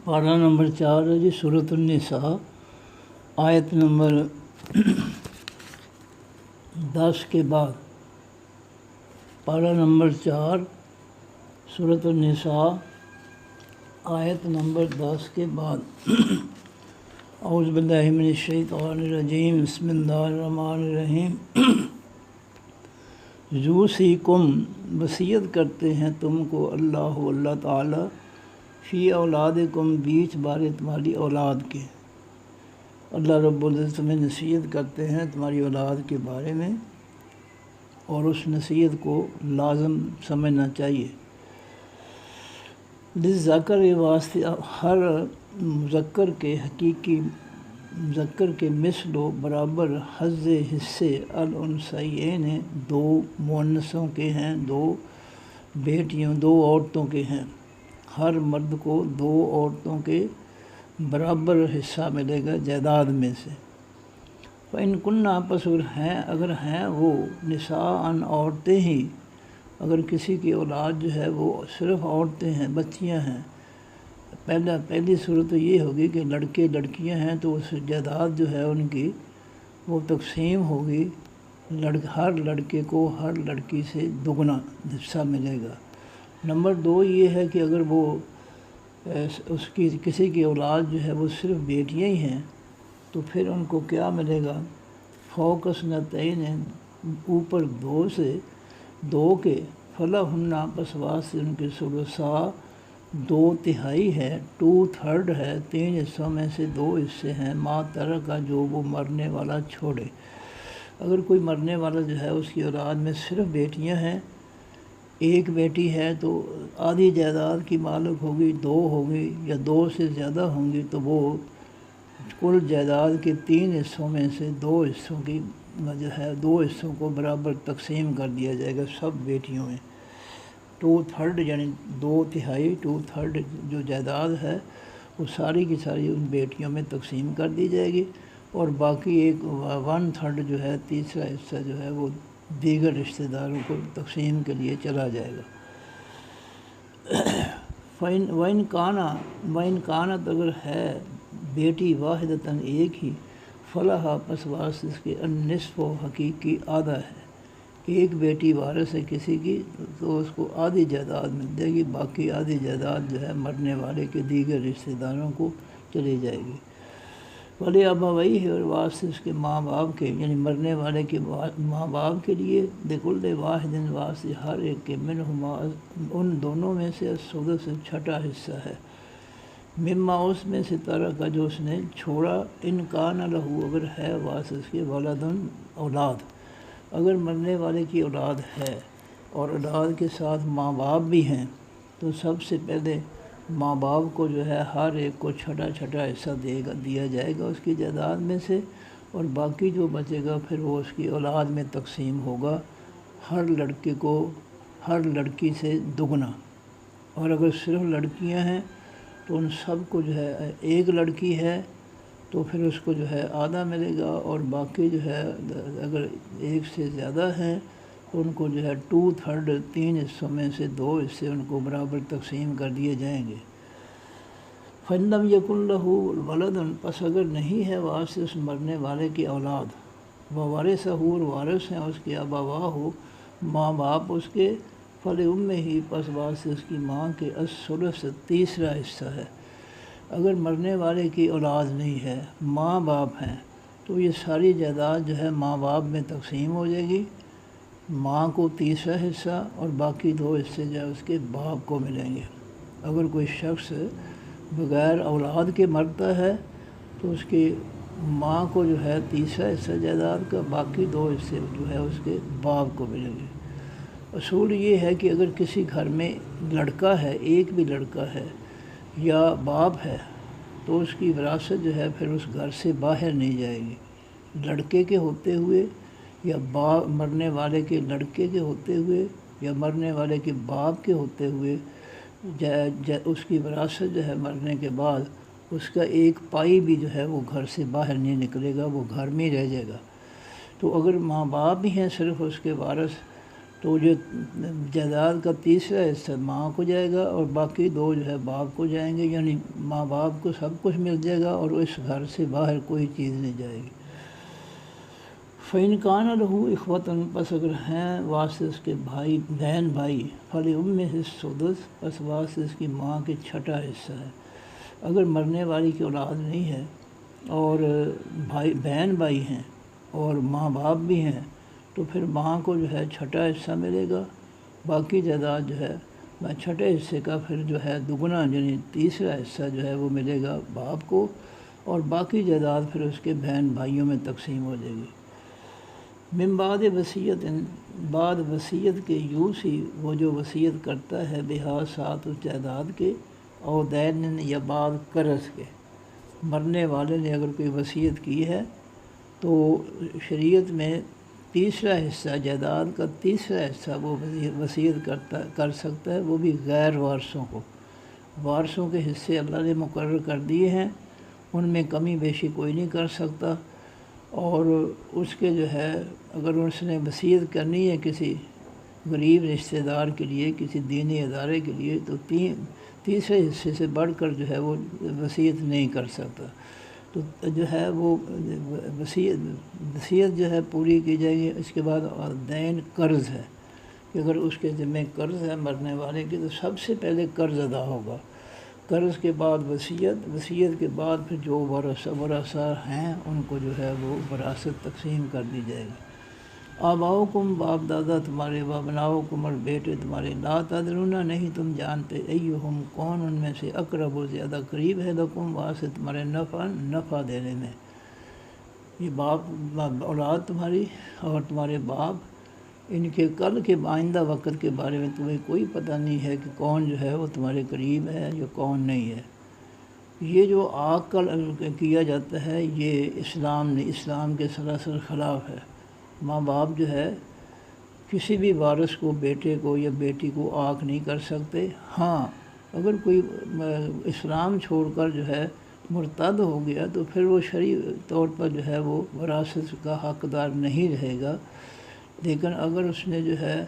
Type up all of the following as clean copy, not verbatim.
پارہ نمبر 4 ہے جی، سورۃ النساء، آیت نمبر 10 کے بعد۔ پارہ نمبر 4 سورۃ النساء، آیت نمبر 10 کے بعد۔ اعوذ باللہ من الشیطان الرجیم، بسم اللہ الرحمن الرحیم۔ یوصیکم، وصیت کرتے ہیں تم کو اللہ تعالیٰ، فی اولادکم، بیچ بارے تمہاری اولاد کے۔ اللہ رب العزت تمہیں نصیحت کرتے ہیں تمہاری اولاد کے بارے میں، اور اس نصیحت کو لازم سمجھنا چاہیے۔ للذکر، واسطے ہر مذکر کے، حقیقی مذکر کے، مثل و برابر، حظ حصے، الانثیین، دو مؤنثوں کے ہیں، دو بیٹیوں، دو عورتوں کے ہیں۔ ہر مرد کو دو عورتوں کے برابر حصہ ملے گا جائیداد میں سے۔ فَإِن كُنَّ، پس اگر ہیں وہ، نساءً، عورتیں ہی، اگر کسی کی اولاد جو ہے وہ صرف عورتیں ہیں، بچیاں ہیں۔ پہلی صورت تو یہ ہوگی کہ لڑکے لڑکیاں ہیں تو اس جائیداد جو ہے ان کی وہ تقسیم ہوگی، ہر لڑکے کو ہر لڑکی سے دگنا حصہ ملے گا۔ نمبر 2 یہ ہے کہ اگر وہ اس کی کسی کی اولاد جو ہے وہ صرف بیٹیاں ہی ہیں تو پھر ان کو کیا ملے گا؟ فوق اثنتین، اوپر 2 سے، 2 کے، فلہن، پس واسطے ان کے ثلثا، 2/3 ہے، 2/3 ہے، 3 حصوں میں سے 2 حصے ہیں، ما ترک، جو وہ مرنے والا چھوڑے۔ اگر کوئی مرنے والا جو ہے اس کی اولاد میں صرف بیٹیاں ہیں، ایک بیٹی ہے تو آدھی جائیداد کی مالک ہوگی، 2 ہوگی یا 2 سے زیادہ ہوں گی تو وہ کل جائیداد کے 3 حصوں میں سے 2 حصوں کی جو ہے 2 حصوں کو برابر تقسیم کر دیا جائے گا سب بیٹیوں میں۔ 2/3 یعنی 2/3، 2/3 جو جائیداد ہے وہ ساری کی ساری ان بیٹیوں میں تقسیم کر دی جائے گی، اور باقی ایک 1/3 جو ہے، تیسرا حصہ جو ہے وہ دیگر رشتہ داروں کو تقسیم کے لیے چلا جائے گا۔ وَإِن كَانَتْ، اگر ہے بیٹی، واحدۃً، ایک ہی، فلہا، پس وارث اس کے، النصف، حقیقی آدھا ہے۔ ایک بیٹی وارث ہے کسی کی تو اس کو آدھی جائیداد مل جائے گی، باقی آدھی جائیداد جو ہے مرنے والے کے دیگر رشتہ داروں کو چلی جائے گی۔ وَلِأَبَوَيْهِ، اور واسطے اس کے ماں باپ کے، یعنی مرنے والے کے ماں باپ کے لیے، لِكُلِّ وَاحِدٍ، واسطے ہر ایک کے، مِنْهُمَا، ان دونوں میں سے، السُّدُسُ، چھٹا حصہ ہے، مما، اس میں سے، ترک، جو اس نے چھوڑا، ان کان لہو، اگر ہے واسطے اس کے، ولدن، اولاد۔ اگر مرنے والے کی اولاد ہے اور اولاد کے ساتھ ماں باپ بھی ہیں تو سب سے پہلے ماں باپ کو جو ہے ہر ایک کو چھٹا حصہ دیا جائے گا اس کی جائیداد میں سے، اور باقی جو بچے گا پھر وہ اس کی اولاد میں تقسیم ہوگا، ہر لڑکے کو ہر لڑکی سے دگنا۔ اور اگر صرف لڑکیاں ہیں تو ان سب کو جو ہے، ایک لڑکی ہے تو پھر اس کو جو ہے آدھا ملے گا، اور باقی جو ہے اگر ایک سے زیادہ ہیں تو ان کو جو ہے 2/3، 3 حصوں میں سے 2 حصے ان کو برابر تقسیم کر دیے جائیں گے۔ فَإِن لَمْ يَكُن لَهُ وَلَدٌ، پس اگر نہیں ہے واسطے اس مرنے والے کی اولاد، وَوَرِثَهُ، اور وارث ہیں اس کے، أَبَوَاهُ، ماں باپ اس کے، فَلِأُمِّهِ، پس واسطے اس کی ماں کے، الثُّلُث، تیسرا حصہ ہے۔ اگر مرنے والے کی اولاد نہیں ہے، ماں باپ ہیں، تو یہ ساری جائیداد جو ہے ماں باپ میں تقسیم ہو جائے گی، ماں کو تیسرا حصہ اور باقی 2 حصے جو ہے اس کے باپ کو ملیں گے۔ اگر کوئی شخص بغیر اولاد کے مرتا ہے تو اس کی ماں کو جو ہے تیسرا حصہ جائیداد کا، باقی 2 حصے جو ہے اس کے باپ کو ملیں گے۔ اصول یہ ہے کہ اگر کسی گھر میں لڑکا ہے، ایک بھی لڑکا ہے یا باپ ہے تو اس کی وراثت جو ہے پھر اس گھر سے باہر نہیں جائے گی، لڑکے کے ہوتے ہوئے یا مرنے والے کے لڑکے کے ہوتے ہوئے یا مرنے والے کے باپ کے ہوتے ہوئے، اس کی وراثت جو ہے مرنے کے بعد اس کا ایک پائی بھی جو ہے وہ گھر سے باہر نہیں نکلے گا، وہ گھر میں ہی رہ جائے گا۔ تو اگر ماں باپ بھی ہیں صرف اس کے وارث تو جو جائیداد کا تیسرا حصہ ماں کو جائے گا اور باقی 2 جو ہے باپ کو جائیں گے، یعنی ماں باپ کو سب کچھ مل جائے گا اور اس گھر سے باہر کوئی چیز نہیں جائے گی۔ فَإِنْ كَانَ لَهُ إِخْوَةٌ، پس اگر ہیں واسطے اس کے بھائی بہن بھائی، فَلِأُمِّهِ السُّدُسُ، پس واسطے اس کی ماں کے چھٹا حصہ ہے۔ اگر مرنے والی کی اولاد نہیں ہے اور بہن بھائی ہیں اور ماں باپ بھی ہیں تو پھر ماں کو جو ہے چھٹا حصہ ملے گا، باقی جائیداد جو ہے چھٹے حصے کا پھر جو ہے دگنا یعنی تیسرا حصہ جو ہے وہ ملے گا باپ کو، اور باقی جائیداد پھر اس کے بہن بھائیوں میں تقسیم ہو جائے گی۔ من بعد وصیت، بعد وصیت کے یوصی، وہ جو وصیت کرتا ہے بہا ساتھ اس جائیداد کے، اور دین یا بعد قرض کے۔ مرنے والے نے اگر کوئی وصیت کی ہے تو شریعت میں تیسرا حصہ جائیداد کا تیسرا حصہ وہ وصیت کر سکتا ہے، وہ بھی غیر وارثوں کو۔ وارثوں کے حصے اللہ نے مقرر کر دیے ہیں، ان میں کمی بیشی کوئی نہیں کر سکتا، اور اس کے جو ہے اگر اس نے وصیت کرنی ہے کسی غریب رشتہ دار کے لیے، کسی دینی ادارے کے لیے، تو تیسرے حصے سے بڑھ کر جو ہے وہ وصیت نہیں کر سکتا۔ تو جو ہے وہ وصیت جو ہے پوری کی جائے گی۔ اس کے بعد دین قرض ہے کہ اگر اس کے ذمہ قرض ہے مرنے والے کی تو سب سے پہلے قرض ادا ہوگا، قرض کے بعد وصیت کے بعد پھر جو ورثہ ہیں ان کو جو ہے وہ وراثت تقسیم کر دی جائے گی۔ آباؤکم، باپ دادا تمہارے، وابناؤکم، اور بیٹے تمہارے، لا تدرون، نہیں تم جانتے، ایہم، کون ان میں سے، اقرب، زیادہ قریب ہے، لکم، واسطے تمہارے، نفع دینے میں۔ یہ باپ اولاد تمہاری اور تمہارے باپ، ان کے کل کے آئندہ وقت کے بارے میں تمہیں کوئی پتہ نہیں ہے کہ کون جو ہے وہ تمہارے قریب ہے یا کون نہیں ہے۔ یہ جو عقل کیا جاتا ہے یہ اسلام کے سراسر خلاف ہے۔ ماں باپ جو ہے کسی بھی وارث کو، بیٹے کو یا بیٹی کو عاق نہیں کر سکتے۔ ہاں اگر کوئی اسلام چھوڑ کر جو ہے مرتد ہو گیا تو پھر وہ شرعی طور پر جو ہے وہ وراثت کا حقدار نہیں رہے گا، لیکن اگر اس نے جو ہے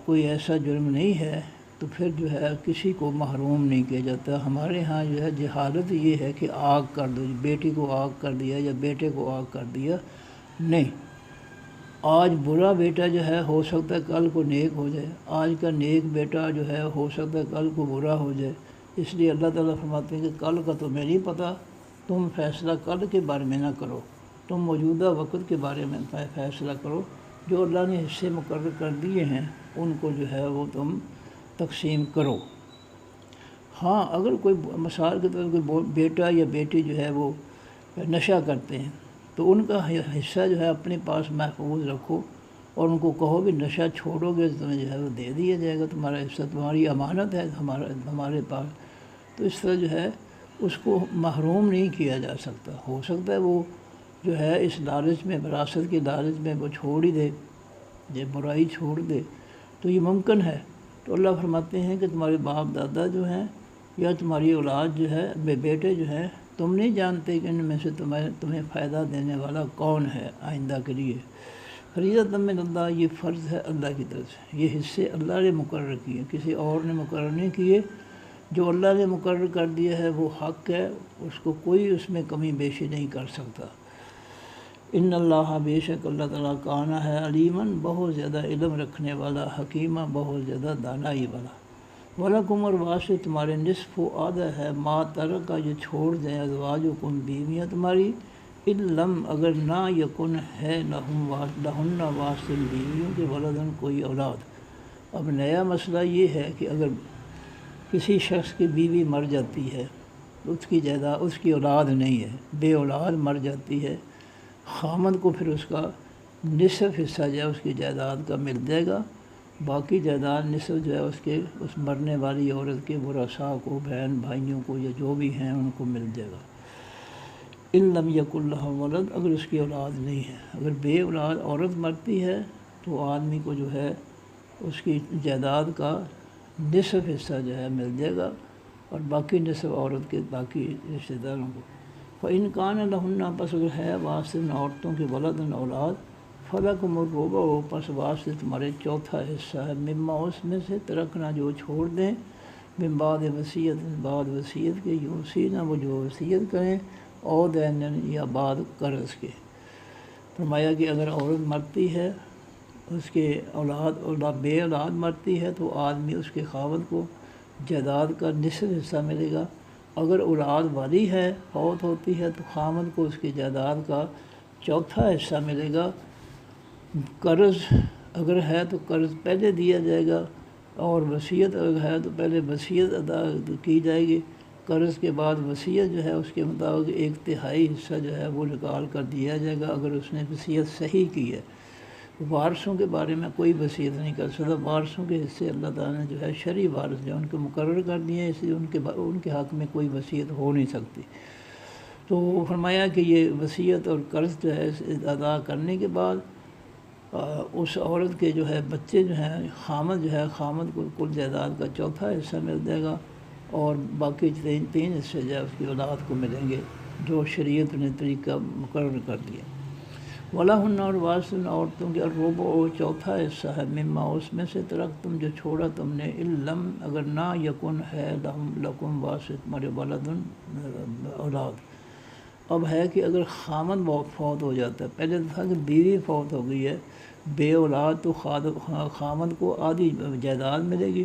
کوئی ایسا جرم نہیں ہے تو پھر جو ہے کسی کو محروم نہیں کیا جاتا۔ ہمارے ہاں جو ہے جہالت یہ ہے کہ عاق کر دو، بیٹی کو عاق کر دیا یا بیٹے کو عاق کر دیا، نہیں۔ آج برا بیٹا جو ہے ہو سکتا ہے کل کو نیک ہو جائے، آج کا نیک بیٹا جو ہے ہو سکتا ہے کل کو برا ہو جائے۔ اس لیے اللہ تعالیٰ فرماتے ہیں کہ کل کا تمہیں نہیں پتہ، تم فیصلہ کل کے بارے میں نہ کرو، تم موجودہ وقت کے بارے میں فیصلہ کرو۔ جو اللہ نے حصے مقرر کر دیے ہیں ان کو جو ہے وہ تم تقسیم کرو۔ ہاں اگر کوئی مثال کے طور پر کوئی بیٹا یا بیٹی جو ہے وہ نشہ کرتے ہیں تو ان کا حصہ جو ہے اپنے پاس محفوظ رکھو اور ان کو کہو کہ نشہ چھوڑو گے تو تمہیں جو ہے وہ دے دیا جائے گا، تمہارا حصہ تمہاری امانت ہے ہمارے پاس۔ تو اس طرح جو ہے اس کو محروم نہیں کیا جا سکتا۔ ہو سکتا ہے وہ جو ہے اس لالچ میں، وراثت کے لالچ میں وہ چھوڑ ہی دے، یہ برائی چھوڑ دے، تو یہ ممکن ہے۔ تو اللہ فرماتے ہیں کہ تمہارے باپ دادا جو ہیں یا تمہاری اولاد جو ہے، بیٹے جو ہیں، تم نہیں جانتے کہ ان میں سے تمہیں فائدہ دینے والا کون ہے آئندہ کے لیے۔ فریضۃ من اللہ، یہ فرض ہے اللہ کی طرف سے، یہ حصے اللہ نے مقرر کیے، کسی اور نے مقرر نہیں کیے۔ جو اللہ نے مقرر کر دیا ہے وہ حق ہے، اس کو کوئی اس میں کمی بیشی نہیں کر سکتا۔ ان اللہ، بے شک اللہ تعالیٰ، کانا ہے، علیماً، بہت زیادہ علم رکھنے والا، حکیمہ، بہت زیادہ دانائی والا۔ وَلَكُمْ، اور واسطے تمہارے، نصف و آدھا ہے، ما ترک، جو چھوڑ دیں، ازواجکم، بیویاں تمہاری، ان لم، اگر نہ یکن ہے، لہن، واسطے بیویوں کے، ولدن، کوئی اولاد۔ اب نیا مسئلہ یہ ہے کہ اگر کسی شخص کی بیوی مر جاتی ہے، اس کی جائیداد، اس کی اولاد نہیں ہے، بے اولاد مر جاتی ہے، خامند کو پھر اس کا نصف حصہ جو ہے اس کی جائیداد کا مل جائے گا، باقی جائیداد نصف جو ہے اس مرنے والی عورت کے ورثاء کو، بہن بھائیوں کو یا جو بھی ہیں ان کو مل جائے گا۔ ان لم یکن لہا ولد، اگر اس کی اولاد نہیں ہے، اگر بے اولاد عورت مرتی ہے تو آدمی کو جو ہے اس کی جائیداد کا نصف حصہ جو ہے مل جائے گا اور باقی نصف عورت کے باقی رشتہ داروں کو۔ فَإِنْ كَانَ لَهُنَّ، پس اگر ہے واسطے ان عورتوں کے، ولدن، اولاد، فلکم الربع ہو پس واسطے تمہارے چوتھا حصہ ہے، مما اس میں سے ترکنا جو چھوڑ دیں، من بعد وصیت بعد وصیت کے، یوصینا وہ جو وصیت کریں، او دین یا بعد قرض کے۔ فرمایا کہ اگر عورت مرتی ہے، اس کے اولاد بے اولاد مرتی ہے تو آدمی اس کے خاوند کو جائیداد کا نصف حصہ ملے گا۔ اگر اولاد والی ہے، فوت ہوتی ہے، تو خاوند کو اس کی جائیداد کا چوتھا حصہ ملے گا۔ قرض اگر ہے تو قرض پہلے دیا جائے گا، اور وصیت اگر ہے تو پہلے وصیت ادا کی جائے گی، قرض کے بعد وصیت جو ہے اس کے مطابق 1/3 حصہ جو ہے وہ نکال کر دیا جائے گا اگر اس نے وصیت صحیح کی ہے۔ وارثوں کے بارے میں کوئی وصیت نہیں کر سکتا، وارثوں کے حصے اللہ تعالیٰ نے جو ہے شرعی وارث جو ان کو مقرر کر دیے ہیں، اس لیے ان کے حق میں کوئی وصیت ہو نہیں سکتی۔ تو فرمایا کہ یہ وصیت اور قرض جو ہے ادا کرنے کے بعد اس عورت کے جو ہے بچے جو ہیں، خامد جو ہے، خامد کو کل جائیداد کا چوتھا حصہ مل جائے گا، اور باقی تین حصے جو ہے اس کی اولاد کو ملیں گے، جو شریعت نے طریقہ مقرر کر دیا۔ وَلَهُنَّ اور وارث عورتوں کے الربع چوتھا حصہ ہے، مما اس میں سے ترکتم جو چھوڑا تم نے، علم اگر نہ یکن ہے لکم وارث تمہارے ولدن اولاد۔ اب ہے کہ اگر خامد فوت ہو جاتا ہے، پہلے تھا کہ بیوی فوت ہو گئی ہے بے اولاد تو خامد کو آدھی جائیداد ملے گی،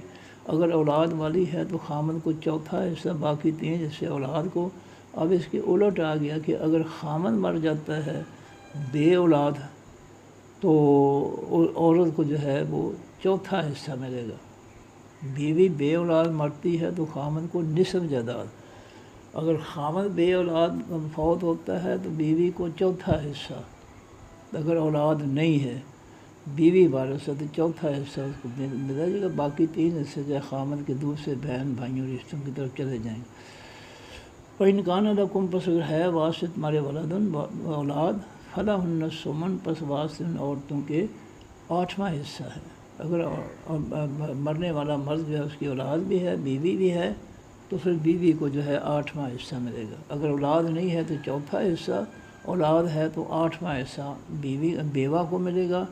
اگر اولاد والی ہے تو خامد کو چوتھا حصہ، باقی 3 حصے اولاد کو۔ اب اس کے الٹ آ گیا کہ اگر خامد مر جاتا ہے بے اولاد تو عورت کو جو ہے وہ چوتھا حصہ ملے گا۔ بیوی بے اولاد مرتی ہے تو خامد کو نصف جائیداد، اگر خامد بے اولاد فوت ہوتا ہے تو بیوی کو چوتھا حصہ، اگر اولاد نہیں ہے بیوی وارث ہے تو چوتھا حصہ اس کو مل جائے گا، باقی 3 حصے جو ہے خامد کے دوسرے بہن بھائیوں رشتوں کی طرف چلے جائیں گے۔ وَإِنْ كَانَ لَكُمْ پس اگر ہے وارث تمہارے ولدن اولاد، فَلَهُنَّ الثُّمُنُ پس وارث ان عورتوں کے 8واں حصہ ہے۔ اگر مرنے والا مرد جو ہے اس کی اولاد بھی ہے، بیوی بھی ہے، تو پھر بیوی کو جو ہے 8واں حصہ ملے گا۔ اگر اولاد نہیں ہے تو چوتھا حصہ، اولاد ہے تو 8واں حصہ بیوہ کو ملے گا،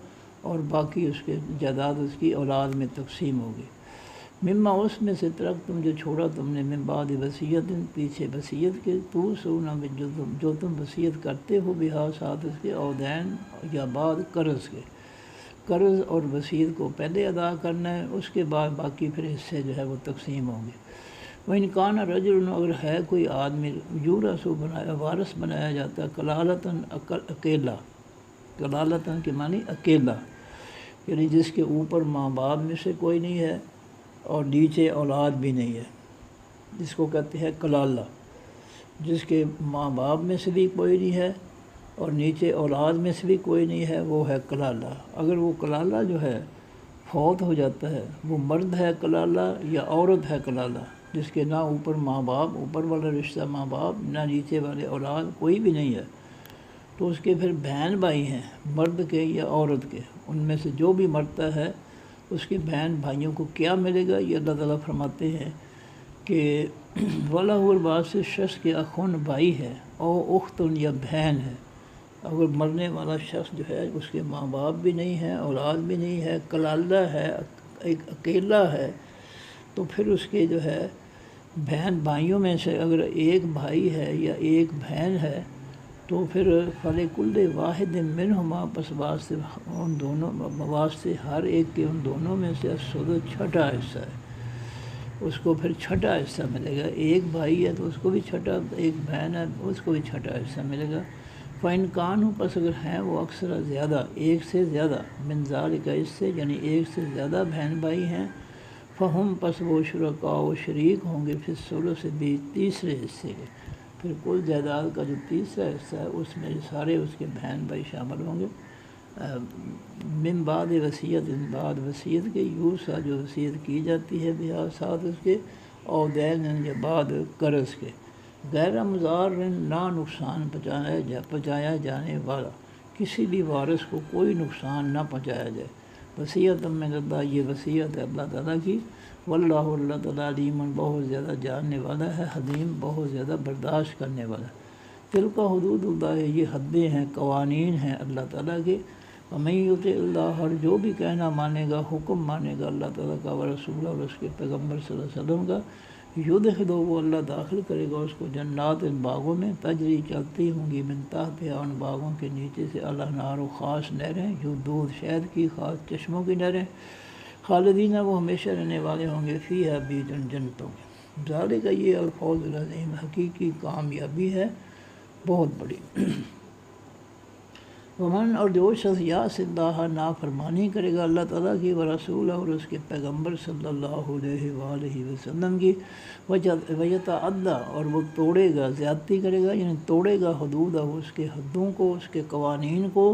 اور باقی اس کے جائیداد اس کی اولاد میں تقسیم ہوگی۔ مما اس میں سے ترکتم جو چھوڑا تم نے، من بعد وصیت پیچھے وصیت کے، توصون جو تم وصیت کرتے ہو بہا ساتھ اس کے، او دین یا بعد قرض کے۔ قرض اور وصیت کو پہلے ادا کرنا ہے، اس کے بعد باقی پھر حصے جو ہے وہ تقسیم ہوں گے۔ وَإِنْ كَانَ رَجُلٌ اگر ہے کوئی آدمی، یورث وارث بنایا جاتا ہے، کلالتاً اکیلا، کلالتاً کے معنی اکیلا، یعنی جس کے اوپر ماں باپ میں سے کوئی نہیں ہے اور نیچے اولاد بھی نہیں ہے، جس کو کہتے ہیں کلالہ، جس کے ماں باپ میں سے بھی کوئی نہیں ہے اور نیچے اولاد میں سے بھی کوئی نہیں ہے، وہ ہے کلالہ۔ اگر وہ کلالہ جو ہے فوت ہو جاتا ہے، وہ مرد ہے کلالہ یا عورت ہے کلالہ، جس کے نہ اوپر ماں باپ، اوپر والا رشتہ ماں باپ، نہ نیچے والے اولاد کوئی بھی نہیں ہے، تو اس کے پھر بہن بھائی ہیں، مرد کے یا عورت کے، ان میں سے جو بھی مرتا ہے اس کے بہن بھائیوں کو کیا ملے گا، یہ اللہ تعالیٰ فرماتے ہیں کہ وَلَهُ الْبَاسِ شخص کے اخون بھائی ہے، او اختن یا بہن ہے۔ اگر مرنے والا شخص جو ہے اس کے ماں باپ بھی نہیں ہیں، اولاد بھی نہیں ہے، کلالہ ہے، ایک اکیلا ہے، تو پھر اس کے جو ہے بہن بھائیوں میں سے اگر ایک بھائی ہے یا ایک بہن ہے تو پھر فَلِكُلِّ وَاحِدٍ مِّنْهُمَا پس واسطے ان دونوں، واسطے ہر ایک کے ان دونوں میں سے السدس چھٹا حصہ ہے، اس کو پھر چھٹا حصہ ملے گا۔ ایک بھائی ہے تو اس کو بھی چھٹا، ایک بہن ہے اس کو بھی چھٹا حصہ ملے گا۔ فَإِنْ كَانُوا پس اگر ہیں وہ اکثر زیادہ، ایک سے زیادہ، مِنْ ذَلِكَ اس سے، یعنی ایک سے زیادہ بہن بھائی ہیں، فَهُمْ پس وہ شرکاء و شریک ہوں گے، فی الثلث بھی تیسرے حصے کے، پھر کل جائیداد کا جو تیسرا حصہ ہے اس میں سارے اس کے بہن بھائی شامل ہوں گے۔ من بعد وصیت بعد وصیت کے، یوصی جو وصیت کی جاتی ہے بہا ساتھ اس کے، او دین یا بعد قرض کے، غیر مضار نہ نقصان پہنچایا جانے والا، کسی بھی وارث کو کوئی نقصان نہ پہنچایا جائے۔ وصیت من اللہ، یہ وصیت ہے اللہ تعالیٰ کی، واللہ اللہ تعالیٰ علیم بہت زیادہ جاننے والا ہے، حلیم بہت زیادہ برداشت کرنے والا ہے۔ تلک حدود اللہ، یہ حدیں ہیں، قوانین ہیں اللہ تعالیٰ کے، ومن یطع اللہ، اور جو بھی کہنا مانے گا، حکم مانے گا اللہ تعالیٰ کا، و رسول اور اس کے پیغمبر صلی اللہ علیہ وسلم کا، یدخلہ، وہ اللہ داخل کرے گا اس کو جنات، ان باغوں میں، تجری چلتی ہوں گی، من تحتہا، ان باغوں کے نیچے سے، الانہار، خاص نہریں، جو دودھ شہد کی، خاص چشموں کی نہریں، خالدین، وہ ہمیشہ رہنے والے ہوں گے، فیہا، بیچ ان جنتوں میں، ذالک، یہ الفوز العظیم، حقیقی کامیابی ہے بہت بڑی۔ ومن، اور جو شخص یعص اللہ، نافرمانی کرے گا اللہ تعالیٰ کی، ورسولہ، اور اس کے پیغمبر صلی اللہ علیہ وآلہ وسلم کی، ویتعدی، اور وہ توڑے گا، زیادتی کرے گا، یعنی توڑے گا حدودہ، اس کے حدوں کو، اس کے قوانین کو،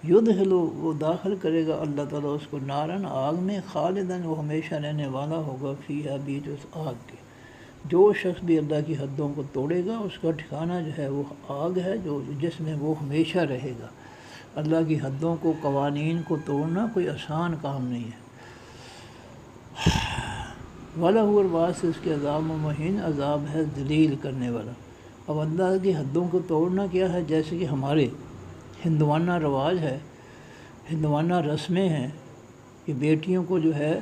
یدخل، وہ داخل کرے گا اللہ تعالیٰ اس کو، نارن، آگ میں، خالدن، وہ ہمیشہ رہنے والا ہوگا، فیہا، بیچ اس آگ کے۔ جو شخص بھی اللہ کی حدوں کو توڑے گا اس کا ٹھکانہ جو ہے وہ آگ ہے، جس میں وہ ہمیشہ رہے گا۔ اللہ کی حدوں کو، قوانین کو توڑنا کوئی آسان کام نہیں ہے۔ وَلَهُ، اور واسطے اس کے عذاب مہین، عذاب ہے ذلیل کرنے والا۔ اب اللہ کی حدوں کو توڑنا کیا ہے؟ جیسے کہ ہمارے ہندوانہ رواج ہے، ہندوانہ رسمیں ہیں کہ بیٹیوں کو جو ہے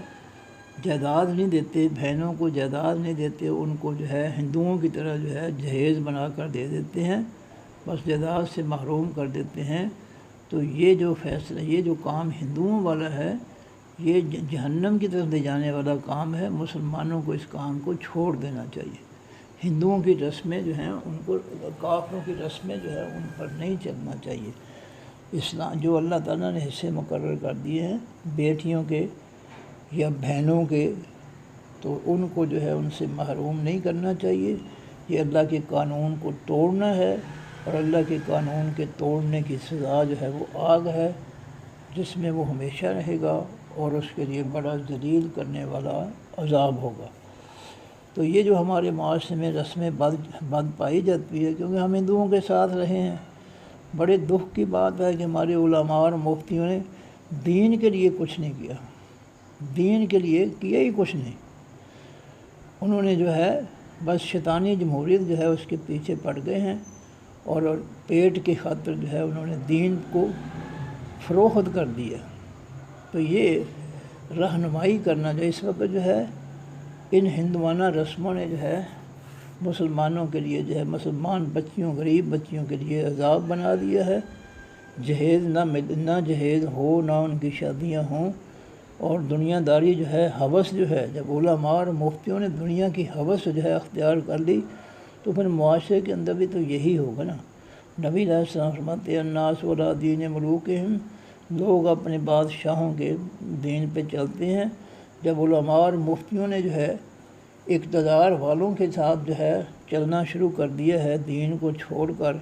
جائیداد نہیں دیتے، بہنوں کو جائیداد نہیں دیتے، ان کو جو ہے ہندوؤں کی طرح جو ہے جہیز بنا کر دے دیتے ہیں، بس جائیداد سے محروم کر دیتے ہیں۔ تو یہ جو فیصلہ، یہ جو کام ہندوؤں والا ہے، یہ جہنم کی طرف لے جانے والا کام ہے۔ مسلمانوں کو اس کام کو چھوڑ دینا چاہیے۔ ہندوؤں کی رسمیں جو ہیں ان کو، کافروں کی رسمیں جو ہے ان پر نہیں چلنا چاہیے۔ اسلام جو اللہ تعالیٰ نے حصے مقرر کر دیے ہیں بیٹیوں کے یا بہنوں کے، تو ان کو جو ہے ان سے محروم نہیں کرنا چاہیے۔ یہ اللہ کے قانون کو توڑنا ہے، اور اللہ کے قانون کے توڑنے کی سزا جو ہے وہ آگ ہے، جس میں وہ ہمیشہ رہے گا، اور اس کے لیے بڑا ذلیل کرنے والا عذاب ہوگا۔ تو یہ جو ہمارے معاشرے میں رسمیں بد پائی جاتی ہے، کیونکہ ہم ہندوؤں کے ساتھ رہے ہیں۔ بڑے دکھ کی بات ہے کہ ہمارے علماء اور مفتیوں نے دین کے لیے کچھ نہیں کیا، دین کے لیے کیا ہی کچھ نہیں۔ انہوں نے جو ہے بس شیطانی جمہوریت جو ہے اس کے پیچھے پڑ گئے ہیں، اور پیٹ کی خاطر جو ہے انہوں نے دین کو فروخت کر دیا۔ تو یہ رہنمائی کرنا جو اس وقت جو ہے ان ہندوانہ رسموں نے جو ہے مسلمانوں کے لیے جو ہے مسلمان بچیوں، غریب بچیوں کے لیے عذاب بنا دیا ہے۔ جہیز نہ جہیز ہو، نہ ان کی شادیاں ہوں، اور دنیا داری جو ہے، ہوس جو ہے، جب علماء اور مفتیوں نے دنیا کی ہوس جو ہے اختیار کر لی، تو پھر معاشرے کے اندر بھی تو یہی ہوگا نا۔ نبی علیہ السلام فرماتے ہیں، الناس علی دین ملوکہم، لوگ اپنے بادشاہوں کے دین پہ چلتے ہیں۔ جب علماء اور مفتیوں نے جو ہے اقتدار والوں کے ساتھ جو ہے چلنا شروع کر دیا ہے دین کو چھوڑ کر،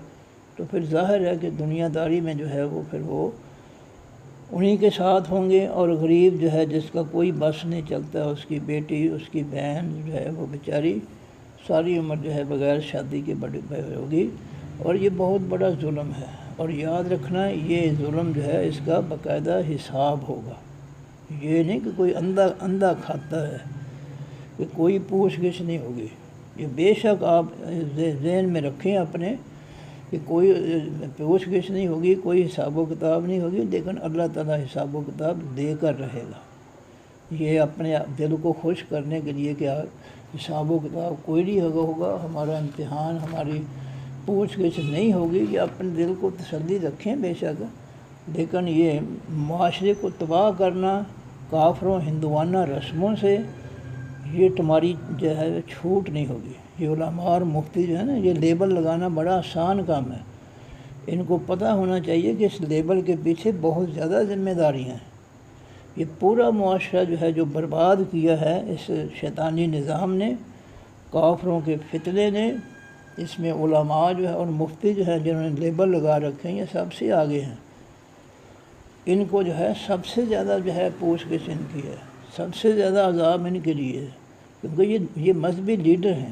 تو پھر ظاہر ہے کہ دنیا داری میں جو ہے وہ پھر وہ انہی کے ساتھ ہوں گے، اور غریب جو ہے جس کا کوئی بس نہیں چلتا، اس کی بیٹی، اس کی بہن جو ہے وہ بیچاری ساری عمر جو ہے بغیر شادی کے بڑی ہوگی، اور یہ بہت بڑا ظلم ہے۔ اور یاد رکھنا، یہ ظلم جو ہے اس کا باقاعدہ حساب ہوگا۔ یہ نہیں کہ کوئی اندھا کھاتا ہے، کہ کوئی پوچھ گچھ نہیں ہوگی۔ یہ بے شک آپ ذہن میں رکھیں اپنے کہ کوئی پوچھ گچھ نہیں ہوگی، کوئی حساب و کتاب نہیں ہوگی، لیکن اللہ تعالیٰ حساب و کتاب دے کر رہے گا۔ یہ اپنے دل کو خوش کرنے کے لیے کہ حساب و کتاب کوئی نہیں ہوگا، ہمارا امتحان، ہماری پوچھ گچھ نہیں ہوگی، یہ اپنے دل کو تسلی رکھیں بے شک، لیکن یہ معاشرے کو تباہ کرنا کافروں ہندوانہ رسموں سے، یہ تمہاری جو ہے چھوٹ نہیں ہوگی۔ یہ علماء اور مفتی جو ہے نا، یہ لیبل لگانا بڑا آسان کام ہے۔ ان کو پتہ ہونا چاہیے کہ اس لیبل کے پیچھے بہت زیادہ ذمہ داریاں ہیں۔ یہ پورا معاشرہ جو ہے جو برباد کیا ہے اس شیطانی نظام نے، کافروں کے فتنے نے، اس میں علماء جو ہے اور مفتی جو ہے جنہوں نے لیبل لگا رکھے ہیں، یہ سب سے آگے ہیں۔ ان کو جو ہے سب سے زیادہ جو ہے پوچھ گچھ ان کی ہے، سب سے زیادہ عذاب ان کے لیے ہے، کیونکہ یہ مذہبی لیڈر ہیں،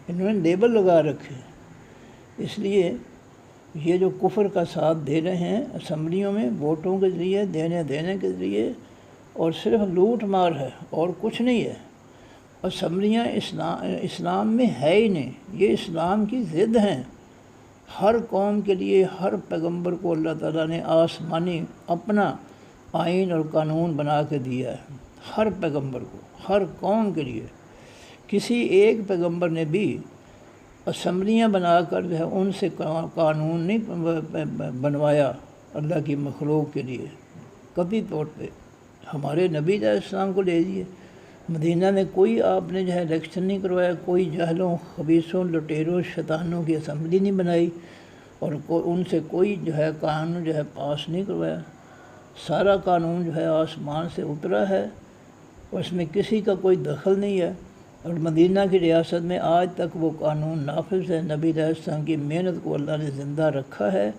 انہوں نے لیبل لگا رکھے۔ اس لیے یہ جو کفر کا ساتھ دے رہے ہیں اسمبلیوں میں ووٹوں کے ذریعے، دینے کے ذریعے، اور صرف لوٹ مار ہے اور کچھ نہیں ہے۔ اسمبلیاں اسلام میں ہے ہی نہیں، یہ اسلام کی ضد ہیں۔ ہر قوم کے لیے ہر پیغمبر کو اللہ تعالیٰ نے آسمانی اپنا آئین اور قانون بنا کے دیا ہے، ہر پیغمبر کو، ہر قوم کے لیے۔ کسی ایک پیغمبر نے بھی اسمبلیاں بنا کر جو ہے ان سے قانون نہیں بنوایا اللہ کی مخلوق کے لیے، قطعی طور پہ۔ ہمارے نبی علیہ السلام کو لے لیجیے، مدینہ میں کوئی آپ نے جو ہے الیکشن نہیں کروایا، کوئی جاہلوں، خبیثوں، لٹیروں، شیطانوں کی اسمبلی نہیں بنائی، اور ان سے کوئی جو ہے قانون جو ہے پاس نہیں کروایا۔ سارا قانون جو ہے آسمان سے اترا ہے، اس میں کسی کا کوئی دخل نہیں ہے، اور مدینہ کی ریاست میں آج تک وہ قانون نافذ ہے۔ نبی علیہ السلام کی محنت کو اللہ نے زندہ رکھا ہے،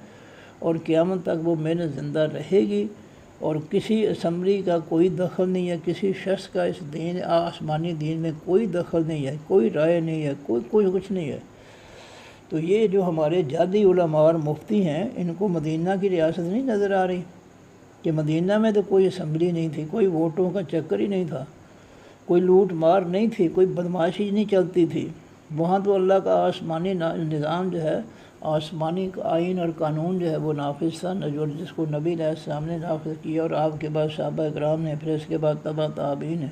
اور قیامت تک وہ محنت زندہ رہے گی، اور کسی اسمبلی کا کوئی دخل نہیں ہے، کسی شخص کا اس دین آسمانی دین میں کوئی دخل نہیں ہے، کوئی رائے نہیں ہے، کوئی کچھ نہیں ہے۔ تو یہ جو ہمارے جعلی علماء اور مفتی ہیں، ان کو مدینہ کی ریاست نہیں نظر آ رہی کہ مدینہ میں تو کوئی اسمبلی نہیں تھی، کوئی ووٹوں کا چکر ہی نہیں تھا، کوئی لوٹ مار نہیں تھی، کوئی بدماشی نہیں چلتی تھی۔ وہاں تو اللہ کا آسمانی نظام جو ہے، آسمانی آئین اور قانون جو ہے وہ نافذ تھا، جس کو نبی علیہ السلام نے نافذ کیا، اور آپ کے بعد صحابہ اکرام نے، پھر اس کے بعد تبع تابعین نے۔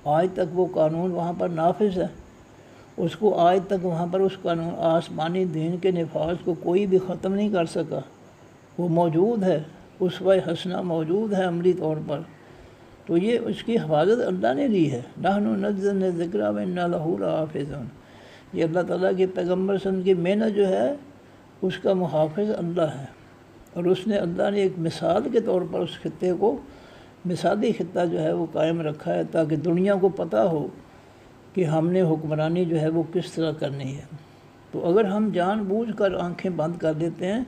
آج تک وہ قانون وہاں پر نافذ ہے، اس کو آج تک وہاں پر اس قانون آسمانی دین کے نفاذ کو کوئی بھی ختم نہیں کر سکا۔ وہ موجود ہے، اسوہ حسنہ موجود ہے عملی طور پر۔ تو یہ اس کی حفاظت اللہ نے دی ہے۔ نحن نزلنا الذکر وإنا لہ لحافظون۔ یہ اللہ تعالیٰ کے پیغمبر صلی اللہ علیہ وسلم کی محنت جو ہے، اس کا محافظ اللہ ہے، اور اس نے اللہ نے ایک مثال کے طور پر اس خطے کو، مثالی خطہ جو ہے وہ قائم رکھا ہے، تاکہ دنیا کو پتہ ہو کہ ہم نے حکمرانی جو ہے وہ کس طرح کرنی ہے۔ تو اگر ہم جان بوجھ کر آنکھیں بند کر دیتے ہیں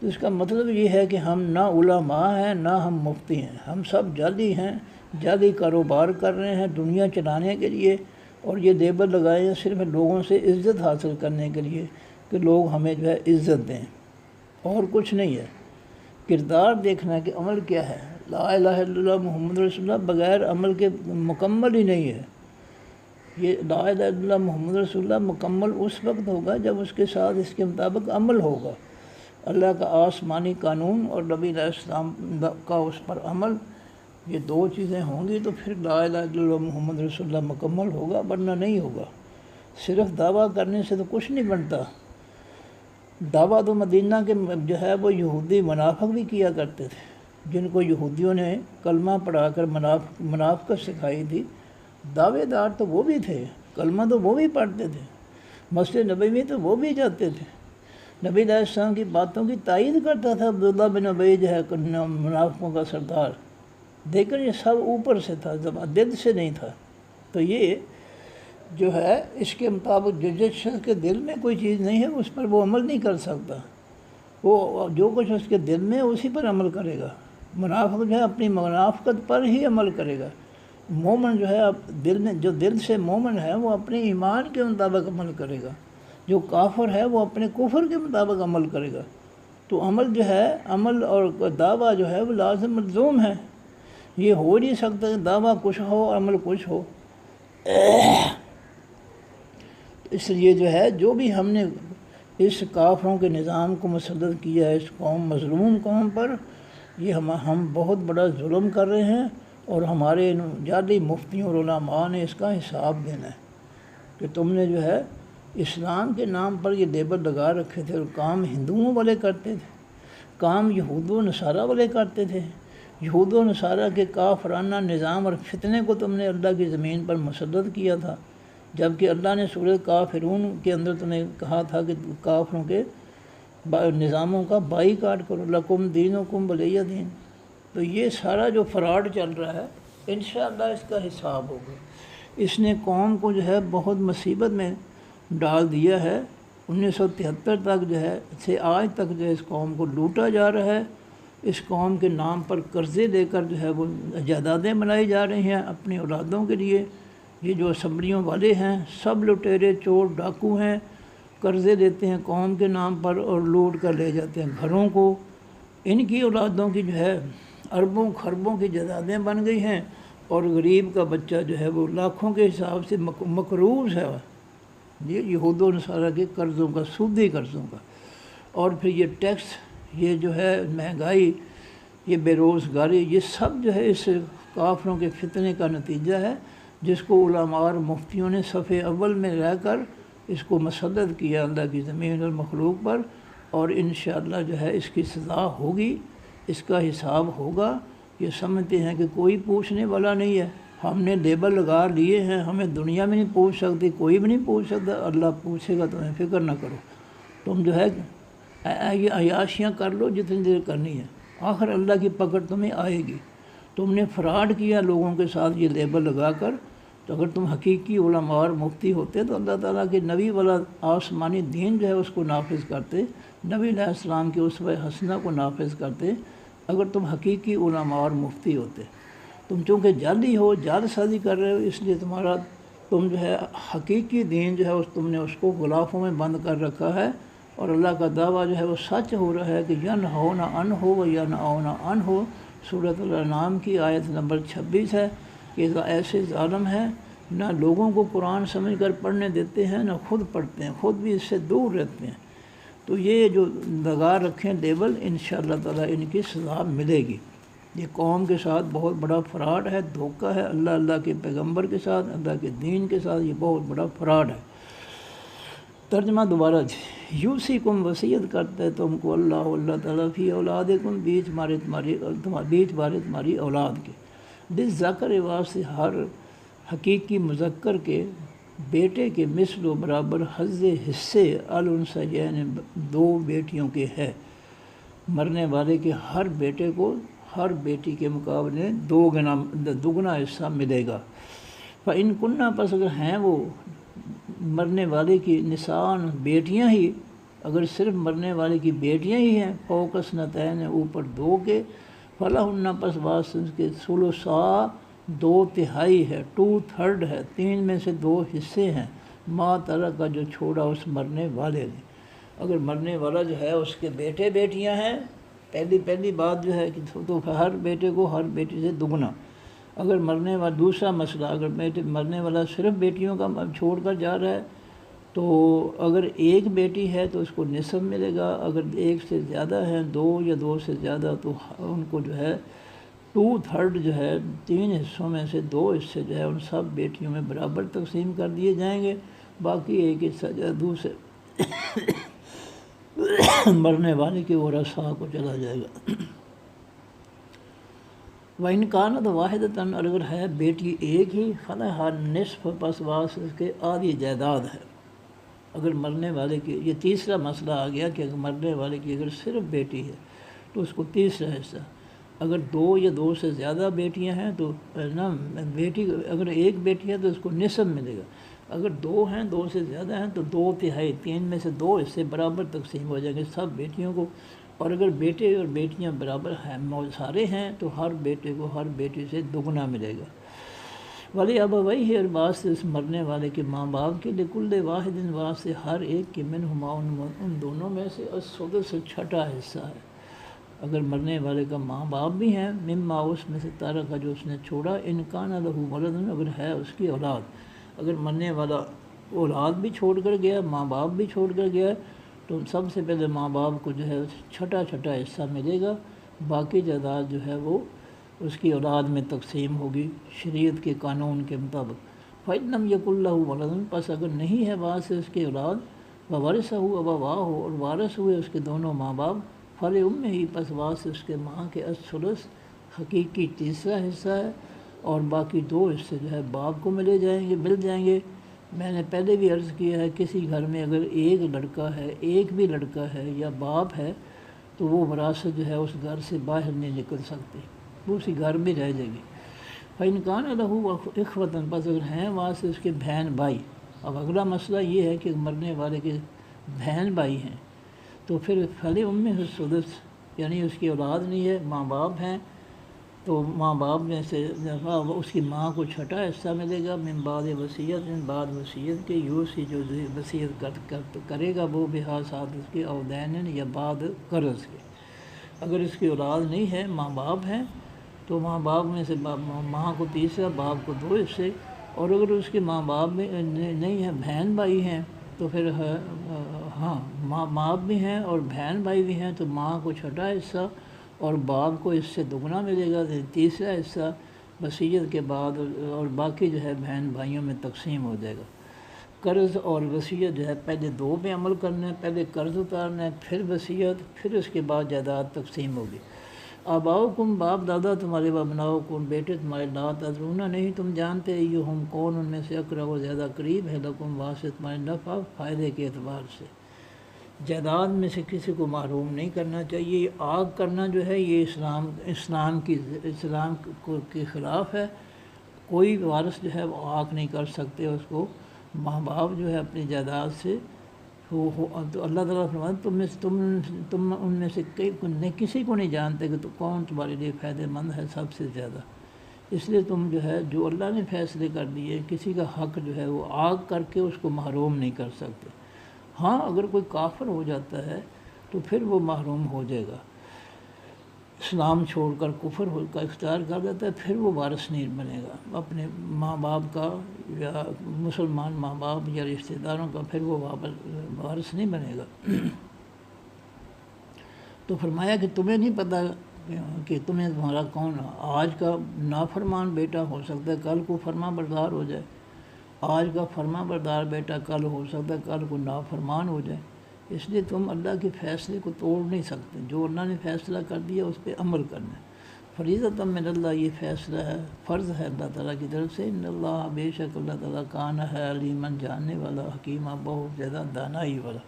تو اس کا مطلب یہ ہے کہ ہم نہ علماء ہیں، نہ ہم مفتی ہیں، ہم سب جعلی ہیں، جعلی کاروبار کر رہے ہیں دنیا چلانے کے لیے، اور یہ لیبل لگائے ہیں صرف لوگوں سے عزت حاصل کرنے کے لیے کہ لوگ ہمیں جو ہے عزت دیں، اور کچھ نہیں ہے۔ کردار دیکھنا کہ عمل کیا ہے۔ لا الہ الا اللہ محمد رسول اللہ بغیر عمل کے مکمل ہی نہیں ہے۔ یہ لا الہ الا اللہ محمد رسول اللہ مکمل اس وقت ہوگا جب اس کے ساتھ اس کے مطابق عمل ہوگا۔ اللہ کا آسمانی قانون اور نبی علیہ السلام کا اس پر عمل، یہ دو چیزیں ہوں گی تو پھر لا الہ الا اللہ محمد رسول اللہ مکمل ہوگا، ورنہ نہیں ہوگا۔ صرف دعویٰ کرنے سے تو کچھ نہیں بنتا۔ دعویٰ تو مدینہ کے جو ہے وہ یہودی منافق بھی کیا کرتے تھے، جن کو یہودیوں نے کلمہ پڑھا کر منافقت سکھائی تھی۔ دعوے دار تو وہ بھی تھے، کلمہ تو وہ بھی پڑھتے تھے، مسجد نبوی میں تو وہ بھی جاتے تھے، نبی علیہ السلام کی باتوں کی تائید کرتا تھا عبداللہ بن ابی جو ہے منافقوں کا سردار، لیکن یہ سب اوپر سے تھا، دل سے نہیں تھا۔ تو یہ جو ہے اس کے مطابق جس شخص کے دل میں کوئی چیز نہیں ہے اس پر وہ عمل نہیں کر سکتا، وہ جو کچھ اس کے دل میں اسی پر عمل کرے گا۔ منافق جو ہے اپنی منافقت پر ہی عمل کرے گا۔ مومن جو ہے دل میں، جو دل سے مومن ہے وہ اپنے ایمان کے مطابق عمل کرے گا، جو کافر ہے وہ اپنے کفر کے مطابق عمل کرے گا۔ تو عمل جو ہے، عمل اور دعویٰ جو ہے وہ لازم ملزوم ہے۔ یہ ہو نہیں سکتا کہ دعویٰ کچھ ہو اور عمل کچھ ہو۔ اس لیے جو ہے جو بھی ہم نے اس کافروں کے نظام کو مسلط کیا ہے اس قوم، مظلوم قوم پر، یہ ہم بہت بڑا ظلم کر رہے ہیں، اور ہمارے جعلی مفتیوں اور علماء نے اس کا حساب دینا ہے کہ تم نے جو ہے اسلام کے نام پر یہ لیبل لگا رکھے تھے، اور کام ہندوؤں والے کرتے تھے، کام یہود و نصارہ والے کرتے تھے۔ یہود و نصارہ کے کافرانہ نظام اور فتنے کو تم نے اللہ کی زمین پر مسلط کیا تھا، جبکہ اللہ نے سورۃ کافرون کے اندر تمہیں کہا تھا کہ کافروں کے نظاموں کا بائیکاٹ کرو، لکم دینکم ولی دین۔ تو یہ سارا جو فراڈ چل رہا ہے انشاءاللہ اس کا حساب ہوگا۔ اس نے قوم کو جو ہے بہت مصیبت میں ڈال دیا ہے۔ 1973 تک جو ہے سے آج تک جو ہے اس قوم کو لوٹا جا رہا ہے۔ اس قوم کے نام پر قرضے لے کر جو ہے وہ جائیدادیں بنائی جا رہی ہیں اپنی اولادوں کے لیے۔ یہ جو اسمبلیوں والے ہیں سب لٹیرے چور ڈاکو ہیں، قرضے لیتے ہیں قوم کے نام پر اور لوٹ کر لے جاتے ہیں گھروں کو۔ ان کی اولادوں کی جو ہے اربوں خربوں کی جائیدادیں بن گئی ہیں، اور غریب کا بچہ جو ہے وہ لاکھوں کے حساب سے مقروض ہے یہ یہود و نصارہ کے قرضوں کا، سودی قرضوں کا۔ اور پھر یہ ٹیکس، یہ جو ہے مہنگائی، یہ بے روزگاری، یہ سب جو ہے اس کافروں کے فتنے کا نتیجہ ہے، جس کو علماء اور مفتیوں نے صف اول میں رہ کر اس کو مسلط کیا اللہ کی زمین اور مخلوق پر، اور انشاءاللہ جو ہے اس کی سزا ہوگی، اس کا حساب ہوگا۔ یہ سمجھتے ہیں کہ کوئی پوچھنے والا نہیں ہے، ہم نے لیبل لگا لیے ہیں، ہمیں دنیا میں نہیں پوچھ سکتی، کوئی بھی نہیں پوچھ سکتا، اللہ پوچھے گا، تمہیں فکر نہ کرو، تم جو ہے یہ عیاشیاں کر لو جتنی دیر کرنی ہے، آخر اللہ کی پکڑ تمہیں آئے گی۔ تم نے فراڈ کیا لوگوں کے ساتھ یہ لیبل لگا کر، تو اگر تم حقیقی علماء اور مفتی ہوتے تو اللہ تعالیٰ کے نبی والا آسمانی دین جو ہے اس کو نافذ کرتے، نبی علیہ السلام کے اسوہ حسنہ کو نافذ کرتے، اگر تم حقیقی علماء اور مفتی ہوتے۔ تم چونکہ جعلی ہو، جعل سازی کر رہے ہو، اس لیے تم جو ہے حقیقی دین جو ہے تم نے اس کو غلافوں میں بند کر رکھا ہے، اور اللہ کا دعویٰ جو ہے وہ سچ ہو رہا ہے کہ ینہون عنہ و ینأون عنہ، سورۃ الانعام کی آیت نمبر 26 ہے کہ ایسے ظالم ہیں، نہ لوگوں کو قرآن سمجھ کر پڑھنے دیتے ہیں، نہ خود پڑھتے ہیں، خود بھی اس سے دور رہتے ہیں۔ تو یہ جو لگا رکھیں لیبل، انشاءاللہ تعالیٰ ان کی سزا ملے گی۔ یہ قوم کے ساتھ بہت بڑا فراڈ ہے، دھوکہ ہے، اللہ کے پیغمبر کے ساتھ، اللہ کے دین کے ساتھ یہ بہت بڑا فراڈ ہے۔ ترجمہ دوبارہ یوصیکم وصیت کرتا ہے تم کو اللہ تعالیٰ فی اولادکم، بیچ بارے تمہاری اولاد کے، للذکر واسطے ہر حقیقی مذکر کے بیٹے کے مثل و برابر حظ حصے الانثیین، دو بیٹیوں کے ہے، مرنے والے کے ہر بیٹے کو ہر بیٹی کے مقابلے دگنا حصہ ملے گا۔ فَإِن كُنَّ، پس اگر ہیں وہ مرنے والے کی نسان بیٹیاں ہی، اگر صرف مرنے والے کی بیٹیاں ہی ہیں، فوق اثنتین، اوپر دو کے، فلہن، پس واسطے اس کے ثلثا، 2/3 ہے، 2/3 ہے، 3 میں سے 2 حصے ہیں، ما ترک، جو چھوڑا اس مرنے والے نے۔ اگر مرنے والا جو ہے اس کے بیٹے بیٹیاں ہیں، پہلی بات جو ہے کہ تو ہر بیٹے کو ہر بیٹی سے دگنا۔ اگر مرنے والا، دوسرا مسئلہ، اگر مرنے والا صرف بیٹیوں کا چھوڑ کر جا رہا ہے، تو اگر ایک بیٹی ہے تو اس کو نصف ملے گا، اگر ایک سے زیادہ ہیں، 2 یا 2 سے زیادہ، تو ان کو جو ہے 2/3 جو ہے، 3 حصوں میں سے 2 حصے جو ہے ان سب بیٹیوں میں برابر تقسیم کر دیے جائیں گے، باقی ایک حصہ جو ہے دوسرے مرنے والے کے ورثاء کو چلا جائے گا۔ وَإِنْ كَانَتْ وَاحِدَةً، اور اگر ہے بیٹی ایک ہی، فَلَهَا النِّصْفُ، پس واس اس کے آدھی جائیداد ہے۔ اگر مرنے والے کی، یہ تیسرا مسئلہ آ گیا کہ اگر مرنے والے کی اگر صرف بیٹی ہے تو اس کو تیسرا حصہ، اگر 2 یا 2 سے زیادہ بیٹیاں ہیں تو بیٹی، اگر ایک بیٹی ہے تو اس کو نصف ملے گا، اگر 2 ہیں، 2 سے زیادہ ہیں تو 2/3، 3 میں سے 2 حصے برابر تقسیم ہو جائیں گے سب بیٹیوں کو، اور اگر بیٹے اور بیٹیاں برابر ہیں، سارے ہیں، تو ہر بیٹے کو ہر بیٹی سے دگنا ملے گا۔ ولی ابویہ، اور واسطے اس مرنے والے کے ماں باپ کے، لکل واحد، واسطے ہر ایک کے، منہما، ان دونوں میں سے، السدس، چھٹا حصہ ہے۔ اگر مرنے والے کا ماں باپ بھی ہیں، مما، اس میں سے، ترک، جو اس نے چھوڑا، ان کان لہ ولد، اگر ہے اس کی اولاد، اگر مرنے والا اولاد بھی چھوڑ کر گیا، ماں باپ بھی چھوڑ کر گیا، تو سب سے پہلے ماں باپ کو جو ہے چھٹا حصہ ملے گا، باقی جائیداد جو ہے وہ اس کی اولاد میں تقسیم ہوگی شریعت کے قانون کے مطابق۔ فَإِن لَمْ يَكُن لَهُ وَلَدٌ، پس اگر نہیں ہے بعد سے اس کی اولاد، وَوَرِثَهُ أَبَوَاهُ، اور وارث ہوئے اس کے دونوں ماں باپ، فَلِأُمِّهِ، پس بعد سے اس کے ماں کے، الثلث، حقیقی تیسرا حصہ ہے، اور باقی 2 حصے جو ہے باپ کو مل جائیں گے۔ میں نے پہلے بھی عرض کیا ہے، کسی گھر میں اگر ایک لڑکا ہے، ایک بھی لڑکا ہے یا باپ ہے، تو وہ وراثت جو ہے اس گھر سے باہر نہیں نکل سکتی، وہ اسی گھر میں رہ جائے گی۔ فَإِنْ كَانَ لَهُ إِخْوَةٌ، پس اگر ہیں وہاں سے اس کے بہن بھائی۔ اب اگلا مسئلہ یہ ہے کہ مرنے والے کے بہن بھائی ہیں، تو پھر فَلِأُمِّهِ السُّدُسُ، یعنی اس کی اولاد نہیں ہے، ماں باپ ہیں، تو ماں باپ میں سے اس کی ماں کو چھٹا حصہ ملے گا، من بعد وصیت، بعد وصیت کے، یوصی، جو وصیت کرے گا وہ، بہا، ساتھ اس کے، او دین، یا بعد قرض کے۔ اگر اس کی اولاد نہیں ہے، ماں باپ ہیں، تو ماں باپ میں سے ماں کو 3، باپ کو 2 حصے، اور اگر اس کے ماں باپ میں نہیں ہے، بہن بھائی ہیں، تو پھر ہاں ماں باپ بھی ہیں اور بہن بھائی بھی ہیں، تو ماں کو چھٹا حصہ اور باپ کو اس سے دگنا ملے گا، تیسرا حصہ وصیت کے بعد، اور باقی جو ہے بہن بھائیوں میں تقسیم ہو جائے گا۔ قرض اور وصیت جو ہے پہلے دو پہ عمل کرنا ہے، پہلے قرض اتارنا ہے، پھر وصیت، پھر اس کے بعد جائیداد تقسیم ہوگی۔ آباؤکم، باپ دادا تمہارے، و ابناؤکم، بیٹے تمہارے، لا تدرون، نہیں تم جانتے، ایہم کون ان میں سے اقرب و زیادہ قریب ہے، لکم واسطہ تمہارے نفع فائدے کے اعتبار سے۔ جائیداد میں سے کسی کو محروم نہیں کرنا چاہیے۔ آگ کرنا جو ہے یہ اسلام کے خلاف ہے۔ کوئی وارث جو ہے وہ آگ نہیں کر سکتے اس کو، ماں باپ جو ہے اپنی جائیداد سے تو اللہ تعالیٰ فرماتا تم ان میں سے کسی کو نہیں جانتے کہ تو کون تمہارے لیے فائدہ مند ہے سب سے زیادہ، اس لیے تم جو ہے جو اللہ نے فیصلے کر دیے، کسی کا حق جو ہے وہ آگ کر کے اس کو محروم نہیں کر سکتے۔ ہاں اگر کوئی کافر ہو جاتا ہے تو پھر وہ محروم ہو جائے گا، اسلام چھوڑ کر کفر کا اختیار کر دیتا ہے، پھر وہ وارث نہیں بنے گا اپنے ماں باپ کا، یا مسلمان ماں باپ یا رشتہ داروں کا، پھر وہ وارث نہیں بنے گا۔ تو فرمایا کہ تمہیں نہیں پتہ کہ تمہارا کون ہے، آج کا نافرمان بیٹا ہو سکتا ہے کل کو فرما بردار ہو جائے، آج کا فرما بردار بیٹا کل ہو سکتا ہے کل کو نافرمان ہو جائے، اس لیے تم اللہ کے فیصلے کو توڑ نہیں سکتے، جو اللہ نے فیصلہ کر دیا اس پہ عمل کرنا ہے۔ فریضۃ من اللہ، یہ فیصلہ ہے، فرض ہے اللہ تعالیٰ کی طرف سے، ان اللہ، بے شک اللہ تعالیٰ، کان ہے علیماً، جاننے والا، حکیمہ، بہت زیادہ دانائی والا۔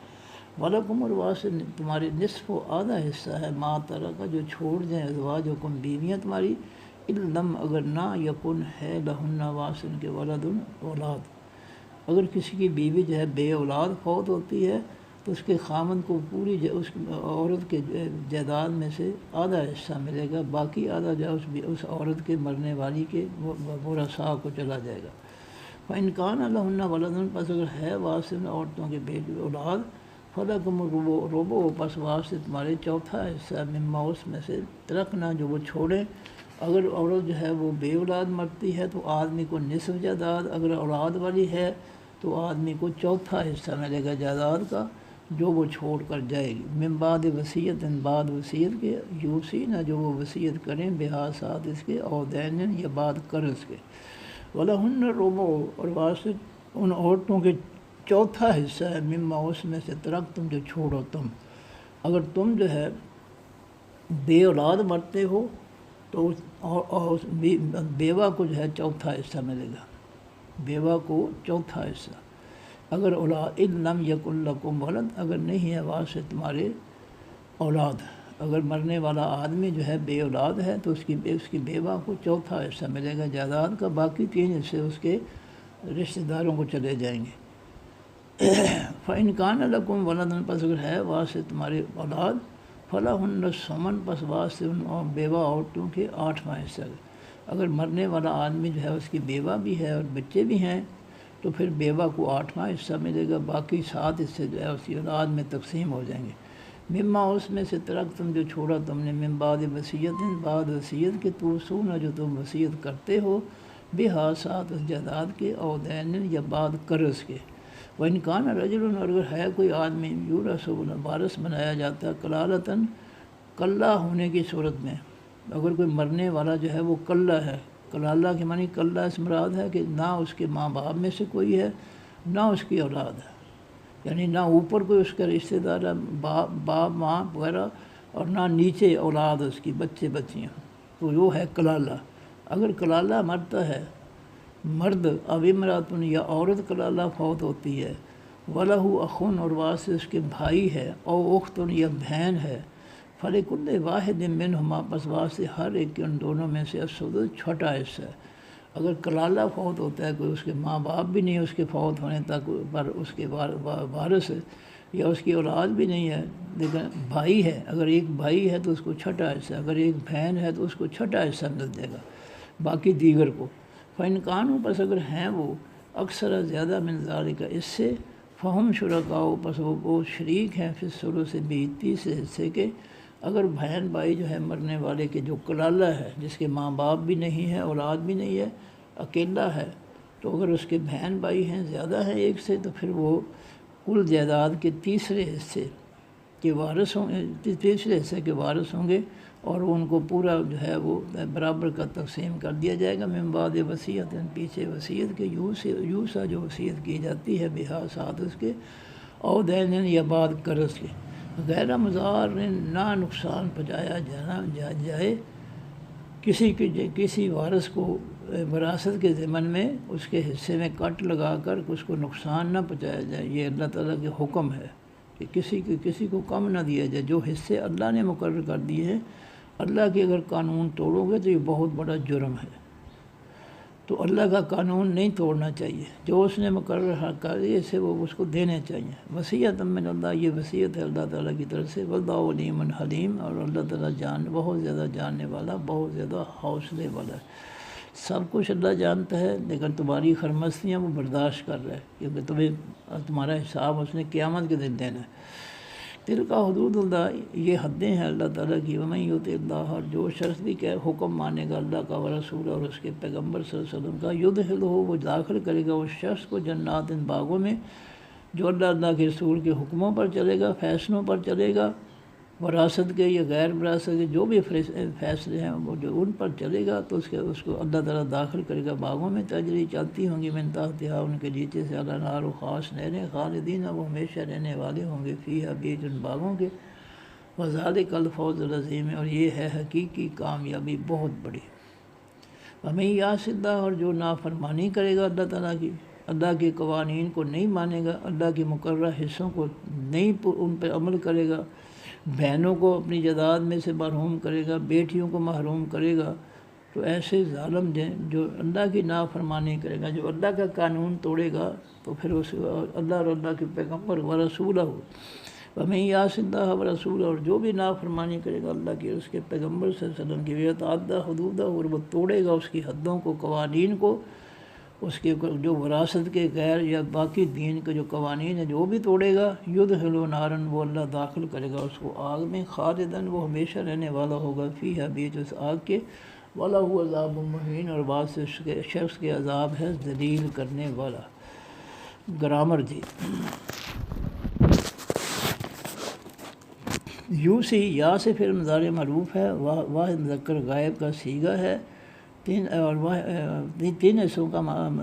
وَلَكُمُ، اور واسطے تمہارے نصف و آدھا حصہ ہے، ما ترک، جو چھوڑ دیں، ازواجکم، بیویاں تمہاری، علم، اگر نہ یکن ہے، لہن، واسن کے، ولد، اولاد، اگر کسی کی بیوی جو ہے بے اولاد فوت ہوتی ہے تو اس کے خامند کو پوری اس عورت کے جائیداد میں سے آدھا حصہ ملے گا، باقی آدھا جو ہے اس عورت کے مرنے والی کے ورثاء کو چلا جائے گا۔ فَإِنْ كَانَ لَهُنَّ وَلَدٌ، پس اگر ہے وارث عورتوں کے بیٹی اولاد، فَلَكُمُ الرُّبُعُ، پس وارث تمہارے چوتھا حصہ، مما، اس میں سے، ترکنا، جو وہ چھوڑیں۔ اگر عورت جو ہے وہ بے اولاد مرتی ہے تو آدمی کو نصف جائیداد، اگر اولاد والی ہے تو آدمی کو چوتھا حصہ ملے گا جائیداد کا جو وہ چھوڑ کر جائے گی، من بعد وصیت، بعد وصیت کے، یوصین، جو وہ وصیت کریں، بہا، ساتھ اس کے، او دین، یا بعد قرض کے۔ وَلَهُنَّ الرُّبُعُ، اور وارث ان عورتوں کے چوتھا حصہ ہے، مما، اس میں سے، ترک تم، جو چھوڑو تم۔ اگر تم جو ہے بے اولاد مرتے ہو تو بیوہ کو جو ہے چوتھا حصہ ملے گا، بیوہ کو چوتھا حصہ۔ اگر اولاد، لم یکن لکم ولد، اگر نہیں ہے وارث تمہارے اولاد، اگر مرنے والا آدمی جو ہے بے اولاد ہے تو اس کی بیوہ کو چوتھا حصہ ملے گا جائیداد کا، باقی تین حصے اس کے رشتہ داروں کو چلے جائیں گے۔ فَإِنْ كَانَ لَكُمْ وَلَدٌ، پس اگر ہے وارث تمہارے اولاد، فَلَهُنَّ الثُّمُنُ، پس وارث ان بیوہ عورتوں کے آٹھواں حصہ۔ اگر مرنے والا آدمی جو ہے اس کی بیوہ بھی ہے اور بچے بھی ہیں تو پھر بیوہ کو آٹھواں حصہ ملے گا، باقی 7 حصے جو ہے اس کی اولاد میں تقسیم ہو جائیں گے۔ مما، اس میں سے، ترک تم، جو چھوڑا تم نے، من بعد وصیت، بعد وصیت کے، توصون، جو تم وصیت کرتے ہو، بہا، ساتھ اس جائیداد کے، او دین، یا بعد قرض کے۔ وَإِنْ كَانَ رَجُلٌ، اور اگر ہے کوئی آدمی، یورث، وارث بنایا جاتا ہے، کلالتاً، کلہ ہونے کی صورت میں، اگر کوئی مرنے والا جو ہے وہ کلہ ہے، کلالہ کے معنی کلہ اس مراد ہے کہ نہ اس کے ماں باپ میں سے کوئی ہے نہ اس کی اولاد ہے، یعنی نہ اوپر کوئی اس کا رشتہ دار ہے، باپ ماں وغیرہ، اور نہ نیچے اولاد اس کی، بچے بچیاں، تو وہ ہے کلالہ۔ اگر کلالہ مرتا ہے مرد، اب امراتن، یا عورت کلالہ فوت ہوتی ہے، وَلَهُ أَخٌ، اور وارث اس کے بھائی ہے، او اختن، یا بہن ہے، فَلِكُلِّ وَاحِدٍ مِّنْهُمَا، پس واسطے ہر ایک کے ان دونوں میں سے، السدس، چھٹا حصہ ہے۔ اگر کلالہ فوت ہوتا ہے، کوئی اس کے ماں باپ بھی نہیں اس کے فوت ہونے تک پر اس کے وارث، یا اس کی اولاد بھی نہیں ہے لیکن بھائی ہے، اگر ایک بھائی ہے تو اس کو چھٹا حصہ، اگر ایک بہن ہے تو اس کو چھٹا حصہ مل جائے گا، باقی دیگر کو۔ فَإِنْ كَانُوا، پس اگر ہیں وہ، اکثر زیادہ من ذالک، اس سے، فہم شرکاء، پس وہ شریک ہیں، فی الثلث، بھی تیسرے حصے کے۔ اگر بہن بھائی جو ہے مرنے والے کے جو کلالہ ہے، جس کے ماں باپ بھی نہیں ہے، اولاد بھی نہیں ہے، اکیلا ہے، تو اگر اس کے بہن بھائی ہیں، زیادہ ہیں ایک سے، تو پھر وہ کل جائیداد کے تیسرے حصے کے وارث ہوں گے اور ان کو پورا جو ہے وہ برابر کا تقسیم کر دیا جائے گا۔ من بعد وصیت، پیچھے وصیت کے یوسا جو وصیت کی جاتی ہے بہا ساتھ اس کے، او دین یا بعد قرض کے، غیر مضار نہ نقصان پہنچایا جائے کسی وارث کو وراثت کے ضمن میں اس کے حصے میں کٹ لگا کر اس کو نقصان نہ پہنچایا جائے۔ یہ اللہ تعالیٰ کے حکم ہے کہ کسی کو کم نہ دیا جائے۔ جو حصے اللہ نے مقرر کر دیے ہیں، اللہ کے اگر قانون توڑو گے تو یہ بہت بڑا جرم ہے، تو اللہ کا قانون نہیں توڑنا چاہیے۔ جو اس نے مقرر کر دیے اسے وہ اس کو دینے چاہیے۔ وصیت من اللہ، یہ وصیت ہے اللہ تعالیٰ کی طرف سے۔ واللہ علیم حلیم، اور اللہ تعالیٰ بہت زیادہ جاننے والا، بہت زیادہ حوصلے والا ہے۔ سب کچھ اللہ جانتا ہے، لیکن تمہاری خرمستیاں وہ برداشت کر رہا ہے، کیونکہ تمہارا حساب اس نے قیامت کے دن دینا ہے۔ دل کا حدود اللہ، یہ حدیں ہیں اللہ تعالیٰ کی۔ ومن یطع اللہ، اور جو شخص بھی کہ حکم مانے گا اللہ کا ورسول اور اس کے پیغمبر صلی اللہ علیہ وسلم کا، یدخلہ، وہ داخل کرے گا اس شخص کو جنات، باغوں میں، جو اللہ کے رسول کے حکموں پر چلے گا، فیصلوں پر چلے گا، وراثت کے یا غیر وراثت کے جو بھی فیصلے ہیں وہ جو ان پر چلے گا تو اس کو اللہ تعالیٰ داخل کرے گا باغوں میں، تجری چلتی ہوں گی من تحتہا، ان کے نیچے سے الانہار، خاص نہریں، خالدین، وہ ہمیشہ رہنے والے ہوں گے، فیہا، بیچ ان باغوں کے، وذالک الفوز العظیم، اور یہ ہے حقیقی کامیابی بہت بڑی۔ ومن یعص اللہ، اور جو نافرمانی کرے گا اللہ تعالیٰ کی، اللہ کے قوانین کو نہیں مانے گا، اللہ کے مقررہ حصوں کو نہیں ان پہ عمل کرے گا، بہنوں کو اپنی جائیداد میں سے محروم کرے گا، بیٹیوں کو محروم کرے گا، تو ایسے ظالم جو اللہ کی نافرمانی کرے گا، جو اللہ کا قانون توڑے گا، تو پھر اس اللہ اور اللہ کے پیغمبر ورسولہ، ومن یعص اللہ ورسولہ، اور جو بھی نافرمانی کرے گا اللہ کی اور اس کے پیغمبر صلی اللہ علیہ وسلم کی، ویتعدی حدودہ، اور وہ توڑے گا اس کی حدوں کو، قوانین کو، اس کے جو وراثت کے غیر یا باقی دین کے جو قوانین ہیں جو بھی توڑے گا، یدخلہ نارن، وہ اللہ داخل کرے گا اس کو آگ میں، خالدن، وہ ہمیشہ رہنے والا ہوگا، فیہا، بیچ اس آگ کے، وَلَهُ عَذَابٌ مُّہِینٌ، اور بعد سے اس کے شخص کے عذاب ہے ذلیل کرنے والا۔ گرامر جی، یوسی، یا سے پھر مضارع معروف ہے، واحد مذکر غائب کا صیغہ ہے، تین حصوں کا،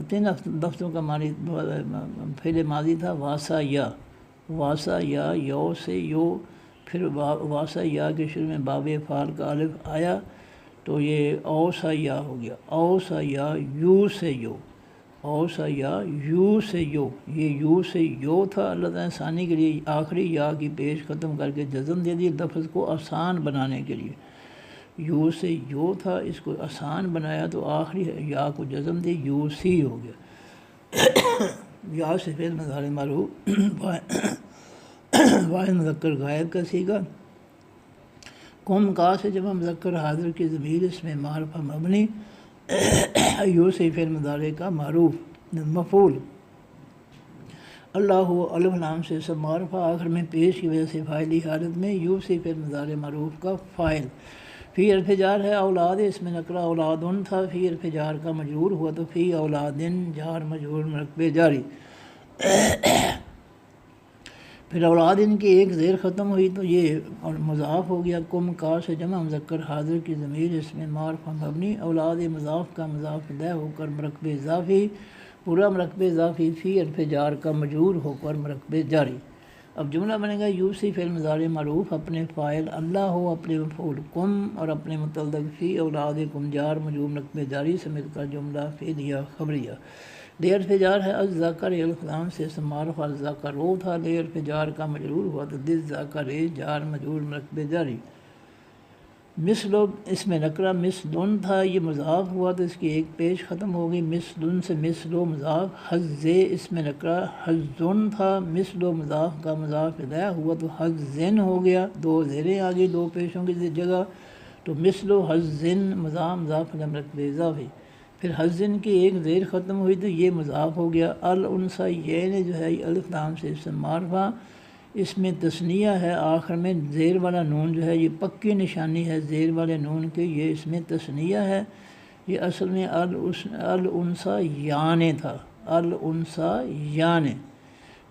تین لفظوں کا معنی فعل ماضی تھا، واسا یا، یو سے یو، پھر واسا یا کے شروع میں باب فعل کا الف آیا تو یہ اوسا یا ہو گیا، اوسا یا، یو سے یو، اوسا یا، یو سے یو، یہ یو سے یو تھا، اللہ تعالیٰ نے ثانی کے لیے آخری یا کی پیش ختم کر کے جزم دے دی لفظ کو آسان بنانے کے لیے۔ یو سے یو تھا، اس کو آسان بنایا تو آخری یا کو جزم دی، یو سی ہو گیا۔ یا سے فعل مضارع معروف، واحد مذکر غائب کا صیغہ، قم، کا سے جمع مذکر حاضر کی ضمیر اس میں معرفہ مبنی، یو سے فعل مضارع کا معروف مفعول، اللہ الف لام سے سب معرفہ آخر میں پیش کی وجہ سے فاعلی حالت میں، یو سے فعل مضارع معروف کا فاعل، فی حرف جار ہے، اولاد، اس میں نقرہ اولادن تھا، فی حرف جار کا مجرور ہوا تو فی اولادن، جار مجرور مرکب جاری، پھر اولاد ان کی ایک زیر ختم ہوئی تو یہ مضاف ہو گیا، قم، کا سے جمع مذکر حاضر کی ضمیر اس میں معرفہ مبنی، اولاد مضاف کا مضاف الیہ ہو کر مرکب اضافی، پورا مرکب اضافی، فی حرف جار کا مجرور ہو کر مرکب جاری۔ اب جملہ بنے گا، یوسی فعل مضارع معروف، اپنے فاعل اللہ ہو، اپنے مفعول قم، اور اپنے متعلق فی اولادکم، جار مجرور مرکب جاری سے مل کر جملہ فعلیہ خبریہ۔ لے حرف جار ہے، الذکر، الف لام سے اسم معرفہ الذکر وہ تھا، لے حرف جار کا مجرور ہوا تو للذکر، جار مجرور مرکب جاری۔ مثل، اس میں نکرہ مثلن تھا، یہ مضاف ہوا تو اس کی ایک پیش ختم ہو گئی، مثلن سے مثل و مضاف، حز، اس میں نکرہ حزن تھا، مثل و مضاف کا مضاف الیہ ہوا تو حزن ہو گیا، دو زیریں آ گئی دو پیشوں کی جگہ، تو مثل و حزن، مضاف الیہ مرکب اضافی، پھر حزن کی ایک زیر ختم ہوئی تو یہ مضاف ہو گیا، الانثیین جو ہے یہ الف لام سے اسم معرفہ، اس میں تثنیہ ہے، آخر میں زیر والا نون جو ہے یہ پکی نشانی ہے زیر والے نون کی، یہ اس میں تثنیہ ہے، یہ اصل میں الانثیان تھا، الانثیان،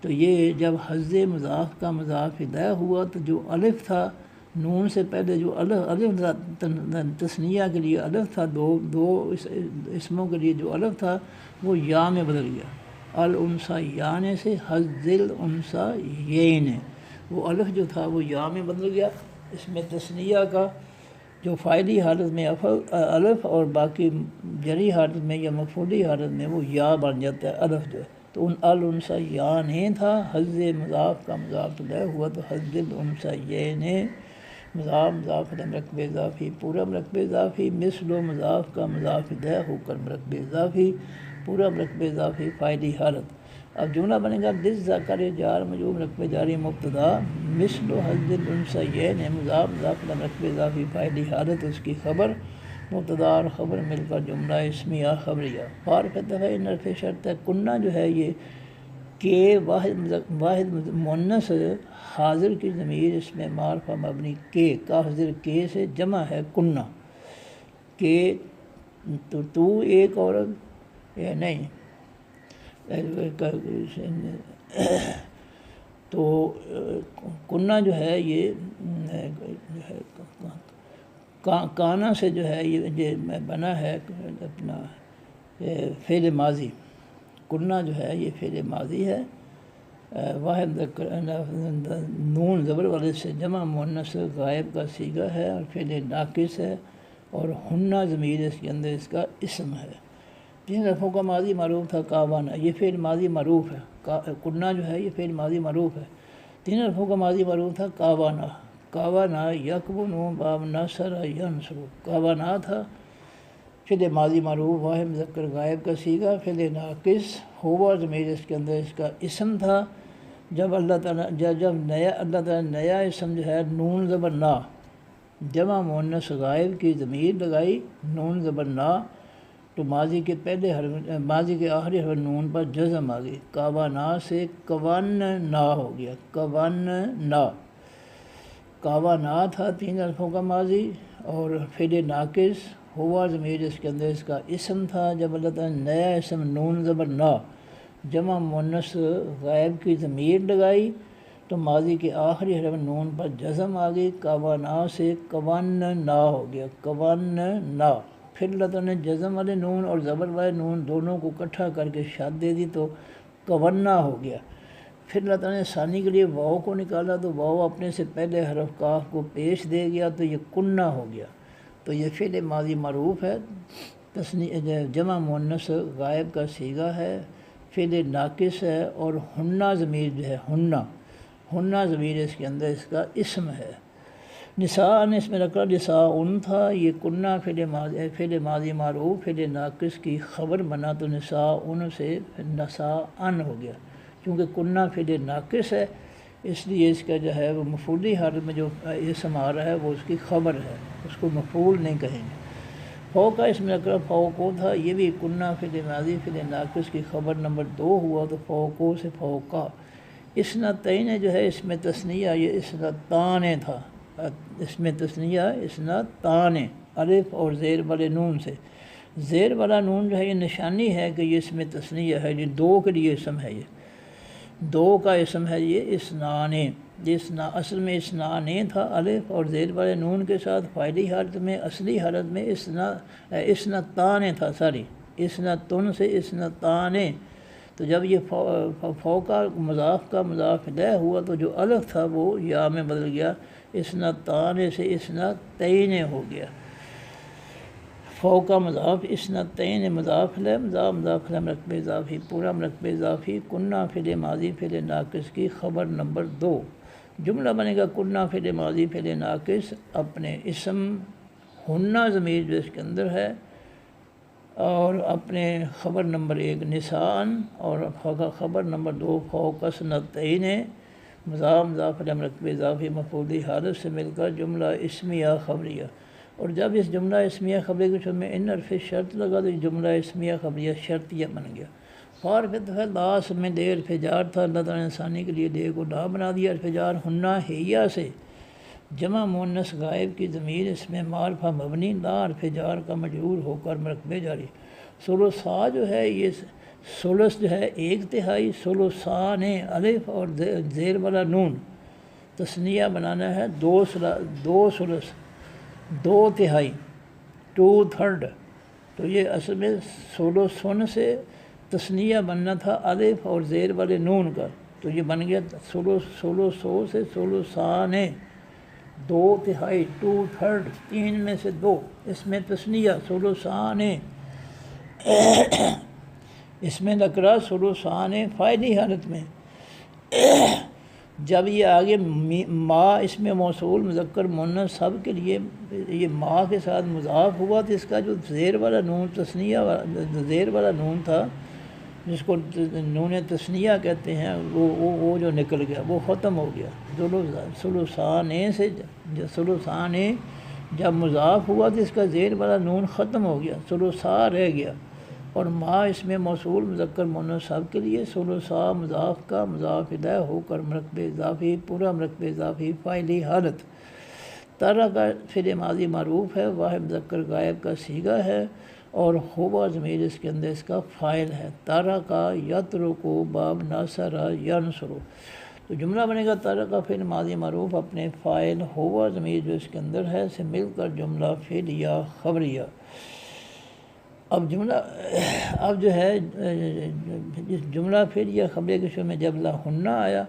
تو یہ جب حز مضاف کا مضاف الیہ ہوا تو جو الف تھا نون سے پہلے جو الف تثنیہ کے لیے الف تھا، دو اسموں کے لیے جو الف تھا وہ یا میں بدل گیا، الانثیٰ یانے سے حز الانثیٰ یین، وہ الف جو تھا وہ یا میں بدل گیا۔ اس میں تثنیہ کا جو فاعلی حالت میں الف اور باقی جری حالت میں یا مفعولی حالت میں وہ یا بن جاتا ہے الف جو ہے، تو ان الانثیٰ یانے تھا، حز مضاف کا مضاف الیہ ہوا تو حز الانثیٰ یین، مضاف مضاف الیہ مرکب اضافی پورا مرکب اضافی، مثل و مضاف کا مضاف الیہ ہو کر مرکب اضافی پورا مرکب اضافی فاعلی حالت۔ اب جملہ بنے گا للذکر جار مجرور مرکب جاری مبتدا، مثل و حز الانثیٰ یین مضاف مضاف الیہ مرکب اضافی فاعلی حالت، اس کی خبر مبتدا اور خبر مل کر جملہ اسمیہ خبریہ۔ فارق دفعہ نرف شرط ہے، کنہ جو ہے یہ کہ واحد مؤنث حاضر کی ضمیر اس میں معرفہ مبنی کے کا حاضر کے سے جمع ہے کنہ، کہ تو ایک عورت یا نہیں، تو کنہ جو ہے یہ کانا سے جو ہے یہ بنا ہے اپنا فعل ماضی، کنہ جو ہے یہ فعل ماضی ہے، واحد نون زبر والے سے جمع مؤنث غائب کا صیغہ ہے اور فعل ناقص ہے، اور ہنہ ضمیر اس کے اندر اس کا اسم ہے۔ تین حرفوں کا ماضی معروف تھا کاوانا، یہ فعل ماضی معروف ہے، کنہ جو ہے یہ فعل ماضی معروف ہے۔ تین حرفوں کا ماضی معروف تھا کاوانا، کاوانا یکبن باب نصر ینصر، کاوانا تھا فعل ماضی معروف واحد مذکر غائب کا صیغہ، فعل ناقص ہوا ضمیر اس کے اندر اس کا اسم تھا۔ جب اللہ تعالیٰ نیا اسم جو ہے نون زبر نا جمع مؤنث غائب کی ضمیر لگائی نون زبر نا، تو ماضی کے پہلے حرف ماضی کے آخری حرف نون پر جزم آ گئی، کاوانا سے کوان نا ہو گیا، کوان نا، کاوانا تھا تین حرفوں کا ماضی اور فعل ناقص ہوا ضمیر اس کے اندر اس کا اسم تھا۔ جب اللہ تعالیٰ نے نیا اسم نون زبر نا جمع مؤنث غائب کی ضمیر لگائی تو ماضی کے آخری حرف نون پر جزم آ گئی، کاوانا سے کوان نا ہو گیا، کوان نا۔ پھر اللہ تعالیٰ نے جزم والے نون اور زبر والے نون دونوں کو اکٹھا کر کے شاد دے دی تو کونا ہو گیا۔ پھر اللہ تعالیٰ نے ثانی کے لیے واؤ کو نکالا تو واؤ اپنے سے پہلے حرف کاف کو پیش دے گیا تو یہ کنہ ہو گیا۔ تو یہ فعل ماضی معروف ہے، جمع مؤنث غائب کا صیغہ ہے، فعل ناقص ہے، اور ہنہ ضمیر جو ہے ہنہ ضمیر اس کے اندر اس کا اسم ہے۔ نساء نے اس میں رکھا نساء تھا، یہ کنہ فعل ماضی معروف فعل ناقص کی خبر بنا تو نساء سے نساء ہو گیا، کیونکہ کنہ فعل ناقص ہے اس لیے اس کا جو ہے وہ مفعولی حالت میں جو اسم آ رہا ہے وہ اس کی خبر ہے، اس کو مفعول نہیں کہیں گے۔ فوقا اس میں رکھا فوقو تھا، یہ بھی کنہ فعل ماضی فعل ناقص کی خبر نمبر 2 ہوا تو فوقو سے فوقا۔ اسنتین جو ہے اس میں تثنیہ یہ اسنتان تھا، اس میں تثنیہ اسنتان الف اور زیر والے نون سے، زیر والا نون جو ہے یہ نشانی ہے کہ یہ اس میں تثنیہ ہے، یہ دو کے لیے اسم ہے، یہ دو کا اسم ہے، یہ اسنان، اصل میں اسنان تھا الف اور زیر والے نون کے ساتھ فاعلی حالت میں، اصلی حالت میں اسنتان تھا، اسنتن سے اسنتان۔ تو جب یہ فوقا مضاف کا مضاف الیہ ہوا تو جو الف تھا وہ یا میں بدل گیا، اسنتان سے اسنتین ہو گیا۔ فوقا مضاف اسنتین مضاف الیہ مضاف الیہ مرکب اضافی پورا مرکب اضافی، کنہ فعل ماضی فعل ناقص کی خبر نمبر 2۔ جملہ بنے گا کنہ فعل ماضی فعل ناقص اپنے اسم ہنہ ضمیر جو اس کے اندر ہے اور اپنے خبر نمبر 1 نسان اور خبر نمبر 2 فوق اسنتین مضاف الیہ مرکب اضافی مفعولی حالت سے مل کر جملہ اسمیہ خبریہ۔ اور جب اس جملہ اسمیہ خبریہ کے شروع میں ان حرف شرط لگا تو یہ جملہ اسمیہ خبریہ شرطیہ بن گیا۔ فارق دفعہ لاس میں دے حرف جار تھا، اللہ تعالیٰ نے ثانی کے لیے دے کو لا بنا دیا، حرف جار ہنہ ہیہ سے جمع مؤنث غائب کی ضمیر اس میں معرفہ مبنی لا حرف جار کا مجرور ہو کر مرکب جاری۔ ثلثا جو ہے یہ ثلث جو ہے 1/3، ثلثان الف اور زیر والا نون تثنیہ بنانا ہے 2 ثلث 2/3 2/3، تو یہ اصل میں ثلثن سے تثنیہ بننا تھا الف اور زیر والے نون کا، تو یہ بن گیا ثلثو سے ثلثان 2/3 2/3 3 میں سے 2، اس میں تثنیہ ثلثان، اس میں نکرہ ثلثان فاعلی حالت میں۔ جب یہ آگے ما اس میں موصول مذکر مؤنث سب کے لیے یہ ما کے ساتھ مضاف ہوا تو اس کا جو زیر والا نون تثنیہ زیر والا نون تھا جس کو نون تثنیہ کہتے ہیں وہ جو نکل گیا وہ ختم ہو گیا۔ ثلثان سے ثلثان جب مضاف ہوا تو اس کا زیر والا نون ختم ہو گیا، ثلثا رہ گیا، اور ما اس میں موصول مذکر مؤنث سب کے لیے ثلثا مضاف کا مضاف الیہ ہو کر مرکب اضافی پورا مرکب اضافی فاعلی حالت۔ طرح کا فعل ماضی معروف ہے، واحد مذکر غائب کا صیغہ ہے، اور ہوا ضمیر اس کے اندر اس کا فاعل ہے۔ طرح کا یترکو باب ناصر ینصر، تو جملہ بنے گا طرح کا فعل ماضی معروف اپنے فاعل ہوا ضمیر جو اس کے اندر ہے سے مل کر جملہ فعلیہ خبریہ۔ اب جو ہے جملہ فعلیہ خبریہ کے شروع میں جب لہن آیا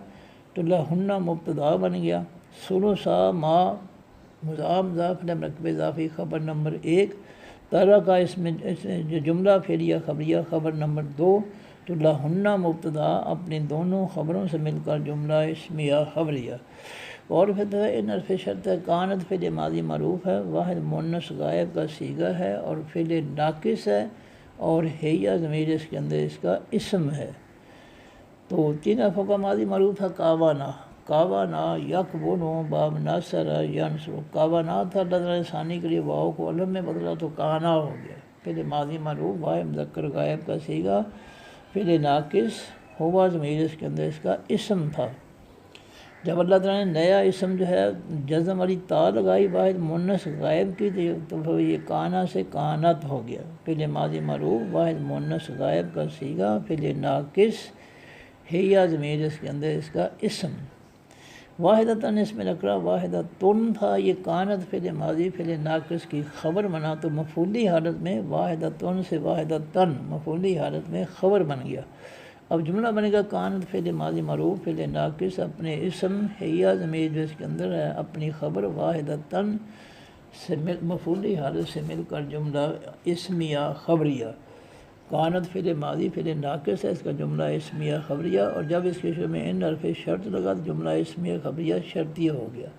تو لہن مبتدا بن گیا، ثلثا ما مضاف مرکب اضافی خبر نمبر 1، طرح کا اس میں جو جملہ فعلیہ خبریہ خبر نمبر 2، تو لہن مبتدا اپنی دونوں خبروں سے مل کر جملہ اسمیہ خبریہ۔ اور پھر ان حرف شرط کانت فعل ماضی معروف ہے، واحد مؤنث غائب کا صیغہ ہے اور فعل ناقص ہے، اور ہیہ ضمیر اس کے اندر اس کا اسم ہے۔ تو 3 حرفوں کا ماضی معروف تھا کاوانا یکبنو باب ناصر ینصر، کاوانا تھا اللہ تعالیٰ نے ثانی کے لیے واو کو علم میں بدلا تو کانا ہو گیا، فعل ماضی معروف واحد مذکر غائب کا صیغہ، فعل ناقص ہوا ضمیر اس کے اندر اس کا اسم تھا۔ جب اللہ تعالیٰ نے نیا اسم جو ہے جزم والی تا لگائی واحد مؤنث غائب کی تو یہ کانا سے کانت ہو گیا، فعل ماضی معروف واحد مؤنث غائب کا صیغہ، فعل ناقص ہیہ ضمیر اس کے اندر اس کا اسم۔ واحدتاً اس میں نکرہ واحدتن تھا، یہ کانت فعل ماضی فعل ناقص کی خبر بنا تو مفعولی حالت میں واحدتن سے واحدتن مفعولی حالت میں خبر بن گیا۔ اب جملہ بنے گا کانت فعل ماضی معروف فعل ناقص اپنے اسم ہیہ ضمیر جو اس کے اندر ہے اپنی خبر واحدتن سے مفعولی حالت سے مل کر جملہ اسمیہ خبریہ۔ کانت فعل ماضی فعل ناقص ہے، اس کا جملہ اسمیہ خبریہ، اور جب اس کے شروع میں ان حرف شرط لگا تو جملہ اسمیہ خبریہ شرطیہ ہو گیا۔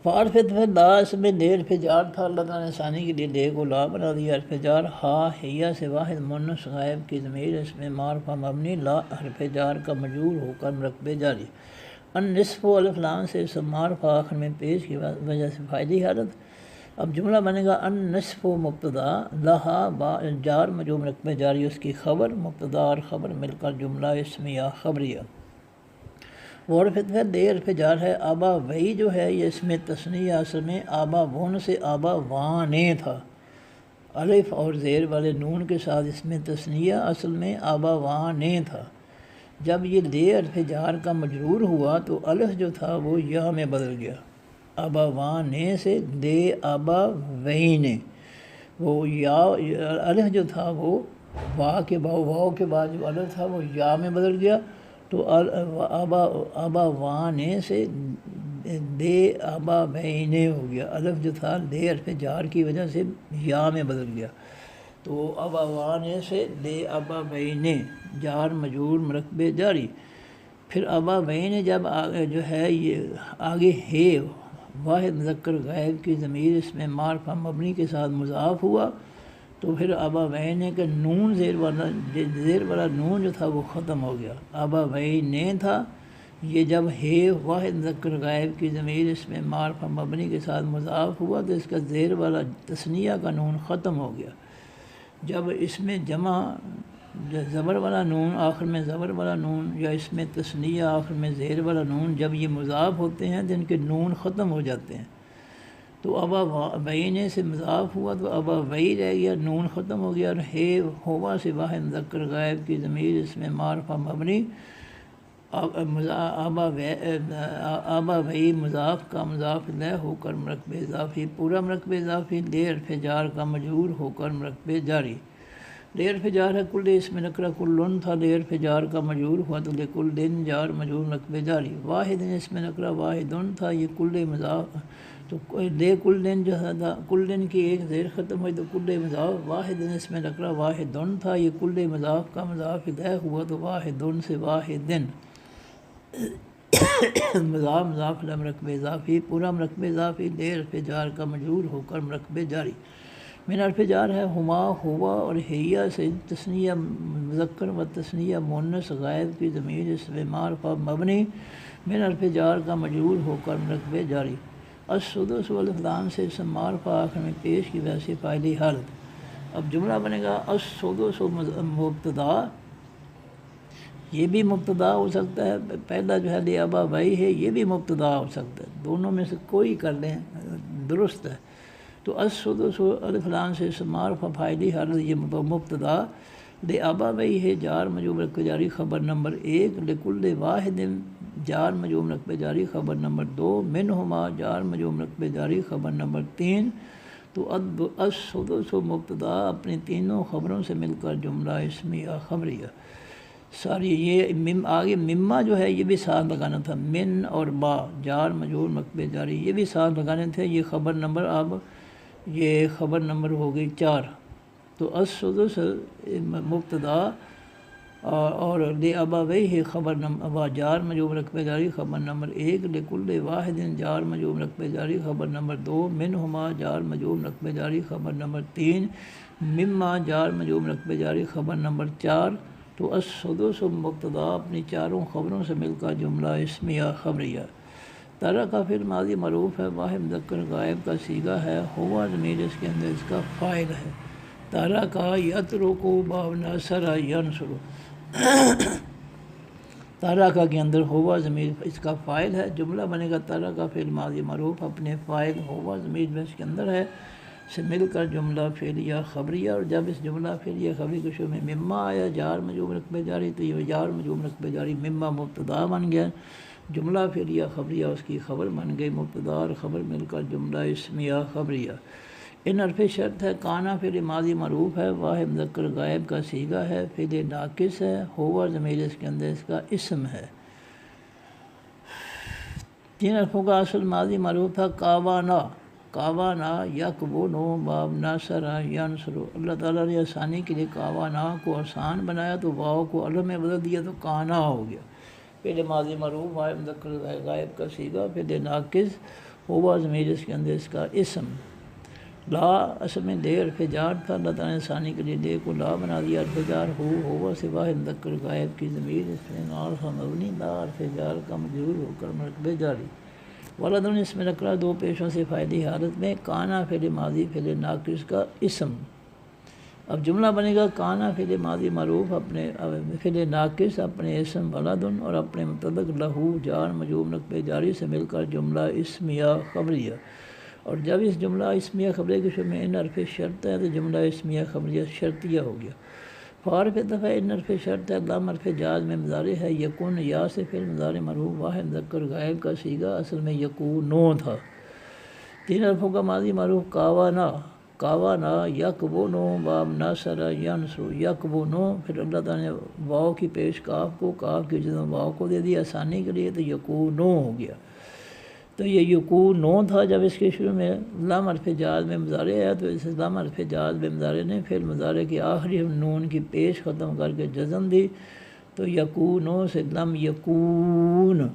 فارف لا اس میں لے حرف جار تھا، اللہ تعالیٰ نے ثانی کے لیے لے کو لا بنا دیا، حرف جار ہا ہیہ سے واحد مؤنث غائب کی ضمیر اس میں معرفہ مبنی لا حرف جار کا مجرور ہو کر مرکب جاری، ان نصف و الف لام سے اسم معرفہ آخر میں پیش کی وجہ سے فاعلی حالت۔ اب جملہ بنے گا ان نصف و مبتدا لہا جار مجرور مرکب جاری اس کی خبر، مبتدا اور خبر مل کر جملہ اسمیہ خبریہ۔ اور پھر دے حرف جار ہے، آبا وہی جو ہے یہ اس میں تثنیہ اصل میں آبا ون سے آبا وانے تھا، الف اور زیر والے نون کے ساتھ اس میں تثنیہ اصل میں آبا وانے تھا۔ جب یہ دے حرف جار کا مجرور ہوا تو الف جو تھا وہ یا میں بدل گیا، آبا وانے سے دے آبا وہینے، وہ یا الف جو تھا وہ واو کے بعد جو الف تھا وہ یا میں بدل گیا، تو آبا وانے سے دے آبا وہینے ہو گیا، الف جو تھا دے حرف جار کی وجہ سے یا میں بدل گیا، تو آبا وانے سے دے آبا وہینے جار مجرور مرکب جاری۔ پھر آبا وہینے جب جو ہے یہ آگے ہے واحد مذکر غائب کی ضمیر اس میں معرفہ مبنی کے ساتھ مضاف ہوا تو پھر آبا وہینے کا نون زیر والا نون جو تھا وہ ختم ہو گیا، آبا وہینے تھا، یہ جب ہے واحد مذکر غائب کی ضمیر اس میں معرفہ مبنی کے ساتھ مضاف ہوا تو اس کا زیر والا تثنیہ کا نون ختم ہو گیا۔ جب اس میں جمع زبر والا نون آخر میں زبر والا نون یا اس میں تثنیہ آخر میں زیر والا نون جب یہ مضاف ہوتے ہیں تو ان کے نون ختم ہو جاتے ہیں. تو ابابین سے مضاف ہوا تو اباوی رہ گیا، نون ختم ہو گیا، اور ہوا سے واحد مذکر غائب کی ضمیر اس میں معرفہ مبنی اباوی مضاف کا مضاف الیہ ہو کر مرکب اضافی، پورا مرکب اضافی لے حرف جار کا مجرور ہو کر مرکب جاری. لے حرف جار ہے کل اس میں نکرہ کلن تھا، لے حرف جار کا مجرور ہوا تو لے کل دن جار مجرور مرکب جاری. واحد اس میں نکرہ واحدن تھا، یہ کل مضاف تو لے کل دن جو ہے کل دن کی ایک زیر ختم ہوئی تو کل مضاف. واحد اس میں نکرہ واحدن تھا، یہ کل مضاف کا مضاف الیہ ہوا تو واحدن سے واحدن مضاف مرکب اضافی، پورا مرکب اضافی لے حرف جار کا مجرور ہو کر مرکب جاری. من حرف جار ہے ہما ہوا اور ہیہ سے تثنیہ مذکر و تثنیہ مؤنث غائب کی ضمیر اس میں معرفہ مبنی من حرف جار کا مجرور ہو کر مرکب جاری. السدس والفلام سے اسم معرفہ آخر میں پیش کی ویسے فاعلی حالت. اب جملہ بنے گا السدس مبتدا، یہ بھی مبتدا ہو سکتا ہے، پہلا جو ہے لیابا بھائی ہے یہ بھی مبتدا ہو سکتا ہے، دونوں میں سے کوئی کر لیں درست ہے. تو السدس الفلام سے اسم معرفہ فاعلی حالت یہ مبتدا، لیابا بھائی ہے جار مجرور مرکب جاری خبر نمبر 1، لکل واحد جار مجرور مرکب جاری خبر نمبر 2، منہما جار مجرور مرکب جاری خبر نمبر 3. تو السدس مبتدا اپنی تینوں خبروں سے مل کر جملہ اسمیہ خبریہ ساری. یہ آگے مما جو ہے یہ بھی ساتھ لگانا تھا، من اور با جار مجرور مرکب جاری یہ بھی ساتھ لگانے تھے. یہ خبر نمبر اب یہ خبر نمبر ہو گئی 4. تو السدس مبتدا اور لابویہ خبر نمبر جار مجرور مرکب جاری خبر نمبر 1، لکل واحد جار مجرور مرکب جاری خبر نمبر 2، منہما جار مجرور مرکب جاری خبر نمبر 3، مما جار مجرور مرکب جاری خبر نمبر 4. تو السدس مبتدا اپنی چاروں خبروں سے مل کر جملہ اسمیہ خبریہ. تارا کا فعل ماضی معروف ہے، واحد مذکر غائب کا صیغہ ہے، ہوا ضمیر اس کے اندر اس کا فاعل ہے. تارا کا یترکو باب نصر ینصر، تارا کا کے اندر ہوا ضمیر اس کا فاعل ہے. جملہ بنے گا تارا کا فعل ماضی معروف اپنے فاعل ہوا ضمیر اس کے اندر ہے سے مل کر جملہ فعلیہ خبریہ. اور جب اس جملہ فعلیہ خبری کے شروع میں مما آیا جار مجرور مرکب جاری تو یہ جار مجرور مرکب جاری مما مبتدا بن گیا، جملہ فعلیہ خبریہ اس کی خبر بن گئی، مبتدا اور خبر مل کر جملہ اسمیہ خبریہ. ان حرف شرط ہے، کانا فعل ماضی معروف ہے، واحد مذکر غائب کا صیغہ ہے، فعل ناقص ہے، ہوا ضمیر اس کے اندر اس کا اسم ہے. 3 حرفوں کا اصل ماضی معروف تھا کاوانا، کاوانا یکونو باب ناصر ینصر. اللہ تعالیٰ نے آسانی کے لیے کاوانا کو آسان بنایا تو واو کو الف میں بدل دیا تو کانا ہو گیا. فعل ماضی معروف واحد مذکر غائب کا صیغہ، فعل ناقص ہوا ضمیر اس کے اندر اس کا اسم. لا اصل میں لے حرف جار تھا، اللہ تعالیٰ نے آسانی کے لیے لے کو لا بنا دیا، حرف جار ہوا سے واحد مذکر غائب کی ضمیر اس میں معرفہ مبنی لا حرف جار کا مجرور ہو کر مرکب جاری. ولدن اس میں نکرہ 2 پیشوں سے فائدی حالت میں، کانا فعل ماضی فعل ناقص کا اسم. اب جملہ بنے گا کانا فعل ماضی معروف اپنے فعل ناقص اپنے اسم ولدن اور اپنے متعلق لہو جار مجرور مرکب جاری سے مل کر جملہ اسمیہ خبریہ. اور جب اس جملہ اسمیہ خبریہ کے شروع میں ان حرف شرط ہے تو جملہ اسمیہ خبریہ شرطیہ ہو گیا. فارف دفعہ ان حرف شرط ہے، لام حرف جاز میں مضارع ہے، یکون یا سے فعل مضارع مرفوع واحد مذکر غائب کا صیغہ اصل میں یکونو تھا. 3 حرفوں کا ماضی معروف کاوانا، کاوانا یکونو باب ناصر ینصر، یکونو پھر اللہ تعالیٰ نے واو کی پیش کاف کو، کاف کی جگہ واو کو دے دیا آسانی کے لیے تو یکونو ہو گیا. تو یہ یکونو تھا، جب اس کے شروع میں لام حرف جاز میں مضارع ہے تو اس لام حرف جاز میں مضارع نے فعل مضارع کی آخری نون کی پیش ختم کر کے جزم دی تو یکونو سے لم یکون،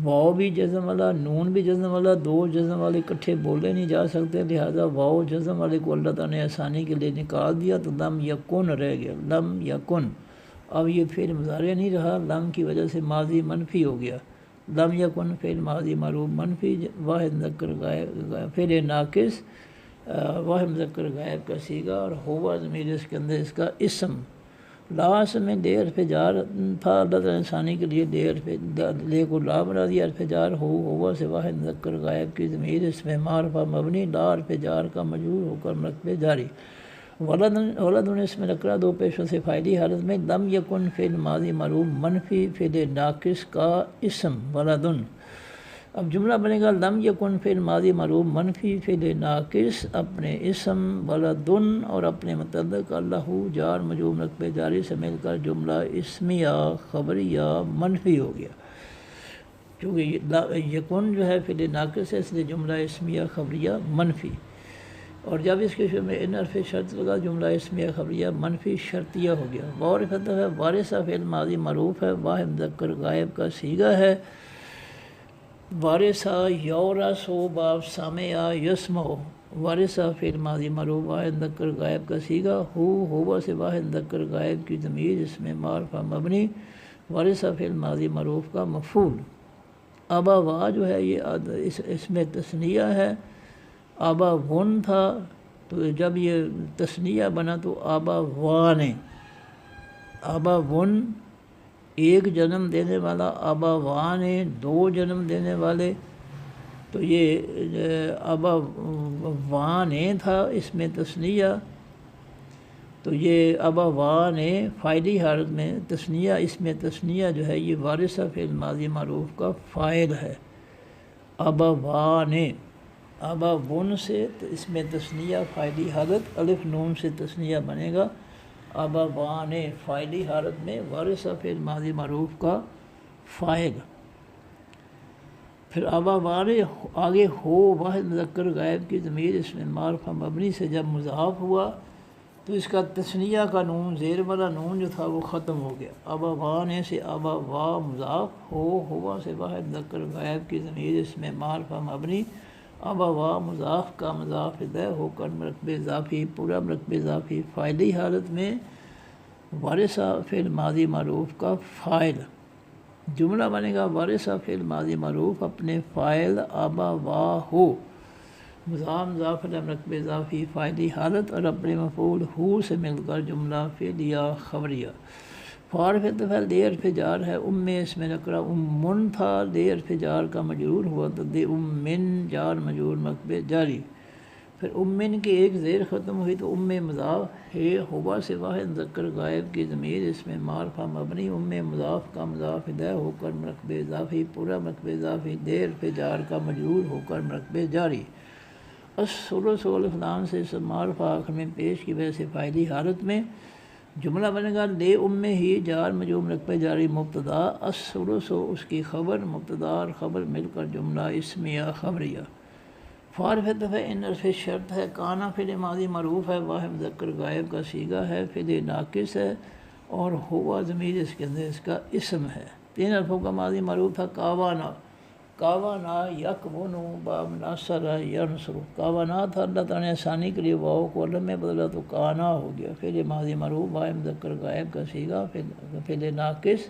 واو بھی جزم والا نون بھی جزم والا، 2 جزم والے اکٹھے بولے نہیں جا سکتے، لہذا واو جزم والے کو اللہ تعالیٰ نے آسانی کے لیے نکال دیا تو لم یکن رہ گیا، لم یکن. اب یہ فعل مضارع نہیں رہا، لم کی وجہ سے ماضی منفی ہو گیا. لم یکن فعل ماضی معروف منفی واحد مذکر غائب فعل ناقص واحد مذکر غائب کا صیغہ اور ہوا ضمیر اس کے اندر اس کا اسم. لاس میں دے حرف جار تھا، اللہ تعالیٰ نے ثانی کے لیے دے حرف لے کو لا بنا دیا، حرف جار ہوا سے واحد مذکر غائب کی ضمیر اس میں معرفہ مبنی، لا حرف جار کا مجرور ہو کر مرتبہ جاری۔ ولد اس میں نکرہ دو پیشوں سے فائلی حالت میں، لم یکن فعل ماضی معروف منفی فعل ناقص کا اسم ولدن۔ اب جملہ بنے گا لم یکن فعل ماضی معروف منفی فعل ناقص اپنے اسم ولدن اور اپنے متعلق اللہ جار مجرور مرتبہ جاری سے مل کر جملہ اسمیہ خبریہ منفی ہو گیا، کیونکہ یکن جو ہے فعل ناقص ہے اس لیے جملہ اسمیہ خبریہ منفی، اور جب اس کے شروع میں ان حرف شرط لگا جملہ اسمیہ خبریہ منفی شرطیہ ہو گیا۔ وارثۃ ہے، وارثہ فعل ماضی معروف ہے، واحد مذکر غائب کا صیغہ ہے۔ وارثہ یورث و باب سامع یسمع، وارثہ فعل ماضی معروف واحد مذکر غائب کا صیغہ، ہوا سے واحد مذکر غائب کی ضمیر اس میں معرفہ مبنی، وارثہ فعل ماضی معروف کا مفعول۔ ابا وا جو ہے یہ اس میں تثنیہ ہے، آبا ون تھا تو جب یہ تثنیہ بنا تو آبا وا نے، آبا ون ایک جنم دینے والا، آبا وا نے دو جنم دینے والے، تو یہ آبا وا نے تھا اس میں تثنیہ، تو یہ آبا وا نے فاعلی حالت میں تثنیہ، اس میں تثنیہ جو ہے یہ وارثہ فعل ماضی معروف کا فاعل ہے۔ آبا وا نے، آبا ون سے تو اس میں تثنیہ فاعلی حالت الف نون سے تثنیہ بنے گا، آبا وا نے فاعلی حالت میں وارثہ فعل ماضی معروف کا فاعل۔ پھر آبا وا نے آگے ہو واحد مذکر غائب کی ضمیر اس میں معرفہ مبنی سے جب مضاف ہوا تو اس کا تثنیہ کا نون زیر والا نون جو تھا وہ ختم ہو گیا، آبا وا نے سے آبا وا مضاف، ہوا سے واحد مذکر غائب کی ضمیر اس میں معرفہ مبنی، آبا وا مضاف کا مضاف الیہ ہو کر مرکب اضافی، پورا مرکب اضافی فاعلی حالت میں وارثہ فعل ماضی معروف کا فاعل۔ جملہ بنے گا وارثہ فعل ماضی معروف اپنے فاعل آبا وا ہو، مضاف مضاف الیہ مرکب اضافی فاعلی حالت اور اپنے مفعول ہو سے مل کر جملہ فعلیہ خبریہ۔ فارف فعل دے حرف جار ہے، اس میں نکرہ من تھا، دے حرف جار کا مجرور ہوا تو دے من جار مجرور مرکب جاری۔ پھر من کی ایک زیر ختم ہوئی تو مضاف ہے، ہوا سے واحد مذکر غائب کی ضمیر اس میں معرفہ مبنی، مضاف کا مضاف الیہ ہو کر مرکب اضافی، پورا مرکب اضافی دے حرف جار کا مجرور ہو کر مرکب جاری۔ الثلث الف لام سے معرفہ آخر میں پیش کی وجہ سے فاعلی حالت میں جملہ بنے گا لے ہی جار مجرور مرکب جاری مبتدا، الثلث اس کی خبر، مبتدا اور خبر مل کر جملہ اسمیہ خبریہ۔ فارف دفعہ ان حرف شرط ہے، کانا فعل ماضی معروف ہے، واحد مذکر غائب کا صیغہ ہے، فعل ناقص ہے اور ہوا ضمیر اس کے اندر اس کا اسم ہے۔ تین حرفوں کا ماضی معروف تھا کاوانا، کاوانا یکونو باب ناصر ینصر، کاوانا تھا، اللہ تعالیٰ نے ثانی کے لیے واو کو علم میں بدلا تو کانا ہو گیا، فعل ماضی معروف واحد مذکر غائب کا صیغہ، فعل ناقص۔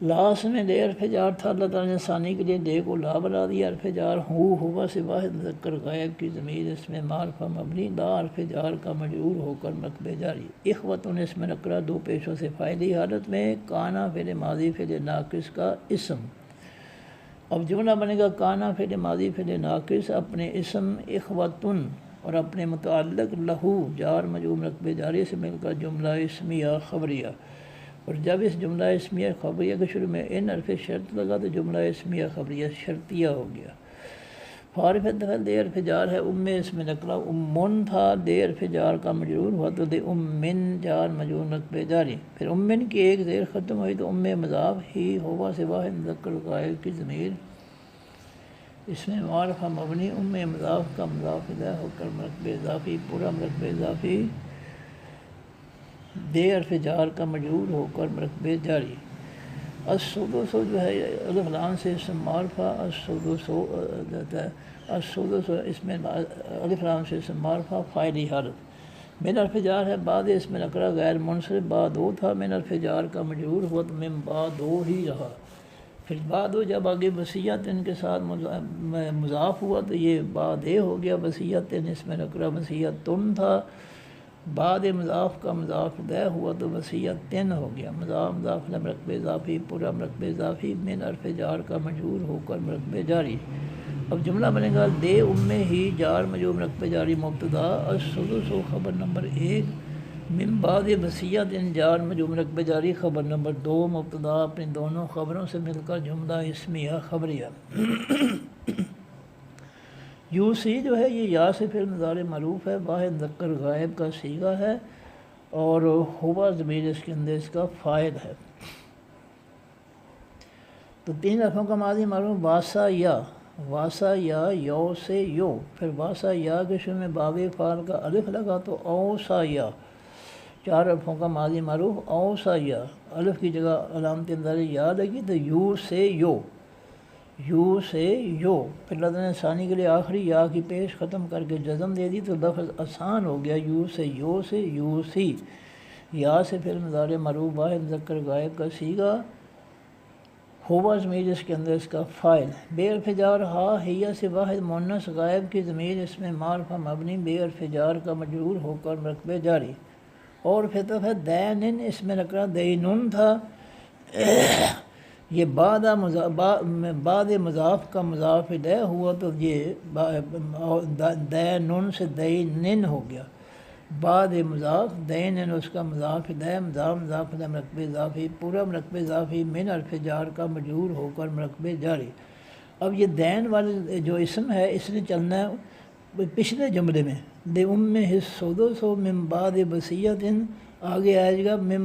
لاس میں دے حرف جار تھا، اللہ تعالیٰ نے ثانی کے لیے دے کو لا بنا دیا، حرف جار ہوا سے واحد مذکر غائب کی ضمیر اس میں معرفہ مبنی، لا حرف جار کا مجرور ہو کر مرکب جاری۔ اخوتن اس میں نکرہ دو پیشوں سے فاعلی حالت میں، کانا فعل ماضی فعل ناقص کا اسم۔ اب جملہ بنے گا کانا فعل ماضی فعل ناقص اپنے اسم اخوتن اور اپنے متعلق لہو جار مجرور مرکب جاری سے مل کر جملہ اسمیہ خبریہ، اور جب اس جملہ اسمیہ خبریہ کے شروع میں ان حرف شرط لگا تو جملہ اسمیہ خبریہ شرطیہ ہو گیا۔ فارف دفعل دے حرف جار ہے، اس میں نکلا من تھا، دے حرف جار کا مجرور ہوا تو دے من جار مجرور مرکب جاری۔ پھر من کی ایک زیر ختم ہوئی تو مضاف ہی ہوا سے واحد مذکر غائب کی ضمیر اس میں معرفہ مبنی، مضاف کا مضاف الیہ ہو کر مرکب اضافی، پورا مرکب اضافی دے حرف جار کا مجرور ہو کر مرکب جاری۔ السدس جو ہے الف لام سے اسم معرفہ، السدس اس میں الف لام سے اسم معرفہ فاعلی حالت۔ من حرف جار ہے، بعد اس میں نکرہ غیر منصرف بعد دو تھا، من حرف جار کا مجرور ہوا تو من بعد دو ہی رہا۔ پھر بعد جب آگے وصیت ان کے ساتھ مضاف ہوا تو یہ بعد ہو گیا، وصیت اس میں نکرہ وصیت تن تھا، بعد مضاف کا مضاف دہ ہوا تو وصیت تن ہو گیا، مضاف مضاف مرکب اضافی پورا مرکب اضافی من حرف جار کا مجرور ہو کر مرکب جاری۔ اب جملہ بنے گا دے ہی جار مجرور مرکب جاری مبتدا السدس خبر نمبر 1 من بعد وصیت جار مجرور مرکب جاری خبر نمبر 2 مبتدا اپنی دونوں خبروں سے مل کر جملہ اسمیہ خبریہ۔ یوسی جو ہے یہ یا سے فعل مضارع معروف ہے، واحد مذکر غائب کا صیغہ ہے اور ہوا ضمیر اس کے اندر اس کا فاعل ہے۔ تو 3 حرفوں کا ماضی معروف واسا یا یو سے یو، پھر واسا یا کے شروع میں باب فعل کا الف لگا تو اوسا یا۔ 4 حرفوں کا ماضی معروف اوسا یا، الف کی جگہ علامت انذاری یا لگی تو یو سے یو، پھر لفظ ثانی کے لیے آخری یا کی پیش ختم کر کے جزم دے دی تو لفظ آسان ہو گیا، یو سے یوسی۔ یا سے فعل مضارع معروف واحد مذکر غائب کا صیغہ، ہوا ضمیر اس کے اندر اس کا فاعل۔ بے حرف جار ہا ہیا سے واحد مؤنث غائب کی ضمیر اس میں معرفہ مبنی بے حرف جار کا مجرور ہو کر مرکب جاری۔ اور پھر ہے دینن، اس میں نکرہ دینن تھا، یہ بعد مضاف کا مضاف الیہ ہوا تو یہ دینن سے دینن ہو گیا، بعد مضاف دینن اس کا مضاف الیہ مضاف الیہ مرکب اضافی پورا مرکب اضافی من حرف جار کا مجرور ہو کر مرکب جاری۔ اب یہ دین والے جو اسم ہے اس نے چلنا ہے پچھلے جملے میں، دے السدس من بعد وصیت، آگے آئے گا من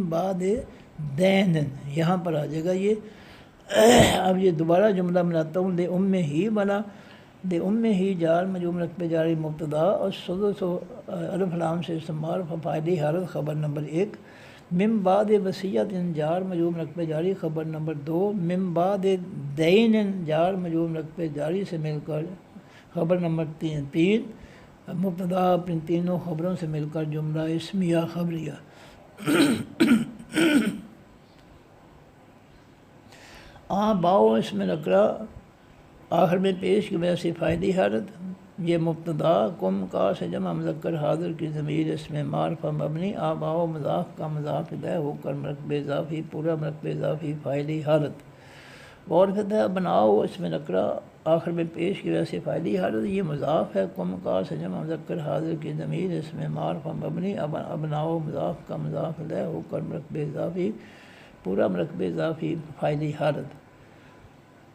بعد دین، یہاں پر آ جائے گا یہ۔ اب یہ دوبارہ جملہ بناتا ہوں، دے ہی والا، دے ہی جار مجرور مرکب جاری مبتدا اور السدس الف لام سے استعمال فاعلی حالت خبر نمبر 1، من بعد وصیت جار مجرور مرکب جاری خبر نمبر 2، من بعد دین جار مجرور مرکب جاری سے مل کر خبر نمبر 3 مبتدا اپنی تینوں خبروں سے مل کر جملہ اسمیہ خبریہ۔ باؤ اس میں نکرہ آخر میں پیش کی وجہ سے فائدی حالت، یہ مبتدا کم کا سے جمع مذکر حاضر کی ضمیر اس میں معرفہ مبنی آباؤ مضاف کا مضاف الیہ ہو کر مرکب اضافی پورا مرکب اضافی فاعلی حالت۔ اور پھر بناؤ اس میں نکرہ آخر میں پیش کی وجہ سے فاعلی حالت، یہ مضاف ہے کم کا سے جمع مذکر حاضر کی ضمیر اس میں معرفہ مبنی ابناؤ مضاف کا مضاف الیہ ہو کر مرکب اضافی پورا مرکب اضافی فاعلی حالت۔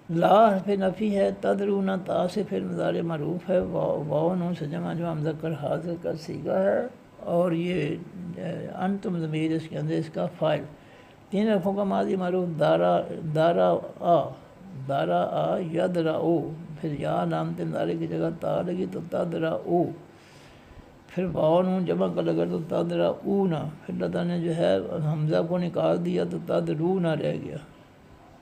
لا حرف نفی ہے، تدرون تا سے فعل مضارع معروف ہے، واو نون سے جمع مذکر حاضر کا صیغہ ہے اور یہ انتم ضمیر اس کے اندر اس کا فاعل۔ 3 حرفوں کا ماضی معروف دارا آ یدرعو، پھر یا علامت انذاری کی جگہ تا لگی تو تدرعو، پھر واو نون جمع کا لگا تو تدرعونا، پھر اللہ نے جو ہے حمزہ کو نکال دیا تو تدرونا رہ گیا،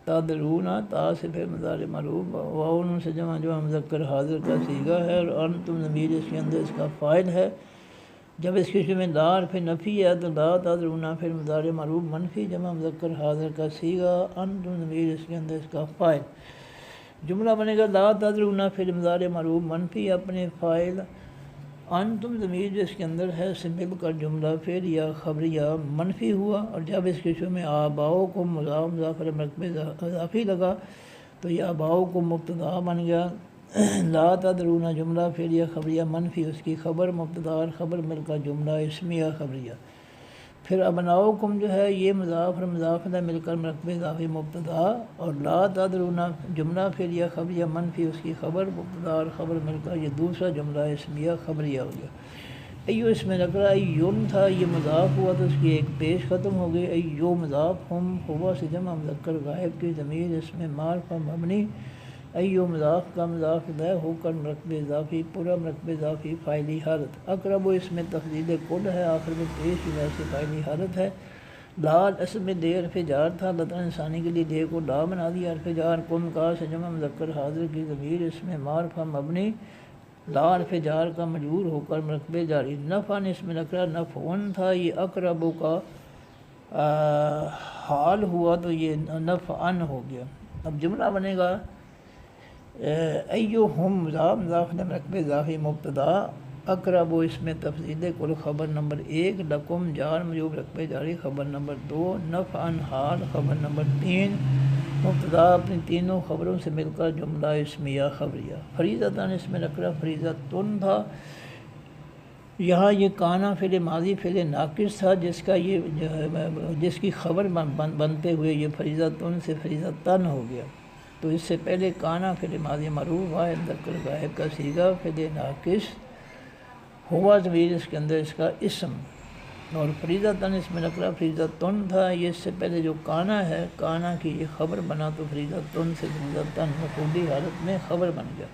تدرونا تا سے پھر مضارع معروف واو نون سے جمع مذکر حاضر کا صیغہ ہے اور انتم ضمیر اس کے اندر اس کا فاعل ہے۔ جب اس کے شروع میں لا حرف نفی ہے تو لا تدرونا پھر مضارع معروف منفی جمع مذکر حاضر کا صیغہ، انتم ضمیر اس کے اندر اس کا فاعل۔ جملہ بنے گا لا تدرونا پھر مضارع معروف منفی اپنے فاعل، انتم ضمیر اس کے اندر ہے سے مل کر جملہ فعلیہ خبریہ منفی ہوا، اور جب اس کے شروع میں آباؤ کو مضاف مرکب اضافی لگا تو یہ آباؤ کو مبتدا بن گیا، لا تدرونا جملہ فعلیہ خبریہ منفی اس کی خبر مبتدا اور خبر مل کر جملہ اسمیہ خبریہ۔ پھر ابناؤکم جو ہے یہ مضاف اور مضاف الیہ مل کر مرکب اضافی مبتدا اور لا تدرونا جملہ فعلیہ خبریہ منفی اس کی خبر مبتدا اور خبر مل کر یہ دوسرا جملہ اسمیہ خبریہ ہو گیا۔ ایو اس میں نکرہ ایون تھا، یہ مضاف ہوا تو اس کی ایک پیش ختم ہو گئی، ایو مضاف ہم ہوا سے جمع مذکر غائب کی ضمیر اس میں معرفہ مبنی ایو مضاف کا مضاف الیہ ہو کر مرکب اضافی پورا مرکب اضافی فاعلی حالت۔ اقرب اس میں تفضیل کل ہے، آخر میں پیش کی وجہ سے فاعلی حالت ہے۔ لال اصل میں دے حرف جار تھا، لطن انسانی کے لیے دے کو لا بنا دیا حرف جار، کم کا سے جمع مذکر حاضر کی ضمیر اس میں معرفہ مبنی لا حرف جار کا مجرور ہو کر مرکب جاری۔ نفعن اس میں نکرہ نفعن تھا، یہ اقرب کا حال ہوا تو یہ نفعن ہو گیا۔ اب جملہ بنے گا ایو ہم مضاف الیہ مرکب اضافی مبتدا اقرب اس میں تفصیل کل خبر نمبر 1، لکم جار مجرور رقبے جاری خبر نمبر 2، نفعن حال خبر نمبر 3، مبتدا اپنی تینوں خبروں سے مل کر جملہ اسمیہ خبریہ۔ فریضتاً اس میں نکرہ فریضتن تھا، یہاں یہ کانا فعل ماضی فعل ناقص تھا جس کا یہ جو ہے جس کی خبر بنتے ہوئے یہ فریضتن سے فریضتن ہو گیا۔ تو اس سے پہلے کانا فعل ماضی معروف واحد مذکر غائب کا صیغہ فعل ناقص ہوا ضمیر اس کے اندر اس کا اسم، اور فریضتاً اس میں نکرہ فریضتن تھا، یہ اس سے پہلے جو کانا ہے کانا کی یہ خبر بنا تو فریضتن سے فریضتن مفعولی حالت میں خبر بن گیا۔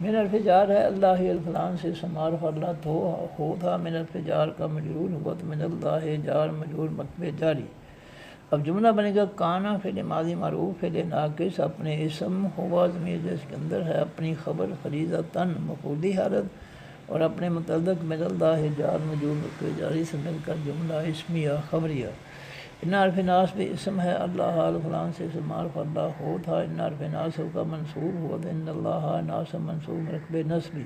من حرف جار ہے اللہ الفلان سے سمار اللہ ہو تھا، من حرف جار کا مجرور ہوا تو من اللہ جار مجرور مکتب جاری۔ اب جملہ بنے گا کانا فعل ماضی معروف فعل ناقص اپنے اسم ہوا ضمیر جس کے اندر ہے اپنی خبر فریضتاً مفعولی حالت اور اپنے متعلق من اللہ جار مجرور مکتب جاری سے مل کر جملہ اسمیہ خبریہ۔ ان حرف ناصب اسم ہے اللہ الفلان سے معرف اللہ ہو تھا، ان حرف ناصب کا منصوب ہوا تھا ان اللہ ناصب منصوب مرکب نصبی۔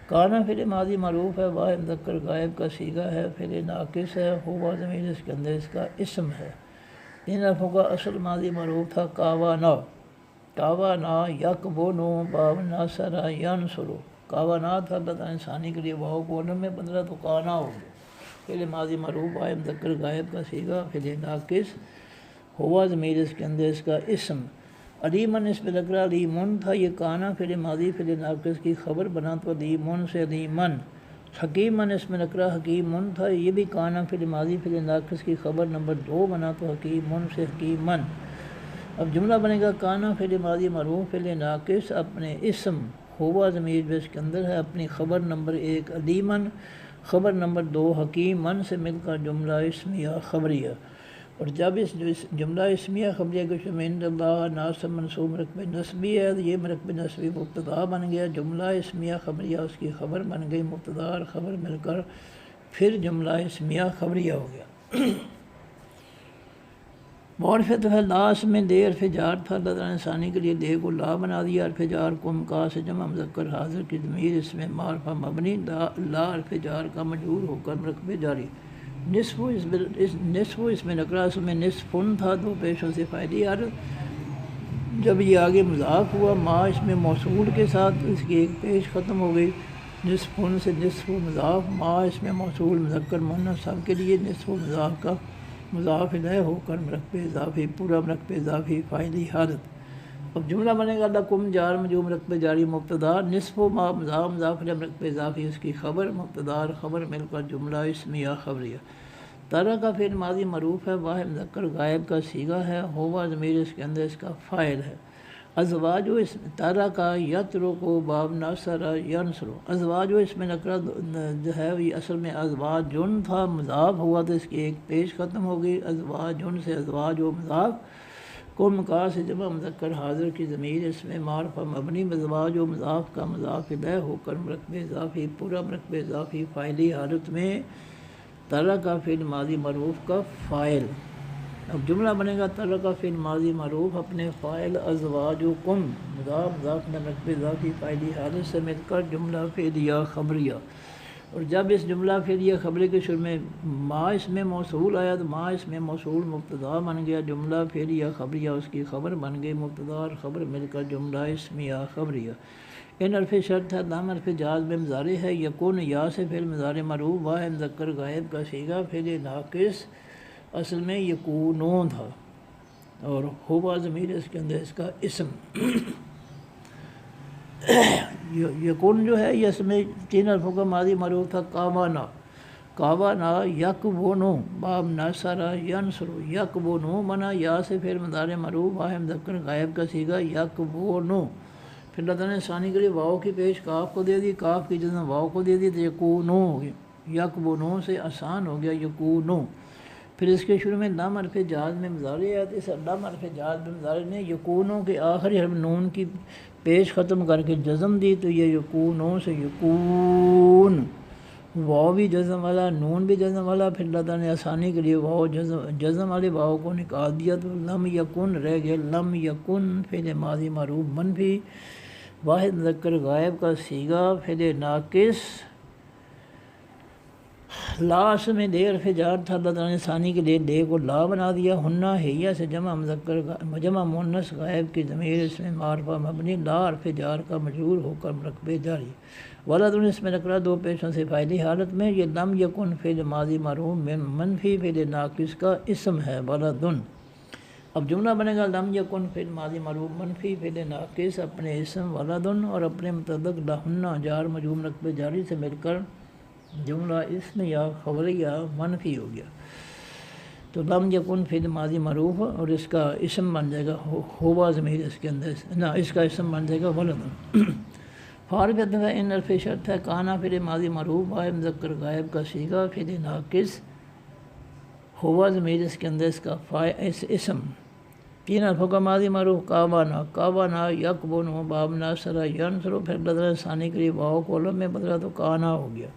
کانا فعل ماضی معروف ہے واحد مذکر غائب کا صیغہ ہے فعل ناقص ہے ہوا ضمیر اس کے اندر اس کا اسم ہے۔ ان حرفوں کا اصل ماضی معروف تھا کاوانا، کاوانا یکبونو باب ناصرہ ینصرو، کاوانا تھا اللہ تعالیٰ انسانی کے لیے واؤ کو علم میں بدلا تو کانا ہو گیا۔ فعل ماضی معروف واحد مذکر غائب کا صیغہ فعل ناقص ہوا ضمیر اس کے اندر اس کا اسم۔ علیمن اس میں نکرہ علیمن تھا، یہ کانا فعل ماضی فعل ناقص کی خبر بنا تو علیمن سے علیمن۔ حکیمن اس میں نکرہ حکیمن تھا، یہ بھی کانا فعل ماضی فعل ناقص کی خبر نمبر 2 بنا تو حکیمن سے حکیمن۔ اب جملہ بنے گا کانا فعل ماضی معروف فعل ناقص اپنے اسم ہوا ضمیر جو اس کے اندر ہے اپنی خبر نمبر 1 علیمن، خبر نمبر 2 حکیمن سے مل کر جملہ اسمیہ خبریہ۔ اور جب اس جملہ اسمیہ خبریہ کے شروع میں ان اللہ ناصب منصوب مرکب نصبی ہے، یہ مرکب نصبی مبتدا بن گیا، جملہ اسمیہ خبریہ اس کی خبر بن گئی، مبتدا اور خبر مل کر پھر جملہ اسمیہ خبریہ ہو گیا۔ معرفت ہے لا اس میں دے حرف جار تھا، اللہ تعالیٰ نے ثانی کے لیے دے کو لا بنا دیا، حرف جار کو مکا سے جمع مذکر حاضر کی ضمیر اس میں معرفہ مبنی لا حرف جار کا مجرور ہو کر مرکب جاری۔ نصف اس میں نکرہ اصل میں نصفن تھا، 2 پیشوں سے فائدی حرف، جب یہ آگے مضاف ہوا ما اس میں موصول کے ساتھ اس کی ایک پیش ختم ہو گئی، نصفن سے نصف مضاف ما اس میں موصول مذکر مؤنث سب کے لیے نصف مضاف کا مضاف الیہ ہو کر مرکب اضافی پورا مرکب اضافی فاعلی حالت۔ اب جملہ بنے گا لکم جار مجرور مرکب جاری مبتدا، نصف ما مضاف الیہ مرکب اضافی اس کی خبر، مبتدا اور خبر مل کر جملہ اسمیہ خبریہ۔ ترا کا فعل ماضی معروف ہے واحد مذکر غائب کا صیغہ ہے ہوا ضمیر اس کے اندر اس کا فاعل ہے۔ ازواج و اس ترا کا یترکو باب ناصرہ ینصرو، ازواج و اس میں نکرہ جو ہے یہ اصل میں ازواج جن تھا، مضاف ہوا تو اس کی ایک پیش ختم ہو گئی، ازواج جن سے ازواج و مضاف کو مکا سے جمع مذکر حاضر کی ضمیر اس میں معرفہ مبنی ازواج و مضاف کا مضاف الیہ ہو کر مرکب اضافی پورا مرکب اضافی فاعلی حالت میں ترا کا فعل ماضی معروف کا فاعل۔ اب جملہ بنے گا ترا کا فعل ماضی معروف اپنے فاعل ازواجکم مضاف میں مرکب اضافی فاعلی حالت سے مل کر جملہ فعلیہ خبریہ۔ اور جب اس جملہ فعلیہ خبری کے شروع میں ما اس میں موصول آیا تو ما اس میں موصول مبتدا بن گیا، جملہ فعلیہ خبریہ اس کی خبر بن گئی، مبتدا اور خبر مل کر جملہ اسمیہ خبریہ۔ ان حرف شرط ہے لام حرف جاز میں مضارع ہے، یکون یا سے فعل مضارع معروف واحد مذکر غائب کا صیغہ فعل ناقص اصل میں یکونون تھا اور ہوا ضمیر اس کے اندر اس کا اسم۔ یکون جو ہے یہ اس میں 3 حرفوں کا ماضی معروف تھا کاوانا، کاوانا یکبونو باب ناصرہ ینصرو، یکبونو منا یا سے فعل مضارع معروف واحد مذکر غائب کا صیغہ یکبونو، پھر اللہ تعالیٰ نے ثانی کے لیے واؤ کی پیش کاف کو دے دی، کاف کی جزم واؤ کو دے دی تو یکونو ہو گیا، یکبونو سے آسان ہو گیا یکونو۔ پھر اس کے شروع میں لام حرف جاز میں مضارع ہے، اس لام حرف جاز میں مضارع نے یکونو کے آخری حرف نون کی پیش ختم کر کے جزم دی تو یہ یکونو سے یکون، واؤ بھی جزم والا نون بھی جزم والا، پھر اللہ تعالیٰ نے آسانی کے لیے واؤ جزم والے واؤ کو نکال دیا تو لم یکن رہ گیا، لم یکن فعل ماضی معروف منفی واحد مذکر غائب کا صیغہ فعل ناقص لاس میں دے حرف جار تھا، اللہ تعالیٰ نے ثانی کے لیے دے کو لا بنا دیا. ہنہ ہیہ سے جمع مونس غائب کی ضمیر اس میں معرفہ مبنی، لا حرف جار کا مجرور ہو کر مرکبے جاری. ولدن اس میں نکرہ دو پیشوں سے فائلی حالت میں. یہ لم یکن فعل ماضی مرفوع میں منفی فعل ناقص کا اسم ہے ولدن. اب جملہ بنے گا لم یکن فعل ماضی مرفوع منفی فعل ناقص اپنے اسم ولدن اور اپنے متعلق لہنہ جار مجرور مرکبے جاری سے مل کر جملہ اسم یا خبریہ منفی ہو گیا. تو لم یکن فعل ماضی مرفوع اور اس کا اسم بن جائے گا ہوا ضمیر اس کے اندر نہ اس کا اسم بن جائے گا ولدن. فارغ دفعہ ان حرف شرط ہے. کانا فعل ماضی مرفوع مذکر غائب کا صیغہ فعل ناقص ہوا ضمیر اس کے اندر اس کا اسم. تین حرفوں کا ماضی معروف کعبہ یکبن باب ناصر ینصر. پھر بدل ثانی کے لیے واو کولم میں بدلا تو کانا ہو گیا.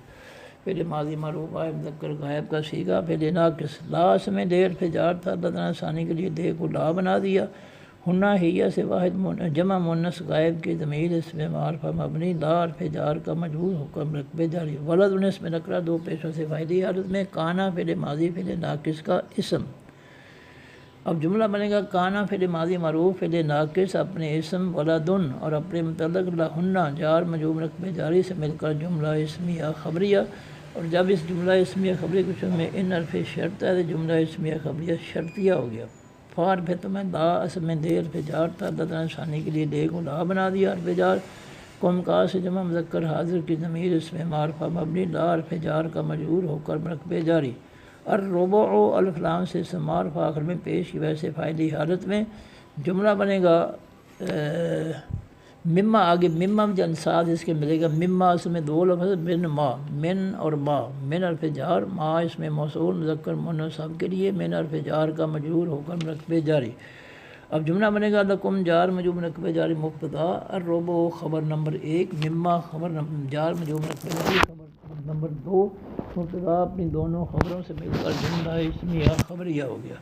پھر ماضی معروف مذکر غائب کا صیغہ پھر ناقص. لاس میں دے حرف جار تھا، بدل ثانی کے لیے دے کو لا بنا دیا. ہنہ ہیہ سے واحد جمع مونس غائب کی ضمیر اس میں معرفہ مبنی، لا حرف جار کا مجرور ہو کر مرکبے جاری. ولد اس میں نکرہ دو پیشوں سے فائلی حالت میں. کانا فعل ماضی فعل ناقص کا اسم. اب جملہ بنے گا کانا فعل ماضی معروف فعل ناقص اپنے اسم ولدن اور اپنے متعلق لہنہ جار مجرور مرکبے جاری سے مل کر جملہ اسمیہ خبریہ. اور جب اس جملہ اسمیہ خبریہ کے شروع میں ان حرف شرط ہے تو جملہ اسمیہ خبریہ شرطیہ ہو گیا. فار پھر تو میں لا اس میں دے حرف جار تھا، اللہ تعالیٰ نے ثانی کے لیے دے کو لا بنا دیا. حرف جار قوم کا سے جمع مذکر حاضر کی ضمیر اس میں معرفہ مبنی، لا حرف جار کا مجرور ہو کر مرکبے جاری. الربع الف لام سے اسم معرفہ آخر میں پیش کی وجہ سے فاعلی حالت میں. جملہ بنے گا مما. آگے مما میں جنساد اس کے ملے گا. مما اس میں دو لفظ من ما، من اور ما. من حرف جار، ما اس میں موصول مذکر مؤنث سب کے لیے، من حرف جار کا مجرور ہو کر مرکبے جاری. اب جملہ بنے گا لکم جار مجرور مرکبے جاری مبتدا. الربع خبر نمبر 1، مما خبر جار مجرور مرکبے جاری خبر نمبر 2. مبتدا اپنی دونوں خبروں سے مل کر جملہ اسمیہ خبریہ ہو گیا.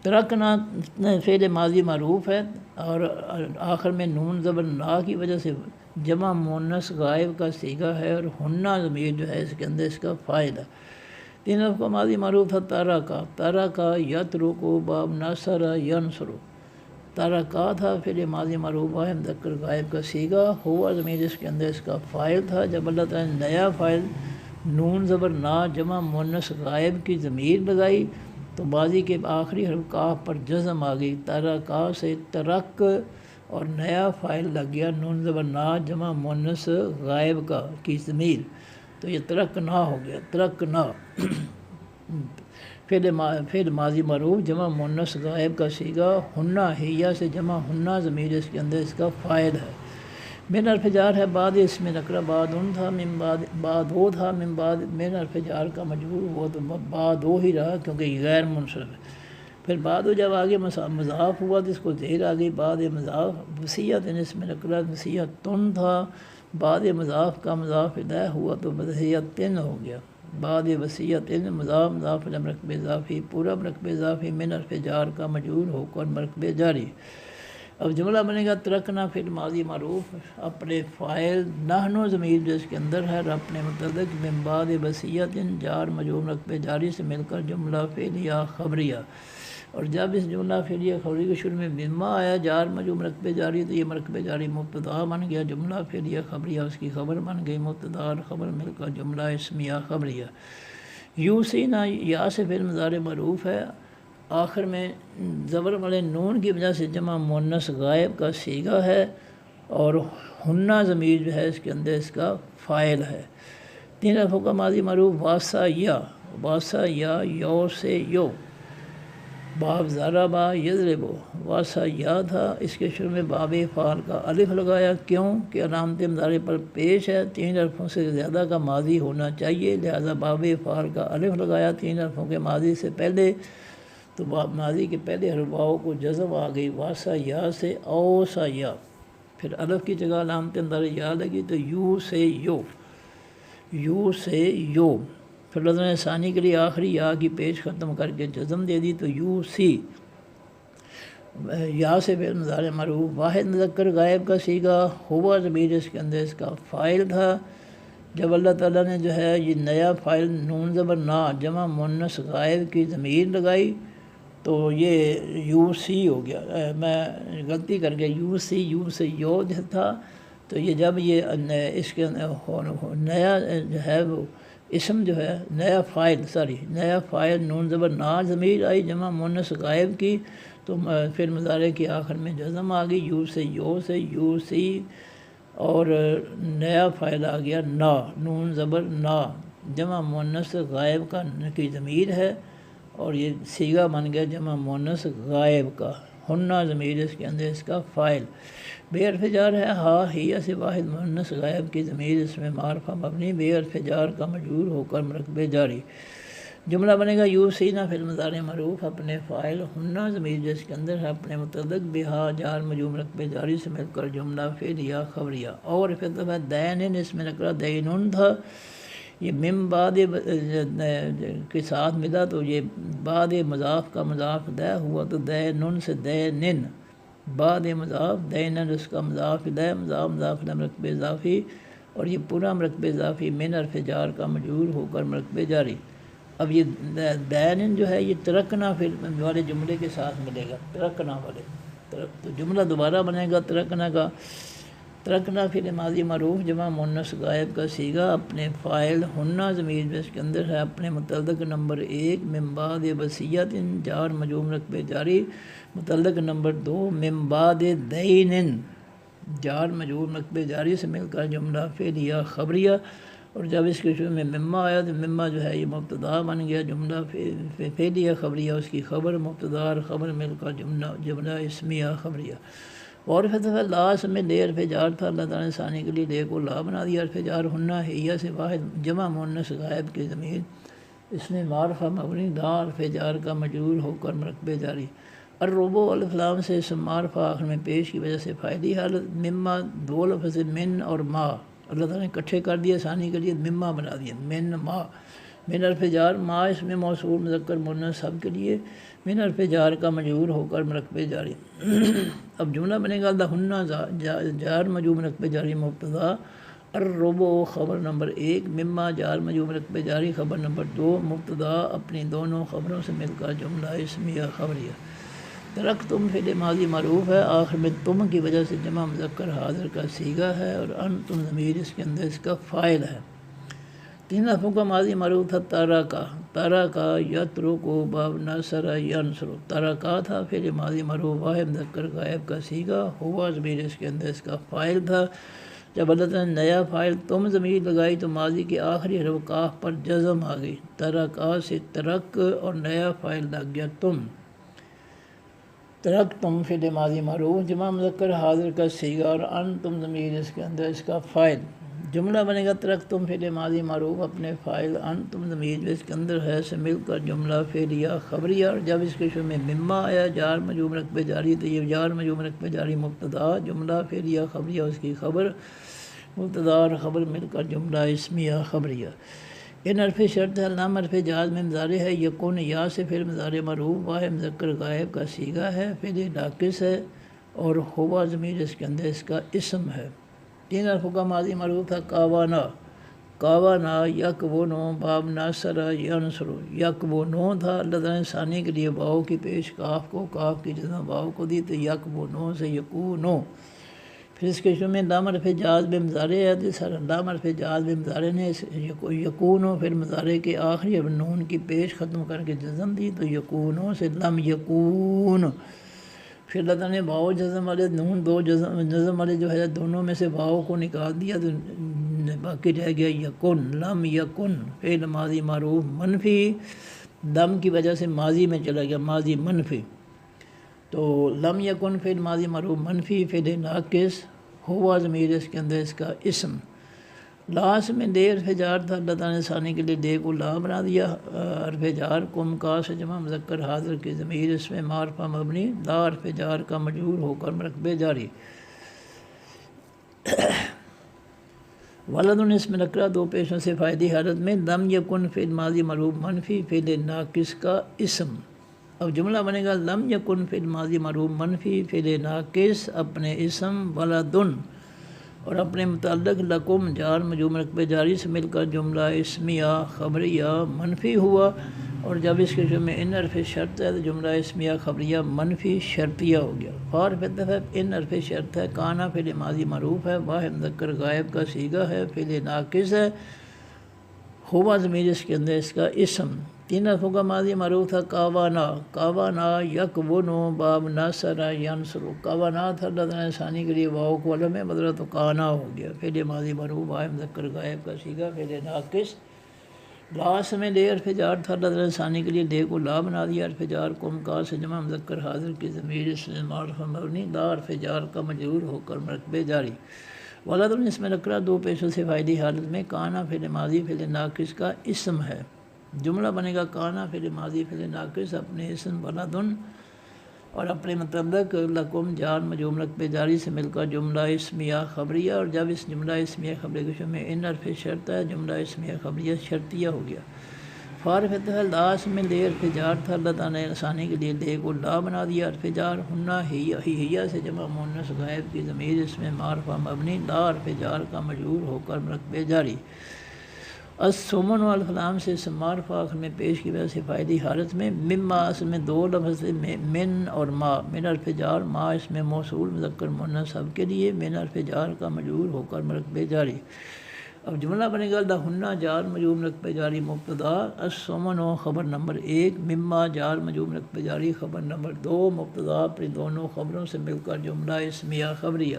ترکنا فعل ماضی معروف ہے اور آخر میں نون زبر نا کی وجہ سے جمع مونس غائب کا صیغہ ہے اور ہنہ ضمیر جو ہے اس کے اندر اس کا فائدہ. تین حرف کا ماضی معروف ہے تارا کا یترکو باب ناصر ینصر. تارا کا تھا فعل ماضی معروف ہے مذکر غائب کا صیغہ، ہوا ضمیر اس کے اندر اس کا فاعل تھا. جب اللہ تعالیٰ نے نیا فاعل نون زبر نا جمع مونس غائب کی ضمیر لگائی تو ماضی کے آخری حرف کاف پر جزم آ گئی. تارا کا سے ترک اور نیا فاعل لگ گیا نون زبر نا جمع مونس غائب کا کی ضمیر، تو یہ ترک نہ ہو گیا. ترک نہ فعل ماضی معروف جمع مونس غائب کا صیغہ، ہنہ ہیہ سے جمع ہنہ ضمیر اس کے اندر اس کا فاعل ہے. من حرف جار ہے بعد اس میں نکرہ بعد تھا من بعد ہو تھا من بعد من حرف جار کا مجرور ہوا تو بعد ہو ہی رہا کیونکہ یہ غیر منصرف ہے. پھر بعد ہو جب آگے مضاف ہوا تو اس کو زیر آ گئی بعد مضاف. وصیت اس میں نکرہ وصیت تن تھا، بعد مضاف کا مضاف الیہ ہوا تو وصیت تن ہو گیا. بعد وصیت مضاف مضاف الیہ مرکب اضافی پورا مرکب اضافی من حرف جار کا مجرور ہو کر مرکب جاری. اب جملہ بنے گا ترکنا فعل ماضی معروف اپنے فاعل نحن ضمیر جو اس کے اندر ہے اور اپنے متعلق من بعد وصیت جار مجرور مرکب جاری سے مل کر جملہ فعلیہ خبریہ. اور جب اس جملہ فعلیہ خبریہ کے شروع میں مما آیا جار مجرور مرکب جاری تو یہ مرکب جاری مبتدا بن گیا. جملہ فعلیہ خبریہ اس کی خبر بن گئی، مبتدا اور خبر مل کر جملہ اسمیہ خبریہ. یوسینا یا سے فعل مضارع معروف ہے، آخر میں زبر والے نون کی وجہ سے جمع مونس غائب کا صیغہ ہے اور ہنہ ضمیر جو ہے اس کے اندر اس کا فاعل ہے. تین حرفوں کا ماضی معروف واسا یا یو سے یو. باب ضربا یضربو واسا یا تھا، اس کے شروع میں باب فعال کا الف لگایا. کیوں کہ علامت مضارع پر پیش ہے، تین حرفوں سے زیادہ کا ماضی ہونا چاہیے، لہذا باب فعال کا الف لگایا. تین حرفوں کے ماضی سے پہلے تو ماضی کے پہلے حرف واو کو جزم آ گئی واسا یا سے او سا یا. پھر الف کی جگہ علامت مضارع یا لگی تو یو سے یو. پھر اللہ نے ثانی کے لیے آخری یا کی پیش ختم کر کے جزم دے دی تو یو سی. یا سے فعل مضارع معروف واحد مذکر غائب کا صیغہ ہوا ضمیر اس کے اندر اس کا فاعل تھا. جب اللہ تعالیٰ نے جو ہے یہ نیا فائل نون زبر نا جمع مونس غائب کی ضمیر لگائی تو یہ یو سی ہو گیا، میں غلطی کر گیا، یو سے یو جو تھا، تو یہ جب یہ اس کے نیا جو ہے وہ اسم جو ہے نیا فائل نون زبر نا ضمیر آئی جمع مونس غائب کی، تو پھر مضارع کی آخر میں جزم آ گئی، یو سی، اور نیا فائل آ گیا نا، نون زبر نا جمع مونس غائب کی ضمیر ہے، اور یہ صیغہ بن گیا جمع مونس غائب کا، ہننا ضمیر اس کے اندر اس کا فائل، بے حرف جار ہے ہا ہی سے واحد مونس غائب کی ضمیر اس میں معرفہ مبنی بے حرف جار کا مجرور ہو کر مرکبے جاری، جملہ بنے گا یو سینا فی المضارع معروف اپنے فاعل ہننا ضمیر جس کے اندر ہے اپنے متعلق بہا جار مجرور مرکبے جاری سے مل کر جملہ فعلیہ خبریہ، اور پھر دفعہ دین اس میں نکلا دینن تھا، یہ مم بعد کے ساتھ ملا تو یہ بعد مضاف کا مضاف دے ہوا تو دینن سے دینن، بعد مضاف دینن اس کا مضاف دے مضاف مرکبے اضافی، اور یہ پورا مرکبے اضافی من حرف جار کا مجرور ہو کر مرکبے جاری۔ اب یہ دینن جو ہے یہ ترکنا پھر والے جملے کے ساتھ ملے گا، ترکنا والے تو جملہ دوبارہ بنے گا ترکنا کا، ترکنا فعل ماضی معروف جمع مونس غائب کا صیغہ اپنے فاعل ہننا ضمیر جس کے اندر ہے اپنے متعلق نمبر 1 من بعد وصیت جار مجرور مرکبے جاری، متعلق نمبر 2 من بعد دین جار مجرور مرکبے جاری سے مل کر جملہ فعلیہ خبریہ، اور جب اس کے شروع میں مما آیا تو مما جو ہے یہ مبتدا بن گیا، جملہ فعلیہ خبریہ اس کی خبر مبتدا اور خبر مل کر جملہ اسمیہ خبریہ، اور پھر لاس میں لے حرف جار تھا، اللہ تعالیٰ نے ثانی کے لیے لے کو لا بنا دیا، حرف جار ہننا ہیہ سے واحد جمع مونس غائب کی ضمیر اس میں معرفہ مبنی دا حرف جار کا مجرور ہو کر مرکبے جاری، الربو الف لام سے اسم معرفہ آخر میں پیش کی وجہ سے فائدی حالت، مما دو لفظ من اور ما اللہ تعالیٰ نے اکٹھے کر دیا، ثانی کے لیے مما بنا دیا، من ما، من حرف جار ما اس میں موصول مذکر مؤنث سب کے لیے من حرف جار کا مجرور ہو کر مرکبے جاری۔ اب جملہ بنے گا لہن جار مجرور مرکبے جاری مبتدا، الربع خبر نمبر 1، مما جار مجرور مرکبے جاری خبر نمبر 2، مبتدا اپنی دونوں خبروں سے مل کر جملہ اسمیہ خبریہ۔ ترک تم فعل ماضی معروف ہے، آخر میں تم کی وجہ سے جمع مذکر حاضر کا صیغہ ہے، اور انتم ضمیر اس کے اندر اس کا فاعل ہے۔ 3 لفظوں کا ماضی معروف تھا ترکا یترکو باب نصر ینصر، ترکا تھا فعل ماضی معروف واحد مذکر غائب کا صیغہ، ہوا ضمیر اس کے اندر اس کا فاعل تھا، جب اللہ تعالیٰ نے نیا فاعل تم ضمیر لگائی تو ماضی کے آخری حرف کاف پر جزم آ گئی، ترکا سے ترک اور نیا فاعل لگ گیا تم، ترک تم فعل ماضی معروف جمع مذکر حاضر کا صیغہ، اور انتم ضمیر اس کے اندر اس کا فاعل، جملہ بنے گا ترک تم فعل ماضی معروف اپنے فاعل انتم ضمیر اس کے اندر ہے سے مل کر جملہ فعلیہ خبریہ، اور جب اس کے شروع میں مما آیا جار مجرور مرکبے جاری تو یہ جار مجرور مرکبے جاری مبتدا، جملہ فعلیہ خبریہ اس کی خبر مبتدا اور خبر مل کر جملہ اسمیہ خبریہ۔ ان حرف شرط ہے، لام حرف جاز میں مضارع ہے، یکون یا سے فعل مضارع معروف واحد مذکر غائب کا صیغہ ہے، فعل ناقص ہے، اور ہوا ضمیر اس کے اندر اس کا اسم ہے۔ 3 حرفوں کا ماضی معروف تھا کاوانا یکونو باب ناصر ینصر، یکونو تھا، اللہ تعالیٰ نے ثانی کے لیے واو کی پیش کاف کو کاف کی جگہ واو کو دی تو یکونو سے یکونو، پھر اس کے شروع میں لام حرف جاز میں مضارع ہے تو لام حرف جاز میں مضارع نے یکونو پھر مضارع کے آخری نون کی پیش ختم کر کے جزم دی تو یکونو سے لم یکون، پھر اللہ تعالیٰ نے واو جزم والے نون دو جزم والے جو ہے دونوں میں سے واو کو نکال دیا تو باقی رہ گیا یکن، لم یکن فعل ماضی معروف منفی، لم کی وجہ سے ماضی میں چلا گیا ماضی منفی، تو لم یکن فعل ماضی معروف منفی، فعل ناقص، ہوا ضمیر اس کے اندر اس کا اسم، لاس میں دے حرف جار تھا، اللہ تعالیٰ نے ثانی کے لیے دے کو لا بنا دیا، حرف جار کم کا سے جمع مذکر حاضر کی ضمیر اس میں معرفہ مبنی لا حرف جار کا مجرور ہو کر مرکبے جاری۔ ولد اس میں نکرہ 2 پیشوں سے فائدی حالت میں، لم یکن فعل ماضی معروف منفی فعل ناقص کا اسم، اب جملہ بنے گا لم یکن فعل ماضی معروف منفی فعل ناقص اپنے اسم ولدن، اور اپنے متعلق لکم جار مجرور رقبہ جاری سے مل کر جملہ اسمیہ خبریہ منفی ہوا، اور جب اس کے شروع میں ان حرف شرط ہے تو جملہ اسمیہ خبریہ منفی شرطیہ ہو گیا۔ فار فتح ان حرف شرط ہے، کانا فعل ماضی معروف ہے، واحد مذکر غائب کا صیغہ ہے، فعل ناقص ہے، ہوا ضمیر اس کے اندر اس کا اسم، تین حرفوں کا ماضی معروف تھا کاوانا، کاوانا یکونو باب ناصر ینصر، کاوانا تھا اللہ ثانی کے لیے واو کو علم ہے بدلا تو کانا ہو گیا، فعل ماضی معروف واحد مذکر غائب کا صیغہ، فعل ناقص، لاس میں لے حرف جار تھا اللہ ثانی کے لیے لے کو لا بنا دیا، حرف جار کم کا سے جمع مذکر حاضر کی ضمیر اس میں معرفہ مبنی، لا حرف جار کا مجرور ہو کر مرکبے جاری، ولد اس میں نکرہ دو پیشوں سے فائدی حالت میں، کانا فعل ماضی فعل ناقص کا اسم ہے، جملہ بنے گا کانا فعل ماضی فعل ناقص اپنے اسم ولدن اور اپنے متعلق لکم جار مجرور مرکبے جاری سے مل کر جملہ اسمیہ خبریہ، اور جب اس جملہ اسمیہ خبریہ کے شروع میں ان حرف شرط ہے جملہ اسمیہ خبریہ شرطیہ ہو گیا۔ فار فتح لاس میں لے حرف جار تھا اللہ تعالیٰ نے آسانی کے لیے لے کو لا بنا دیا، حرف جار ہنہ ہیہ سے جمع مؤنث غائب کی ضمیر اس میں معرفہ مبنی، لا حرف جار کا مجرور ہو کر مرکبے جاری، السمن والفلام سے اسم معرفہ آخر میں پیش کی وجہ سے فائدی حالت میں، مما اصل میں دو لفظ من اور ما، من حرف جار ما اس میں موصول مذکر مؤنث سب کے لیے، من حرف جار کا مجرور ہو کر مرکبے جاری۔ اب جملہ بنے گا لہنہ جار مجرور مرکبے جاری مبتدا، السمن خبر نمبر 1، مما جار مجرور مرکبے جاری خبر نمبر 2، مبتدا اپنی دونوں خبروں سے مل کر جملہ اسمیہ خبریہ،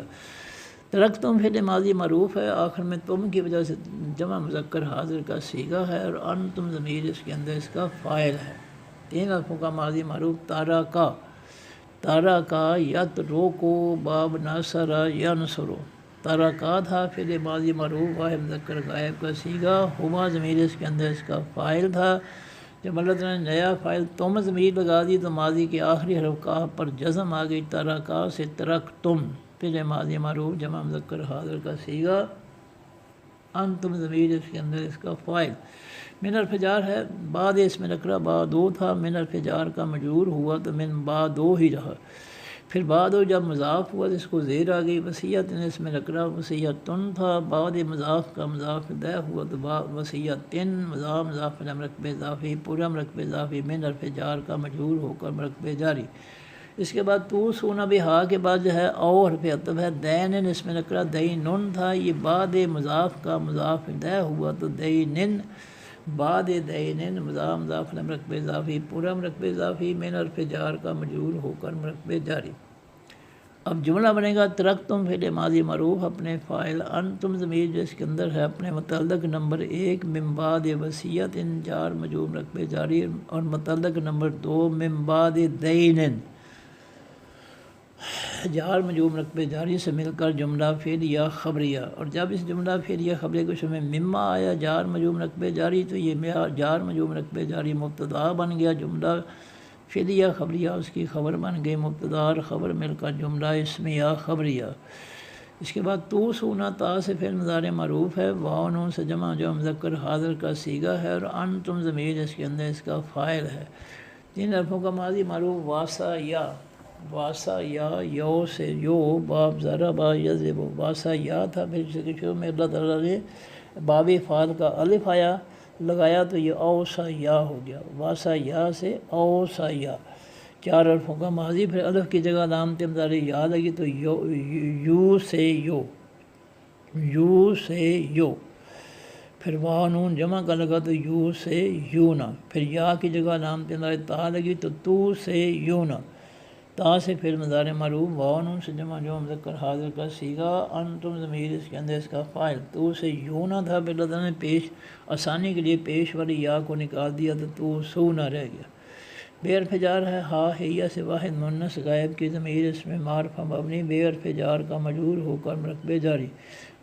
ترکتم فعل ماضی معروف ہے، آخر میں تم کی وجہ سے جمع مذکر حاضر کا صیغہ ہے، اور انتم ضمیر اس کے اندر اس کا فاعل ہے، تین حرفوں کا ماضی معروف تارا کا، تارا کا یترکو باب ناصر ینصر، تارا کا تھا فعل ماضی معروف واحد مذکر غائب کا صیغہ، ہوا ضمیر اس کے اندر اس کا فاعل تھا، جب اللہ تعالیٰ نے نیا فاعل تم ضمیر لگا دی تو ماضی کے آخری حرف کا پر جزم آ گئی، تارا کا سے ترکتم فعل ماضی معروف جمع مذکر حاضر کا صیغہ، انتم ضمیر اس کے اندر اس کا فاعل، من حرف جار ہے، بعد اس میں نکرہ با دو تھا، من حرف جار کا مجرور ہوا تو من با دو ہی رہا، پھر بعد جب مضاف ہوا تو اس کو زیر آ گئی، وصیت اس میں نکرہ وصیتن تھا، بعد مضاف کا مضاف دہ ہوا تو وصیتن مضاف مرکبہ اضافی پورا مرکبہ اضافی، من حرف جار کا مجرور ہو کر مرکبہ جاری۔ اس کے بعد تو سونا بہا کے بعد جو ہے او حرف عطف ہے، دین اس میں نکرہ دینن تھا، یہ بعد مضاف کا مضاف دہ ہوا تو دینن، بعد دینن مضاف مرکبہ اضافی پورا مرکبہ اضافی، من حرف جار کا مجرور ہو کر مرکبہ جاری۔ اب جملہ بنے گا ترکتم فعل ماضی معروف اپنے فاعل، انتم ضمیر جو اس کے اندر ہے اپنے متعلق نمبر 1 من بعد وصیت جار مجرور مرکبہ جاری، اور متعلق نمبر 2 من بعد دینن جار مجرور مرکبہ جاری سے مل کر جملہ فعلیہ خبریہ، اور جب اس جملہ فعلیہ خبریہ کے شروع میں مما آیا جار مجرور مرکبہ جاری تو یہ جار مجرور مرکبہ جاری مبتدا بن گیا، جملہ فعلیہ خبریہ اس کی خبر بن گئی، مبتدا اور خبر مل کر جملہ اسمیہ خبریہ۔ اس کے بعد تو سونا تا سے فعل مضارع معروف ہے، واو نون سے جمع جو مذکر حاضر کا صیغہ ہے، اور انتم ضمیر اس کے اندر اس کا فاعل ہے، تین حرفوں کا ماضی معروف واسا یا، واسا یا یو سے یو باب ضربا یضرب، واسا یا تھا، پھر اس کے شروع میں اللہ تعالیٰ نے باب فعل کا الف آیا لگایا تو یہ اوسا یا ہو گیا، واسا یا سے اوسا یا، چار حرفوں کا ماضی، پھر الف کی جگہ علامت مضارع یا لگی تو یو سے یو، یو سے یو، پھر واو نون جمع کا لگا تو یو سے یونا، پھر یا کی جگہ علامت مضارع تا لگی تو سے یونا، تا سے پھر مضارع معروف واو نون سے جمع جو مذکر حاضر کا صیغہ، انتم ضمیر اس کے اندر اس کا فاعل، تو سے یونا تھا، پھر اللہ نے پیش آسانی کے لیے پیش والی یا کو نکال دیا تو سونا رہ گیا۔ بے حرف جار ہے ہا ہیہ سے واحد مؤنث غائب کی ضمیر اس میں معرفہ مبنی، بے حرف جار کا مجرور ہو کر مرکبہ جاری،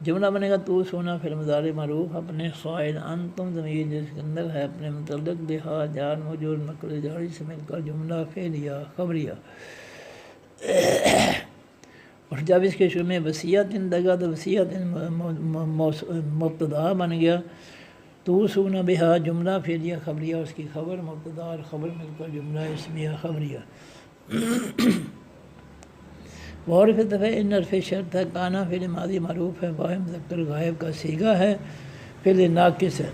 جملہ بنے گا تو سونا پھر مضارع معروف اپنے فاعل، انتم ضمیر جس کے اندر ہے اپنے متعلق بہا جار مجرور مرکبہ جاری سے مل کر جملہ فعلیہ خبریہ، اور جب اس کے شروع میں وصیت لگا تو وصیت مبتدا بن گیا، تو سونا بہا جملہ فعلیہ خبریہ اس کی خبر مبتدا اور خبر مل کر جملہ اسمیہ خبریہ۔ اور پھر دفعہ ان حرف شرط ہے، کانا فعل ماضی معروف ہے، واحد مذکر غائب کا صیغہ ہے، فعل ناقص ہے۔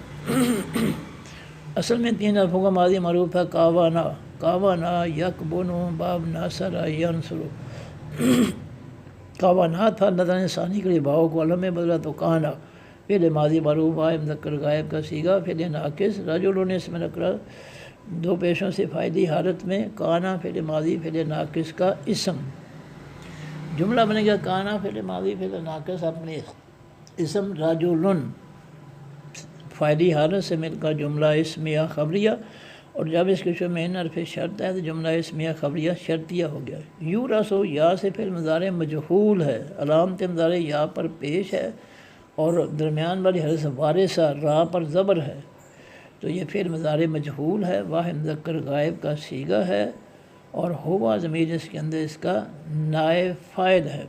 اصل میں 3 حرفوں کا ماضی معروف ہے، کاوانا، کاوانا یکبنو، باب ناصر ینصر۔ کاوانا تھا، نظر ثانی کے لیے بھاؤ کو علم میں بدلا تو کانا، فعل ماضی معروف واحد مذکر غائب کا صیغہ، فعل ناقص۔ رجل نے اسم نکرہ 2 پیشوں سے فائدی حالت میں، کانا فعل ماضی فعل ناقص کا اسم۔ جملہ بنے گا کانا فعل ماضی فعل ناقص اپنے اسم رجل فائدی حالت سے مل کر جملہ اسمیہ خبریہ، اور جب اس کے شروع میں ان حرف شرط ہے تو جملہ اسمیہ خبریہ شرطیہ ہو گیا۔ یو رسو، یا سے فعل مضارع مجہول ہے، علامت مضارع یا پر پیش ہے، اور درمیان والی حرف وارثہ را پر زبر ہے، تو یہ فعل مضارع مجہول ہے، واحد مذکر غائب کا صیغہ ہے، اور ہوا ضمیر اس کے اندر اس کا نائب فاعل ہے۔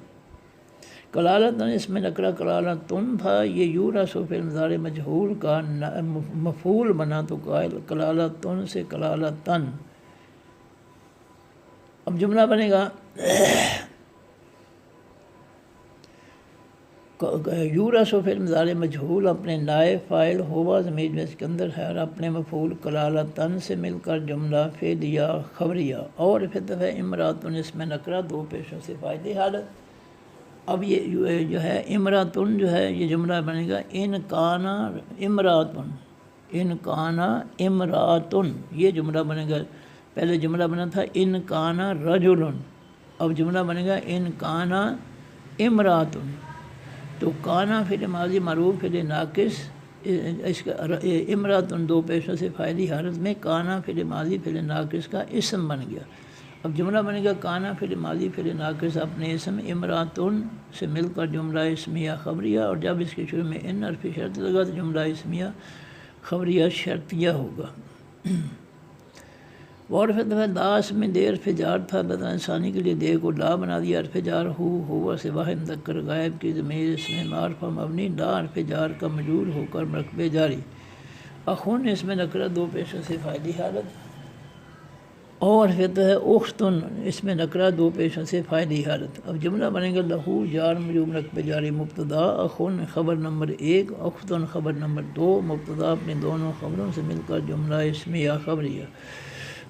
کلالتن اس میں نکرہ کلالتن تھا، یہ یورث فعل مضارع مجہول کا مفعول بنا تو قائل کلالتن سے کلالتن۔ اب جملہ بنے گا یورث فعل مضارع مجہول اپنے نائب فاعل ہوا ضمیر اس کے اندر ہے، اور اپنے مفعول کلالتن سے مل کر جملہ فعلیہ خبریہ، اور پھر دفعہ امراتن اس میں نکرہ 2 پیشوں سے فائدی حالت۔ اب یہ جو ہے امراتن جو ہے یہ جملہ بنے گا ان کانا امراتن، ان کانا امراتن، یہ جملہ بنے گا۔ پہلے جملہ بنا تھا ان کانا رجلن، اب جملہ بنے گا ان کانا امراتن۔ تو کانا فعل ماضی معروف فعل ناقص، اس کا امراتن 2 پیشوں سے فائدی حالت میں، کانا فعل ماضی فعل ناقص کا اسم بن گیا۔ اب جملہ بنے گا کانا فعل ماضی فعل ناقص اپنے اسم امراتن سے مل کر جملہ اسمیہ خبریہ، اور جب اس کے شروع میں ان حرف شرط لگا تو جملہ اسمیہ خبریہ شرطیہ ہوگا۔ اور پھر دفعہ دا اس میں دے حرف جار تھا، بدن انسانی کے لیے دے کو لا بنا دیا، حرف جار ہوا سے واحد مذکر غائب کی ضمیر اس میں معرفہ مبنی، لا حرف جار کا مجرور ہو کر مرکب جاری۔ اخون اس میں نکرہ 2 پیشوں سے فائدی حالت، اور پھر ہے اختن اس میں نکرہ 2 پیشوں سے فائدی حالت۔ اب جملہ بنے گا لہو جار مجرور مرکب جاری مبتدا، اخن خبر نمبر 1، اختن خبر نمبر 2، مبتدا اپنے دونوں خبروں سے مل کر جملہ اسمیہ خبریہ۔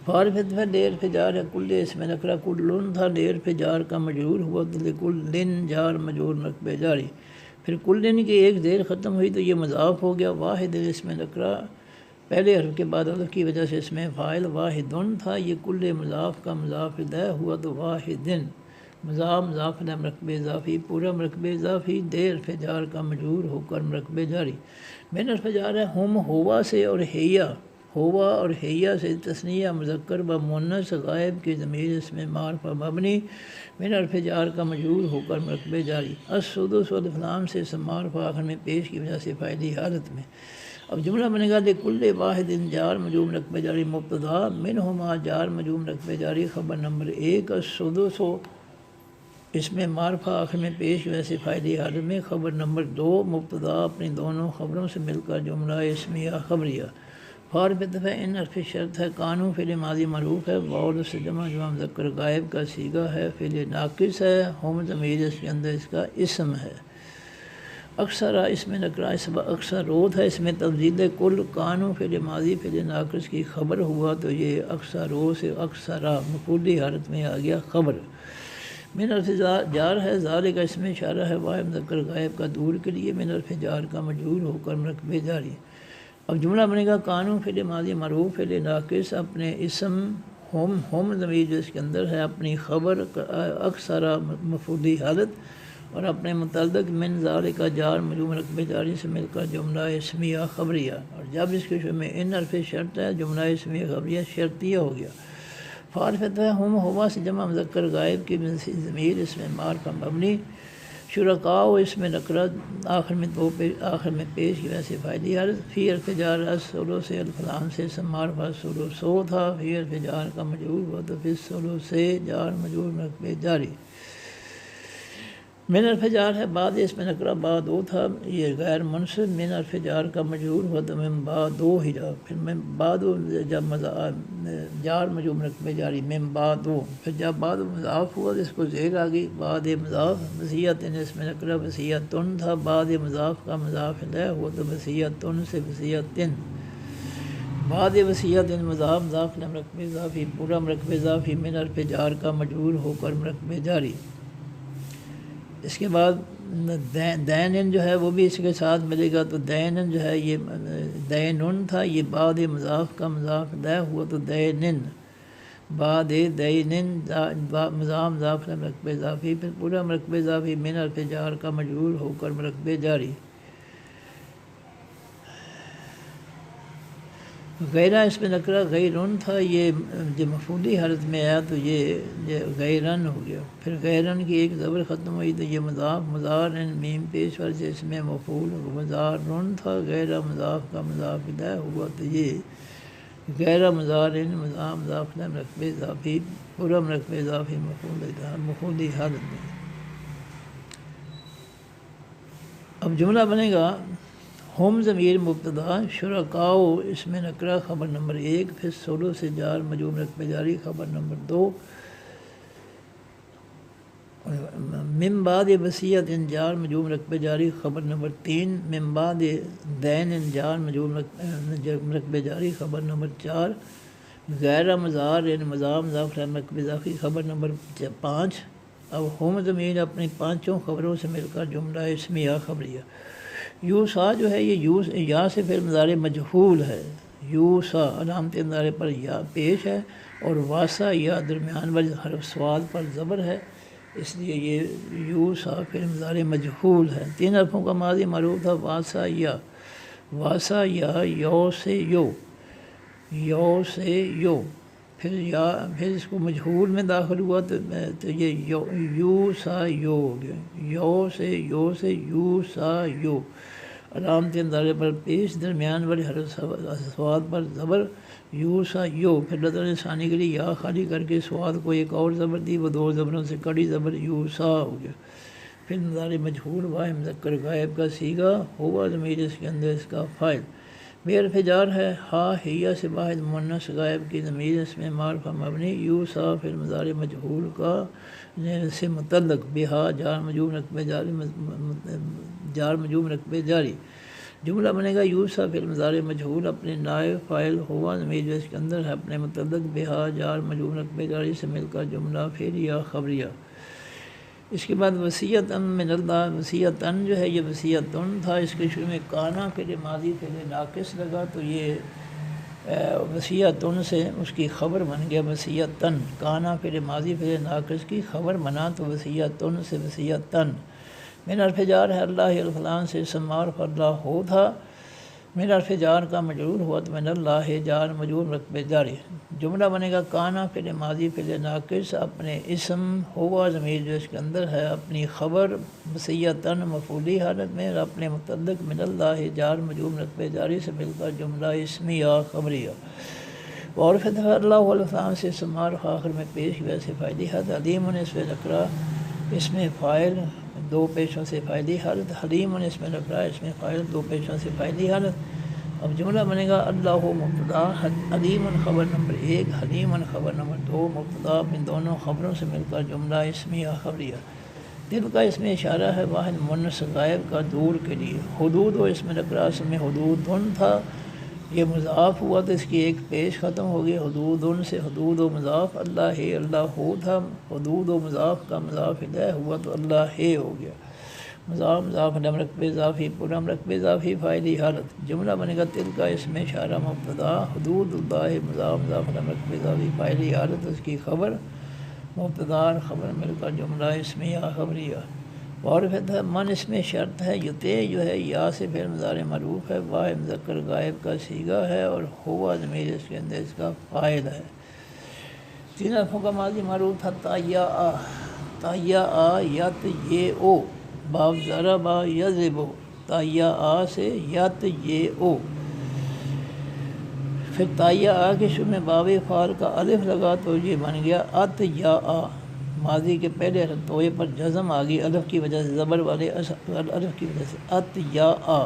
فارفت ہے دیر فجار ہے کل اس میں نکرہ کلن تھا، دیر فجار کا مجرور ہوا تو لکلن جار مجرور مرکب جاری۔ پھر کلن کی ایک دیر ختم ہوئی تو یہ مضاف ہو گیا، واحد اس میں نکرہ پہلے حرف کے بعد الف کی وجہ سے اس میں فاعل واحدن تھا، یہ کل مضاف کا مضاف الیہ ہوا تو واحدن، مضاف مضاف الیہ مرکب اضافی، پورا مرکب اضافی، دیر فجار کا مجرور ہو کر مرکب جاری۔ من حرف جار ہے ہم ہوا سے، اور ہیا ہوا اور ہیا سے تثنیہ مذکر و مؤنث غائب کی ضمیر اس میں معرفہ مبنی، من حرف جار کا مجرور ہو کر مرکب جاری۔ السدس والافلام سے اسم معرفہ آخر میں پیش کی وجہ سے فاعلی حالت میں۔ اب جملہ بنے گا لکل واحد جار مجرور مرکب جاری مبتدا، منہما جار مجرور مرکب جاری خبر نمبر 1، السدس اس میں معرفہ آخر میں پیش کی وجہ سے فاعلی حالت میں، خبر نمبر 2 مبتدا اپنی دونوں خبروں سے مل کر جملہ اسمیہ خبریہ۔ فار دفعہ ان حرف شرط ہے، کانو فعل ماضی معروف ہے، واو سے جمع مذکر غائب کا صیغہ ہے، فعل ناقص ہے، ہم ضمیر اس کے اندر اس کا اسم ہے۔ اکثر اس میں نکرہ اکثر روت ہے، اس میں تبدیل کل، کانو فعل ماضی فعل ناقص کی خبر ہوا تو یہ اکثر رو سے اکثرا مفعولی حالت میں آ گیا خبر۔ من حرف جار ہے، ذالک کا اس میں اشارہ ہے واحد مذکر غائب کا دور کے لیے، من حرف جار کا مجرور ہو کر مرکب جاری۔ اب جملہ بنے گا کانو فعل ماضی معروف فعل ناقص اپنے اسم ہم ضمیر جو اس کے اندر ہے اپنی خبر اکثرا مفعولی حالت، اور اپنے متعلق من ذالک کا جار مجرور مرکب جاری سے مل کر جملہ اسمیہ خبریہ، اور جب اس کے شروع میں ان حرف شرط ہے جملہ اسمیہ خبریہ شرطیہ ہو گیا۔ فارفت ہے ہم ہوا سے جمع مذکر غائب کی ضمیر اس میں معرفہ مبنی، شرکاء اس میں نکرہ آخر میں پیش کی وجہ سے فائدی حالت، فی حرف جار السلو سے الفلام سے اسم معرفہ سلو تھا، فی حرف جار کا مجرور ہوا تو فی السلو سے جار مجرور مرکب جاری۔ من الفجار ہے بعد اس میں نکرہ بعد او تھا، یہ غیر منصب من الفجار کا مجرور ہوا تو من بعد او ہی جا، پھر من بعد جب جار مجرور مرکب جاری من بعد او، پھر جب بعد مضاف ہوا تو اس کو زیر آ گئی بعد مضاف، وصیت اس میں نکرہ وصیتن تھا، بعد مضاف کا مضاف الیہ ہوا تو وصیتن سے وصیتن، بعد وصیت مضاف مضاف مرکب اضافی پورا مرکب اضافی من الفجار کا مجرور ہو کر مرکب جاری۔ اس کے بعد دینن جو ہے وہ بھی اس کے ساتھ ملے گا، تو دینن جو ہے یہ دینن تھا، یہ بعد مضاف کا مضاف الیہ ہوا تو دینن، بعد دینن مضاف مضاف مرکب اضافی، پھر پورا مرکب اضافی من الفجار کا مجرور ہو کر مرکب جاری۔ غیرہ اس میں نکرہ غیرن تھا، یہ جو مفعولی حالت میں آیا تو یہ غیرن ہو گیا، پھر غیرن کی ایک زبر ختم ہوئی تو یہ مضاف مضارن میم پیش ور سے اس میں مفعول مضارن تھا، غیرہ مضاف کا مضاف الیہ ہوا تو یہ غیرہ مضارن مضاف مضاف مرکب اضافی پورا مرکب اضافی مفعولی حالت میں۔ اب جملہ بنے گا ہم ضمیر مبتدا، شرکاؤ اس میں نکرہ خبر نمبر 1، پھر سولو سے جار مجرور مرکب جاری خبر نمبر 2، من بعد وصیت جار مجرور مرکب جاری خبر نمبر 3، من بعد دین جار مجرور مرکب جاری خبر نمبر 4، غیر مضار مضاف مضاف مرکب اضافی خبر نمبر 5۔ اب ہم ضمیر اپنی پانچوں خبروں سے مل کر جملہ اسمیہ خبریہ۔ یوسا جو ہے یہ یا سے فعل مضارع مجہول ہے، یوسا علامت مضارع پر یا پیش ہے، اور واسا یا درمیان والی حرف سواد پر زبر ہے، اس لیے یہ یوسا فعل مضارع مجہول ہے۔ 3 حرفوں کا ماضی معروف تھا واسا یا، واسا یا یو سے یو، یو سے یو، پھر اس کو مجہول میں داخل ہوا تو یہ یو سا یو ہو گیا، یو سے یو سا یو، علامت مضارع پر پیش درمیان والی حرف سواد پر زبر، یو سا یو، پھر لطن ثانی کے لیے یا خالی کر کے سواد کو ایک اور زبر دی، وہ 2 زبروں سے کڑی زبر یو سا ہو گیا۔ پھر مضارع مجہول واحد مذکر غائب کا صیغہ ہوا ضمیر اس کے اندر اس کا فاعل، بے حرف جار ہے، ہا ہیا سے واحد مؤنث غائب کی ضمیر اس میں معرفہ مبنی، یو سا پھر مضارع مجہول کا سے متعلق، بہا جار مجرور مرکب جاری۔ جملہ بنے گا یوسا فعل مضارع مجہول اپنے نائب فاعل ہوا ضمیر جو اس کے اندر ہے اپنے متعلق بہا جار مجرور مرکب جاری سے مل کر جملہ فعلیہ خبریہ۔ اس کے بعد وصیتن من اللہ، وصیتن جو ہے یہ وصیتن تھا، اس کے شروع میں کانا فعل ماضی فعل ناقص لگا تو یہ وصیتن سے اس کی خبر بن گیا وصیتن، کانا فعل ماضی فعل ناقص کی خبر بنا تو وصیتن سے وصیتن۔ من حرف جار ہے اللہ الفلان سے اسم معرف اللہ ہو تھا، من حرف جار کا مجرور ہوا تو من اللہ جار مجرور مرکب جاری۔ جملہ بنے گا کانا فعل ماضی فعل ناقص اپنے اسم ہوا ضمیر جو اس کے اندر ہے اپنی خبر وصیتن مفعولی حالت میں، اور اپنے متعلق من اللہ جار مجرور مرکب جاری سے مل کر جملہ اسمیہ خبریہ۔ اور پھر اللہ الفلان سے اسم معرف آخر میں پیش ویسے فائدی حد، علیم اس میں نکرہ اس میں فاعل 2 پیشوں سے فائدی حالت، حلیم اس میں نکرہ اس میں فاعل 2 پیشوں سے فائدی حالت۔ اب جملہ بنے گا اللہ مبتدا، علیم خبر نمبر 1، حلیم خبر نمبر 2، مبتدا ان دونوں خبروں سے مل کر جملہ اسمیہ خبریہ۔ دل کا اس میں اشارہ ہے واحد مؤنث غائب کا دور کے لیے، حدود و اس میں نکرہ اس میں حدود تھا، یہ مضاف ہوا تو اس کی ایک پیش ختم ہو گئی، حدود سے حدود و مضاف، اللہ ہے اللہ ہو تھا، حدود و مضاف کا مضاف الیہ ہوا تو اللہ ہے ہو گیا، مضاف مضاف مرکب اضافی پورا مرکب اضافی فاعلی حالت۔ جملہ بنے گا تل کا اس میں اشارہ مبتدا، حدود اللہ مضاف مضاف مرکب اضافی فاعلی حالت، اس کی خبر مبتدا خبر مل کر جملہ اسمیہ خبریہ۔ اور پھر من اس میں شرط ہے، یتے جو ہے یا سے فعل مضارع معروف ہے، واحد مذکر غائب کا صیغہ ہے، اور ہوا ضمیر اس کے اندر اس کا فاعل ہے۔ 3 حرفوں کا ماضی معروف تھا تایا آ، تایا آ یت یہ او، باب ضرب یضرب، تایا آ سے یت یہ او، پھر تایا آ کے شروع میں باب فعل کا الف لگا تو یہ بن گیا ات یا آ، ماضی کے پہلے حرف توئے پر جزم آ گئی الف کی وجہ سے، زبر والے الف کی وجہ سے، ات یا آ،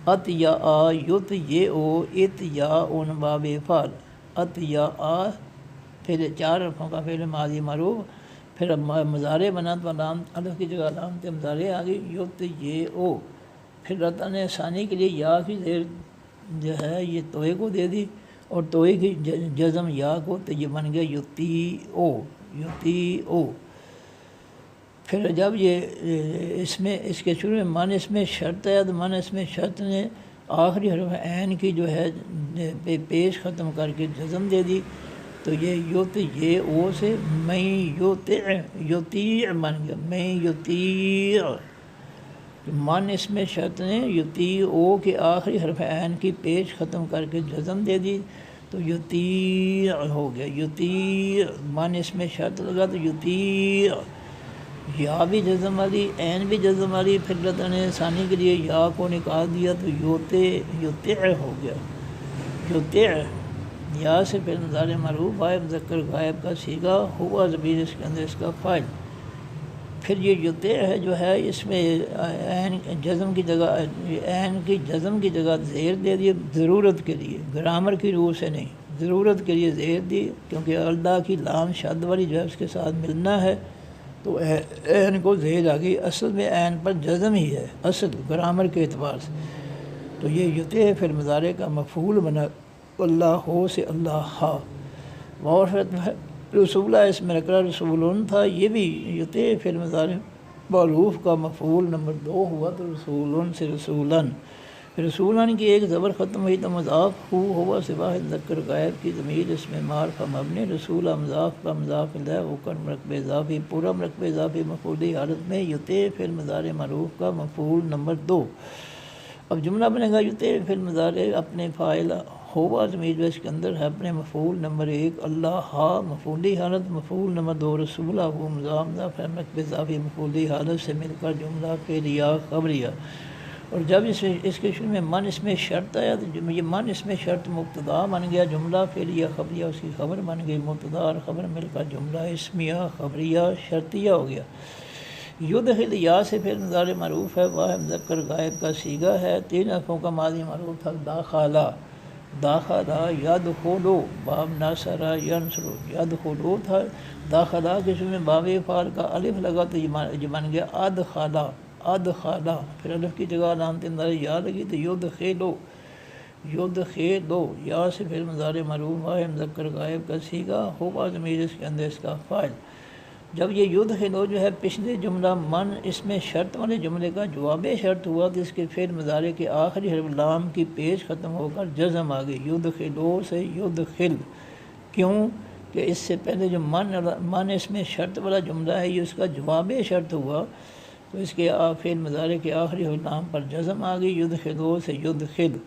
ات یا آ، یت یہ او، ات یا اون باب فعل، ات یا آ، پھر 4 حرفوں کا فعل ماضی معروف، پھر مضارع بنا تو علام الف کی جگہ علامت مضارع آ گئی، یت یہ او، پھر رتن ثانی کے لیے یا کی زیر جو ہے یہ توئے کو دے دی، اور توئے کی جزم یا کو، تو یہ بن گیا یتی او، یتی او۔ پھر جب یہ اس کے شروع میں من اس میں شرط ہے، تو من اس میں شرط نے آخری حرف عین کی جو ہے پیش ختم کر کے جزم دے دی، تو یہ یوت یہ او سے میں یطیع بن گیا، میں یطیع۔ من اس میں شرط نے یطیع او کے آخری حرف عین کی پیش ختم کر کے جزم دے دی، تو یطیع ہو گیا، یطیع۔ من اس میں شرط لگا تو یطیع، یا بھی جزم والی، عین بھی جزم والی، پھر رتن ثانی کے لیے یا کو نکال دیا تو یطع ہو گیا، یطع۔ یا سے پھر مضارع معروف آئے مذکر غائب کا صیغہ ہوا ضمیر اس کے اندر اس کا فاعل۔ پھر یہ یطع ہے جو ہے اس میں عین جزم کی جگہ، عین کی جزم کی جگہ زیر دے دیے ضرورت کے لیے، گرامر کی روح سے نہیں، ضرورت کے لیے زیر دی، کیونکہ اللہ کی لام شد والی جو ہے اس کے ساتھ ملنا ہے، تو عین کو زیر آ گئی، اصل میں عین پر جزم ہی ہے، اصل گرامر کے اعتبار سے، تو یہ یطع پھر مضارع کا مفعول بنا، اللہ ہو سے اللہ ہا، اور رسولہ اس میں نکرہ رسولن تھا، یہ بھی یطع پھر مضارع معروف کا مفعول نمبر 2 ہوا، تو رسولن سے رسولن، رسولن کی ایک زبر ختم ہوئی تو مضاف ہوا سے واحد مذکر غائب کی ضمیر اس میں معرفہ مبنی، رسولہ مضاف کا مضاف الیہ وہ کر مرکب اضافی، پورا مرکب اضافی مفعولی حالت میں یطع پھر مضارع معروف کا مفعول نمبر 2۔ اب جملہ بنے گا یطع پھر مضارع اپنے فاعل ہوا ضمیر اس کے اندر ہے اپنے مفعول نمبر 1 اللہ ہا مفعولی حالت، مفعول نمبر 2 رسولہ وہ مضاف پھر مرکب اضافی مفعولی حالت سے مل کر جملہ فعلیہ خبریہ۔ اور جب اس کے شروع میں من اس میں شرط آیا تو یہ من اس میں شرط مبتدا بن گیا، جملہ فعلیہ خبریہ اس کی خبر بن گئی، مبتدا اور خبر مل کر جملہ اسمیہ خبریہ شرطیہ ہو گیا۔ یدخل یا سے پھر مضارع معروف ہے، واحد مذکر غائب کا صیغہ ہے، 3 حرفوں کا ماضی معروف تھا، داخلہ، داخلہ یدخلو، باب ناصرہ ینصر، یدخلو تھا، داخلہ کے شروع میں باب فعل کا الف لگا تو یہ بن گیا ادخلہ، ادخلہ، پھر الف کی جگہ علامت مضارع یا لگی تو یدخلو، یدخلو، یا سے پھر مضارع معروف ہے مذکر غائب کا صیغہ ہوا ضمیر اس کے اندر اس کا فاعل۔ جب یہ یدخلو جو ہے پچھلے جملہ من اس میں شرط والے جملے کا جواب شرط ہوا تو اس کے فعل مضارع کے آخری حرف لام کی پیش ختم ہو کر جزم آ گئی، یدخلو سے یدخل، کیوں کہ اس سے پہلے جو من اس میں شرط والا جملہ ہے یہ اس کا جواب شرط ہوا، تو اس کے فعل مضارع کے آخری حرف لام پر جزم آ گئی، یدخلو سے یدخل۔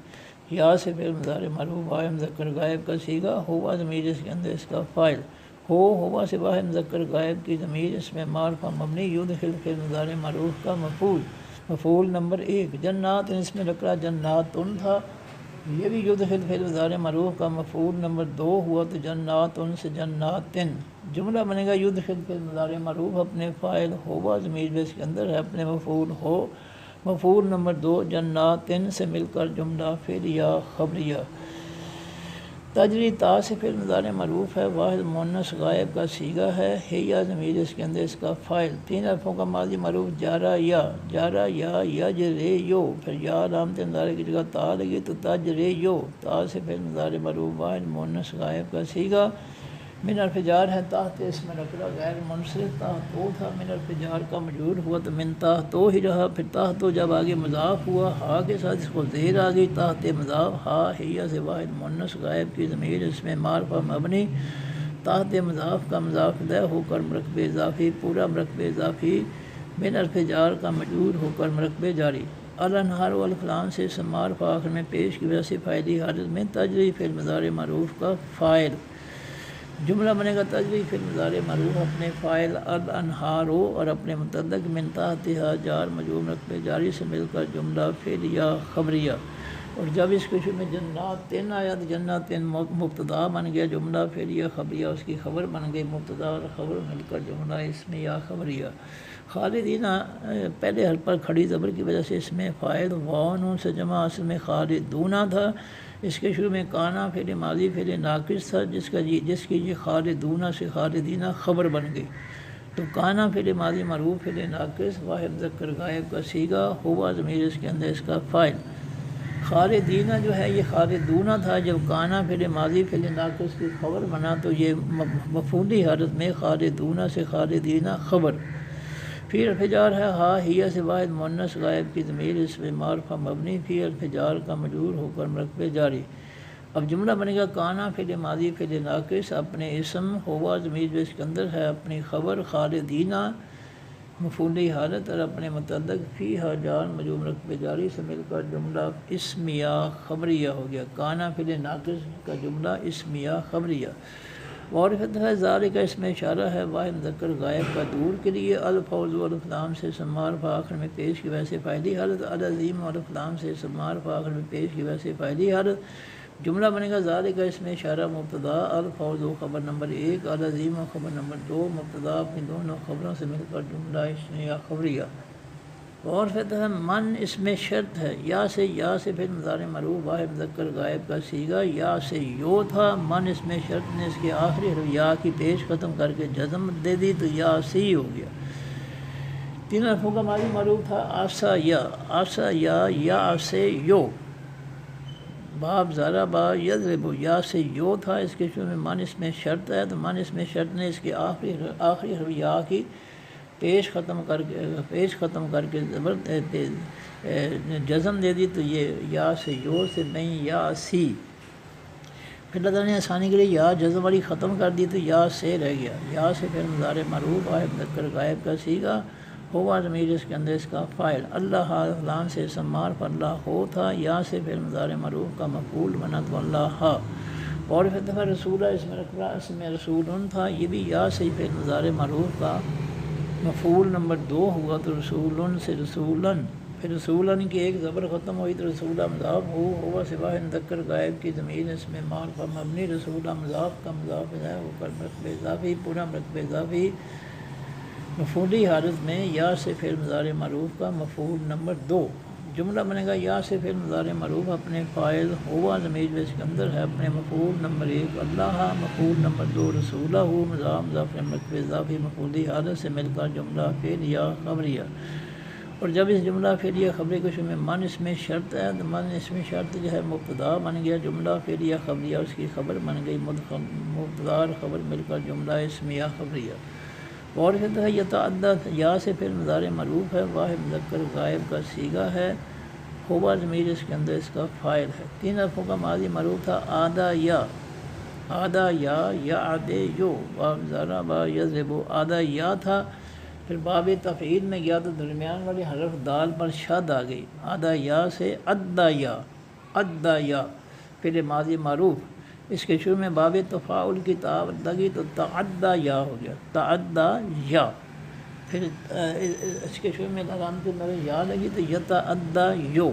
یا سے فعل مضارع معروف ہے مذکر غائب کا صیغہ ہوا ضمیر اس کے اندر اس کا فاعل، ہوا سے واحد مذکر غائب کی ضمیر اس میں معرفہ مبنی، یدخل فعل مضارع معروف کا مفعول نمبر 1۔ جنات اس میں نکرہ جناتن تھا، یہ بھی یدخل فعل مضارع معروف کا مفعول نمبر 2 ہوا تو جناتن سے جناتن۔ جملہ بنے گا یدخل فعل مضارع معروف اپنے فاعل ہوا ضمیر اس کے اندر ہے اپنے مفعول ہو، مفعول نمبر 2 جناتن سے مل کر جملہ فعلیہ خبریہ۔ تجری تا سے فعل مضارع معروف ہے، واحد مؤنث غائب کا صیغہ ہے، یا ضمیر اس کے اندر اس کا فاعل، 3 حرفوں کا ماضی معروف جارا یا، جارا یا یجریو، پھر یا علامت مضارع کی جگہ تا لگی تو تجریو، تا سے فعل مضارع معروف واحد مؤنث غائب کا صیغہ، من حرف جار ہے تحت اس میں نکرہ غیر منصرف، تحتو تھا، من حرف جار کا مجرور ہوا تو من تحتو ہی رہا، پھر تحتو جب آگے مضاف ہوا ہا کے ساتھ اس کو زیر آ گئی، تحت مضاف ہا ہیہ سے واحد مؤنث غائب کی ضمیر اس میں معرفہ مبنی، تحت مضاف کا مضاف الیہ ہو کر مرکب اضافی، پورا مرکب اضافی، من حرف جار کا مجرور ہو کر مرکب جاری، الانہار والفلان سے اسم معرفہ آخر میں پیش کی وجہ سے فاعلی حالت میں تجری فعل مضارع معروف کا فاعل۔ جملہ بنے گا تجری فعل مضارع معروف اپنے فاعل الانہارو اور اپنے متعلق من تحتہا جار مجرور مرکب جاری سے مل کر جملہ فعلیہ خبریہ۔ اور جب اس کے شروع میں جنات 3 آیا تو جنات 3 مبتدا بن گیا جملہ فعلیہ خبریہ، اس کی خبر بن گئی مبتدا اور خبر مل کر جملہ اسمیہ خبریہ۔ خالدین پہلے حرف پر کھڑی زبر کی وجہ سے اس میں فاعل واو نون سے جمع اصل میں خالدون تھا۔ اس کے شروع میں کانا فعل ماضی فعل ناقص تھا جس کی یہ خالدون سے خالدین خبر بن گئی۔ تو کانا فعل ماضی معروف فعل ناقص واحد مذکر غائب کا صیغہ ہوا ضمیر اس کے اندر اس کا فاعل۔ خالدین جو ہے یہ خالدون تھا، جب کانا فعل ماضی فعل ناقص کی خبر بنا تو یہ مفعولی حالت میں خالدون سے خالدین خبر۔ پھر حرف جار ہے ہا ہیہ سے واحد مؤنث غائب کی ضمیر اس میں معرفہ مبنی پھر حرف جار کا مجرور ہو کر مرکب جاری۔ اب جملہ بنے گا کانا فعل ماضی فعل ناقص اپنے اسم ہوا ضمیر جو اس کے اندر ہے اپنی خبر خالدین مفعولی حالت اور اپنے متعلق فیہا جار مجرور مرکب جاری سے مل کر جملہ اسمیہ خبریہ ہو گیا۔ کانا فعل ناقص کا جملہ اسمیہ خبریہ۔ معرفت ہے ذالک کا اس میں اشارہ ہے واحد مذکر غائب کا دور کے لیے الفوز والف لام سے معرفہ آخر میں پیش کی ویسے فاعلی حالت العظیم والف لام سے معرفہ آخر میں پیش کی ویسے فاعلی حالت۔ جملہ بنے گا ذالک کا اس میں اشارہ مبتدا الفوز و خبر نمبر 1 العظیم و خبر نمبر 2 مبتدا اپنی دونوں خبروں سے مل کر جملہ اسمیہ خبریہ۔ اور پھر من اس میں شرط ہے یا سے پھر مضارع معروف واحد مذکر غائب کا صیغہ یا سے یو تھا، من اس میں شرط نے اس کے آخری حرف یا کی پیش ختم کر کے جزم دے دی تو یا سی ہو گیا۔ 3 حرفوں کا ماضی معروف تھا آسا یا سے یو باب زارا با یضرب یا سے یو تھا، اس کے شروع میں من اس میں شرط ہے تو من اس میں شرط نے اس کے آخری حرف یا کی پیش ختم کر کے زبر جزم دے دی تو یہ یا سے یو سے نہیں یا سی۔ پھر اللہ تعالیٰ نے آسانی کے لیے یا جزم والی ختم کر دی تو یا سے رہ گیا۔ یا سے پھر مضارع معروف واحد مذکر غائب کا صیغہ ہوا ضمیر اس کے اندر اس کا فاعل اللہ فلان سے اسم معرفہ اللہ ہو تھا، یا سے پھر مضارع معروف کا مفعول بنا تو اللہ۔ اور پھر دفعہ رسولہ اس میں رسول تھا، یہ بھی یا سے پھر مضارع معروف کا مفعول نمبر 2 ہوا تو رسول سے رسولن، پھر رسولن کی ایک زبر ختم ہوئی تو رسولہ مضاف ہوا سوا مذکر غائب کی ضمیر اس میں معرفہ مبنی رسولہ مضاف کا مضاف ہو کر مرکب اضافی پورا مرکب اضافی مفعولی حالت میں یا سے پھر مضارع معروف کا مفعول نمبر 2۔ جملہ بنے گا یا سے پھر مضارع معروف اپنے فاعل ہوا ضمیر جو اس کے اندر ہے اپنے مفعول نمبر 1 اللہ مفعول نمبر 2 رسولہ مضاف مرکب اضافی مفعولی حالت سے مل کر جملہ فعلیہ خبریہ۔ اور جب اس جملہ فعلیہ خبریہ کے شروع میں من اس میں شرط ہے تو من اس میں شرط جو ہے مبتدا بن گیا جملہ فعلیہ خبریہ، اس کی خبر بن گئی مبتدا اور خبر مل کر جملہ اسمیہ خبریہ۔ اور کہتا ہے یتعدی یا سے پھر مضارع معروف ہے واحد مذکر غائب کا صیغہ ہے ہوا ضمیر اس کے اندر اس کا فاعل ہے۔ 3 حرفوں کا ماضی معروف تھا آدھا یا آدھے یو باب زارا با یضرب آدھا یا تھا، پھر باب تفعیل میں گیا تو درمیان والی حرف دال پر شد آ گئی آدھا یا سے ادا یا پھر ماضی معروف اس کے شروع میں باب تفاعل کی تا لگی تو تعدی یا ہو گیا تعدی یا، پھر اس کے شروع میں علامت نظر یا لگی تو یتعدی یو۔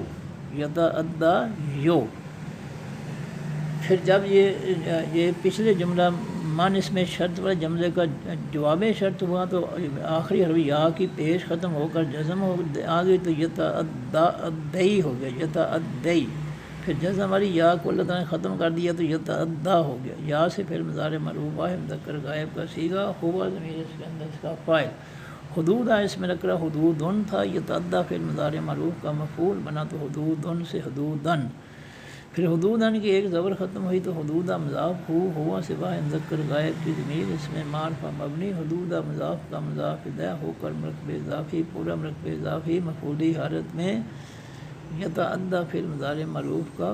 پھر جب یہ پچھلے جملہ من اس میں شرط والے جملے کا جواب شرط ہوا تو آخری حرف یا کی پیش ختم ہو کر جزم آ گئی تو یتعدی ہو گیا یتعدی، پھر جزم والی یا کو اللہ تعالیٰ نے ختم کر دیا تو یتعدی ہو گیا۔ یا سے پھر مضارع معروف واحد مذکر غائب کا صیغہ ہوا ضمیر اس کے اندر اس کا فاعل۔ حدود اس میں نکرہ حدودن تھا، یتعدی پھر مضارع معروف کا مفعول بنا تو حدودن سے حدودن، پھر حدودن کی ایک زبر ختم ہوئی تو حدودہ مضاف ہوا سوا مذکر غائب کی ضمیر اس میں معرفہ مبنی حدودہ مضاف کا مضاف الیہ ہو کر مرکب اضافی پورا مرکب اضافی مفعولی حالت میں یتعدی پھر مضارع معروف کا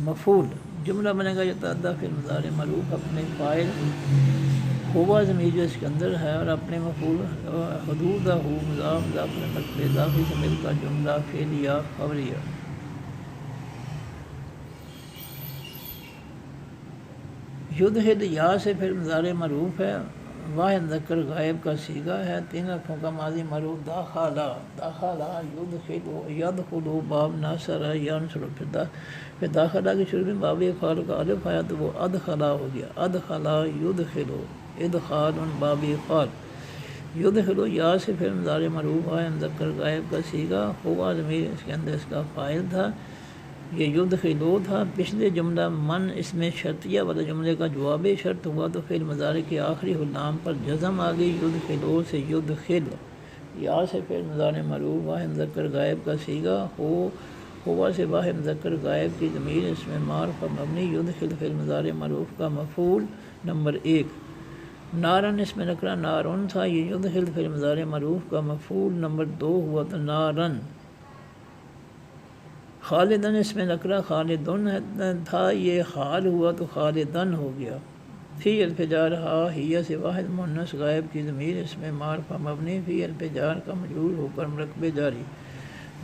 مفعول۔ جملہ بنے گا یتعدی پھر مضارع معروف اپنے فاعل ہوا ضمیر جو اس کے اندر ہے اور اپنے مفعول حدودہ مضاف مرکب اضافی سے مل کر جملہ فعلیہ خبریہ۔ یدہد یا سے پھر مضارع معروف ہے واحد مذکر غائب کا صیغہ ہے، 3 حرفوں کا ماضی معروف داخلہ، داخلہ یدخلو، یدخلو باب ناصر ینصر، پھر داخلہ کے شروع میں باب فعل کا الف آیا تو وہ ادخلہ ہو گیا، ادخلہ یدخلو، ادخال باب فعل، یدخلو یا سے پھر مضارع معروف ہے مذکر غائب کا صیغہ، ہوا ضمیر اس کے اندر اس کا فاعل تھا، یہ یدخلو تھا۔ پچھلے جملہ من اس میں شرطیہ والا جملے کا جواب شرط ہوا تو فعل مضارع کے آخری لام پر جزم آ گئی، یدخلو سے یدخل، یا سے فعل مضارع معروف واحد مذکر غائب کا صیغہ، ہوا سے واحد مذکر غائب کی ضمیر اس میں معرفہ مبنی، یدخل فعل مضارع معروف کا مفعول نمبر 1، نارن اس میں نکرہ نارن تھا، یہ یدخل فعل مضارع معروف کا مفعول نمبر 2 ہوا تو نارن، خالدن اس میں نکرہ خالدن تھا، یہ خال ہوا تو خالدن ہو گیا، فی الف جار ہا ہیہ سے واحد مؤنث غائب کی ضمیر اس میں معرفہ مبنی، فی الف جار کا مجرور ہو کر مرکب جاری،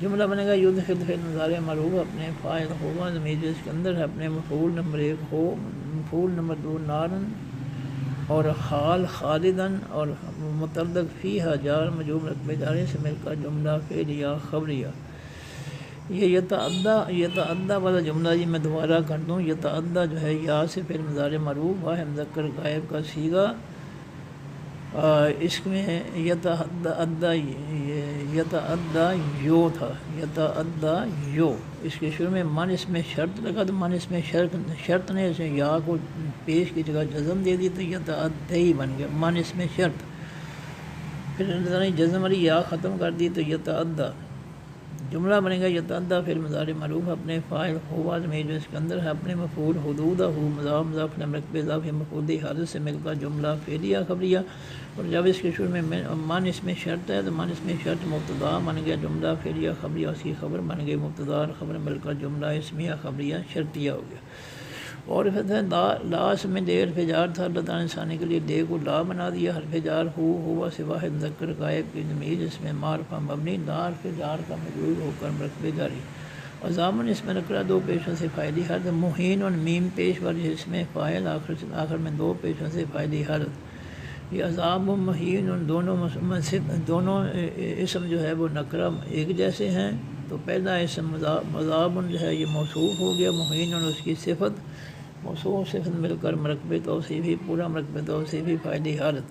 جملہ بنے گا یدخل فعل مضارع معروف اپنے فاعل ہوا ضمیر اس کے اندر ہے اپنے مفعول نمبر 1 ہو، مفعول نمبر 2 نارن اور خال خالدن اور متعلق فیہا جار مجرور مرکب جاری سے مل کر جملہ فعلیہ خبریہ۔ یہ یتعدی والا جملہ جی میں دوبارہ کر دوں، یتعدی جو ہے یا سے پھر مضارع معروف واحد مذکر غائب کا صیغہ، اس میں یتعدی یو تھا، یتعدی یو، اس کے شروع میں من اس میں شرط لگا تو من اس میں شرط نے اسے یا کو پیش کی جگہ جزم دے دی تو یتعدی بن گیا، من اس میں شرط، پھر جزم والی یا ختم کر دی تو یتعدی، جملہ بنے گا یتعدی فعل مضارع معروف اپنے فاعل ہوا ضمیر جو اس کے اندر ہے اپنے مفعول حدودہ مضاف مضاف مرکب اضافی مفعول حالت سے مل کر جملہ فعلیہ خبریہ، اور جب اس کے شروع میں من اس میں شرط ہے تو من اس میں شرط مبتدا بن گیا جملہ فعلیہ خبریہ، اس کی خبر بن گئی مبتدا اور خبر مل کر جملہ اسمیہ خبریہ شرطیہ ہو گیا، اور پھر لا اس میں دے حرف جار تھا، اللہ تعالیٰ نے انسانی کے لیے دے کو لا بنا دیا، حرف جار ہوا سے واحد مذکر غائب کی ضمیر اس میں معرفہ مبنی، لا حرف جار کا مجرور ہو کر مرکب جاری، اور ضامن اس میں نکرہ 2 پیشوں سے فاعلی حرف، مہین اور میم پیش والی اس میں فاعل، آخر میں 2 پیشوں سے فاعلی حرف، یہ عذاب و مہین دونوں اسم جو ہے وہ نکرہ ایک جیسے ہیں، تو پہلا اسم عذاب جو ہے یہ موصوف ہو گیا، مہین اور اس کی صفت، موصوف صفت مل کر مرکب توصیفی، پورا مرکب توصیفی فاعلی حالت،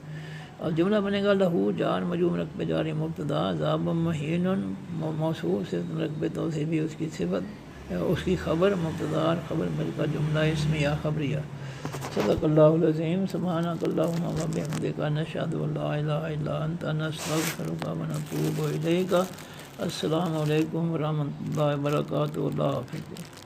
اور جملہ بنے گا لہو جار مجرور مرکب جاری مبتدا، عذاب مہین موصوف صفت مرکب توصیفی اس کی صفت، اس کی خبر مبتدا اور خبر مل کر جملہ اسمیہ خبریہ۔ صدق اللہ العظیم، سبحانک اللہم و بحمدک، نشہد ان لا الہ الا انت، نستغفرک و نتوب الیک۔ السلام علیکم ورحمۃ اللہ وبرکاتہ، اللہ حافظ۔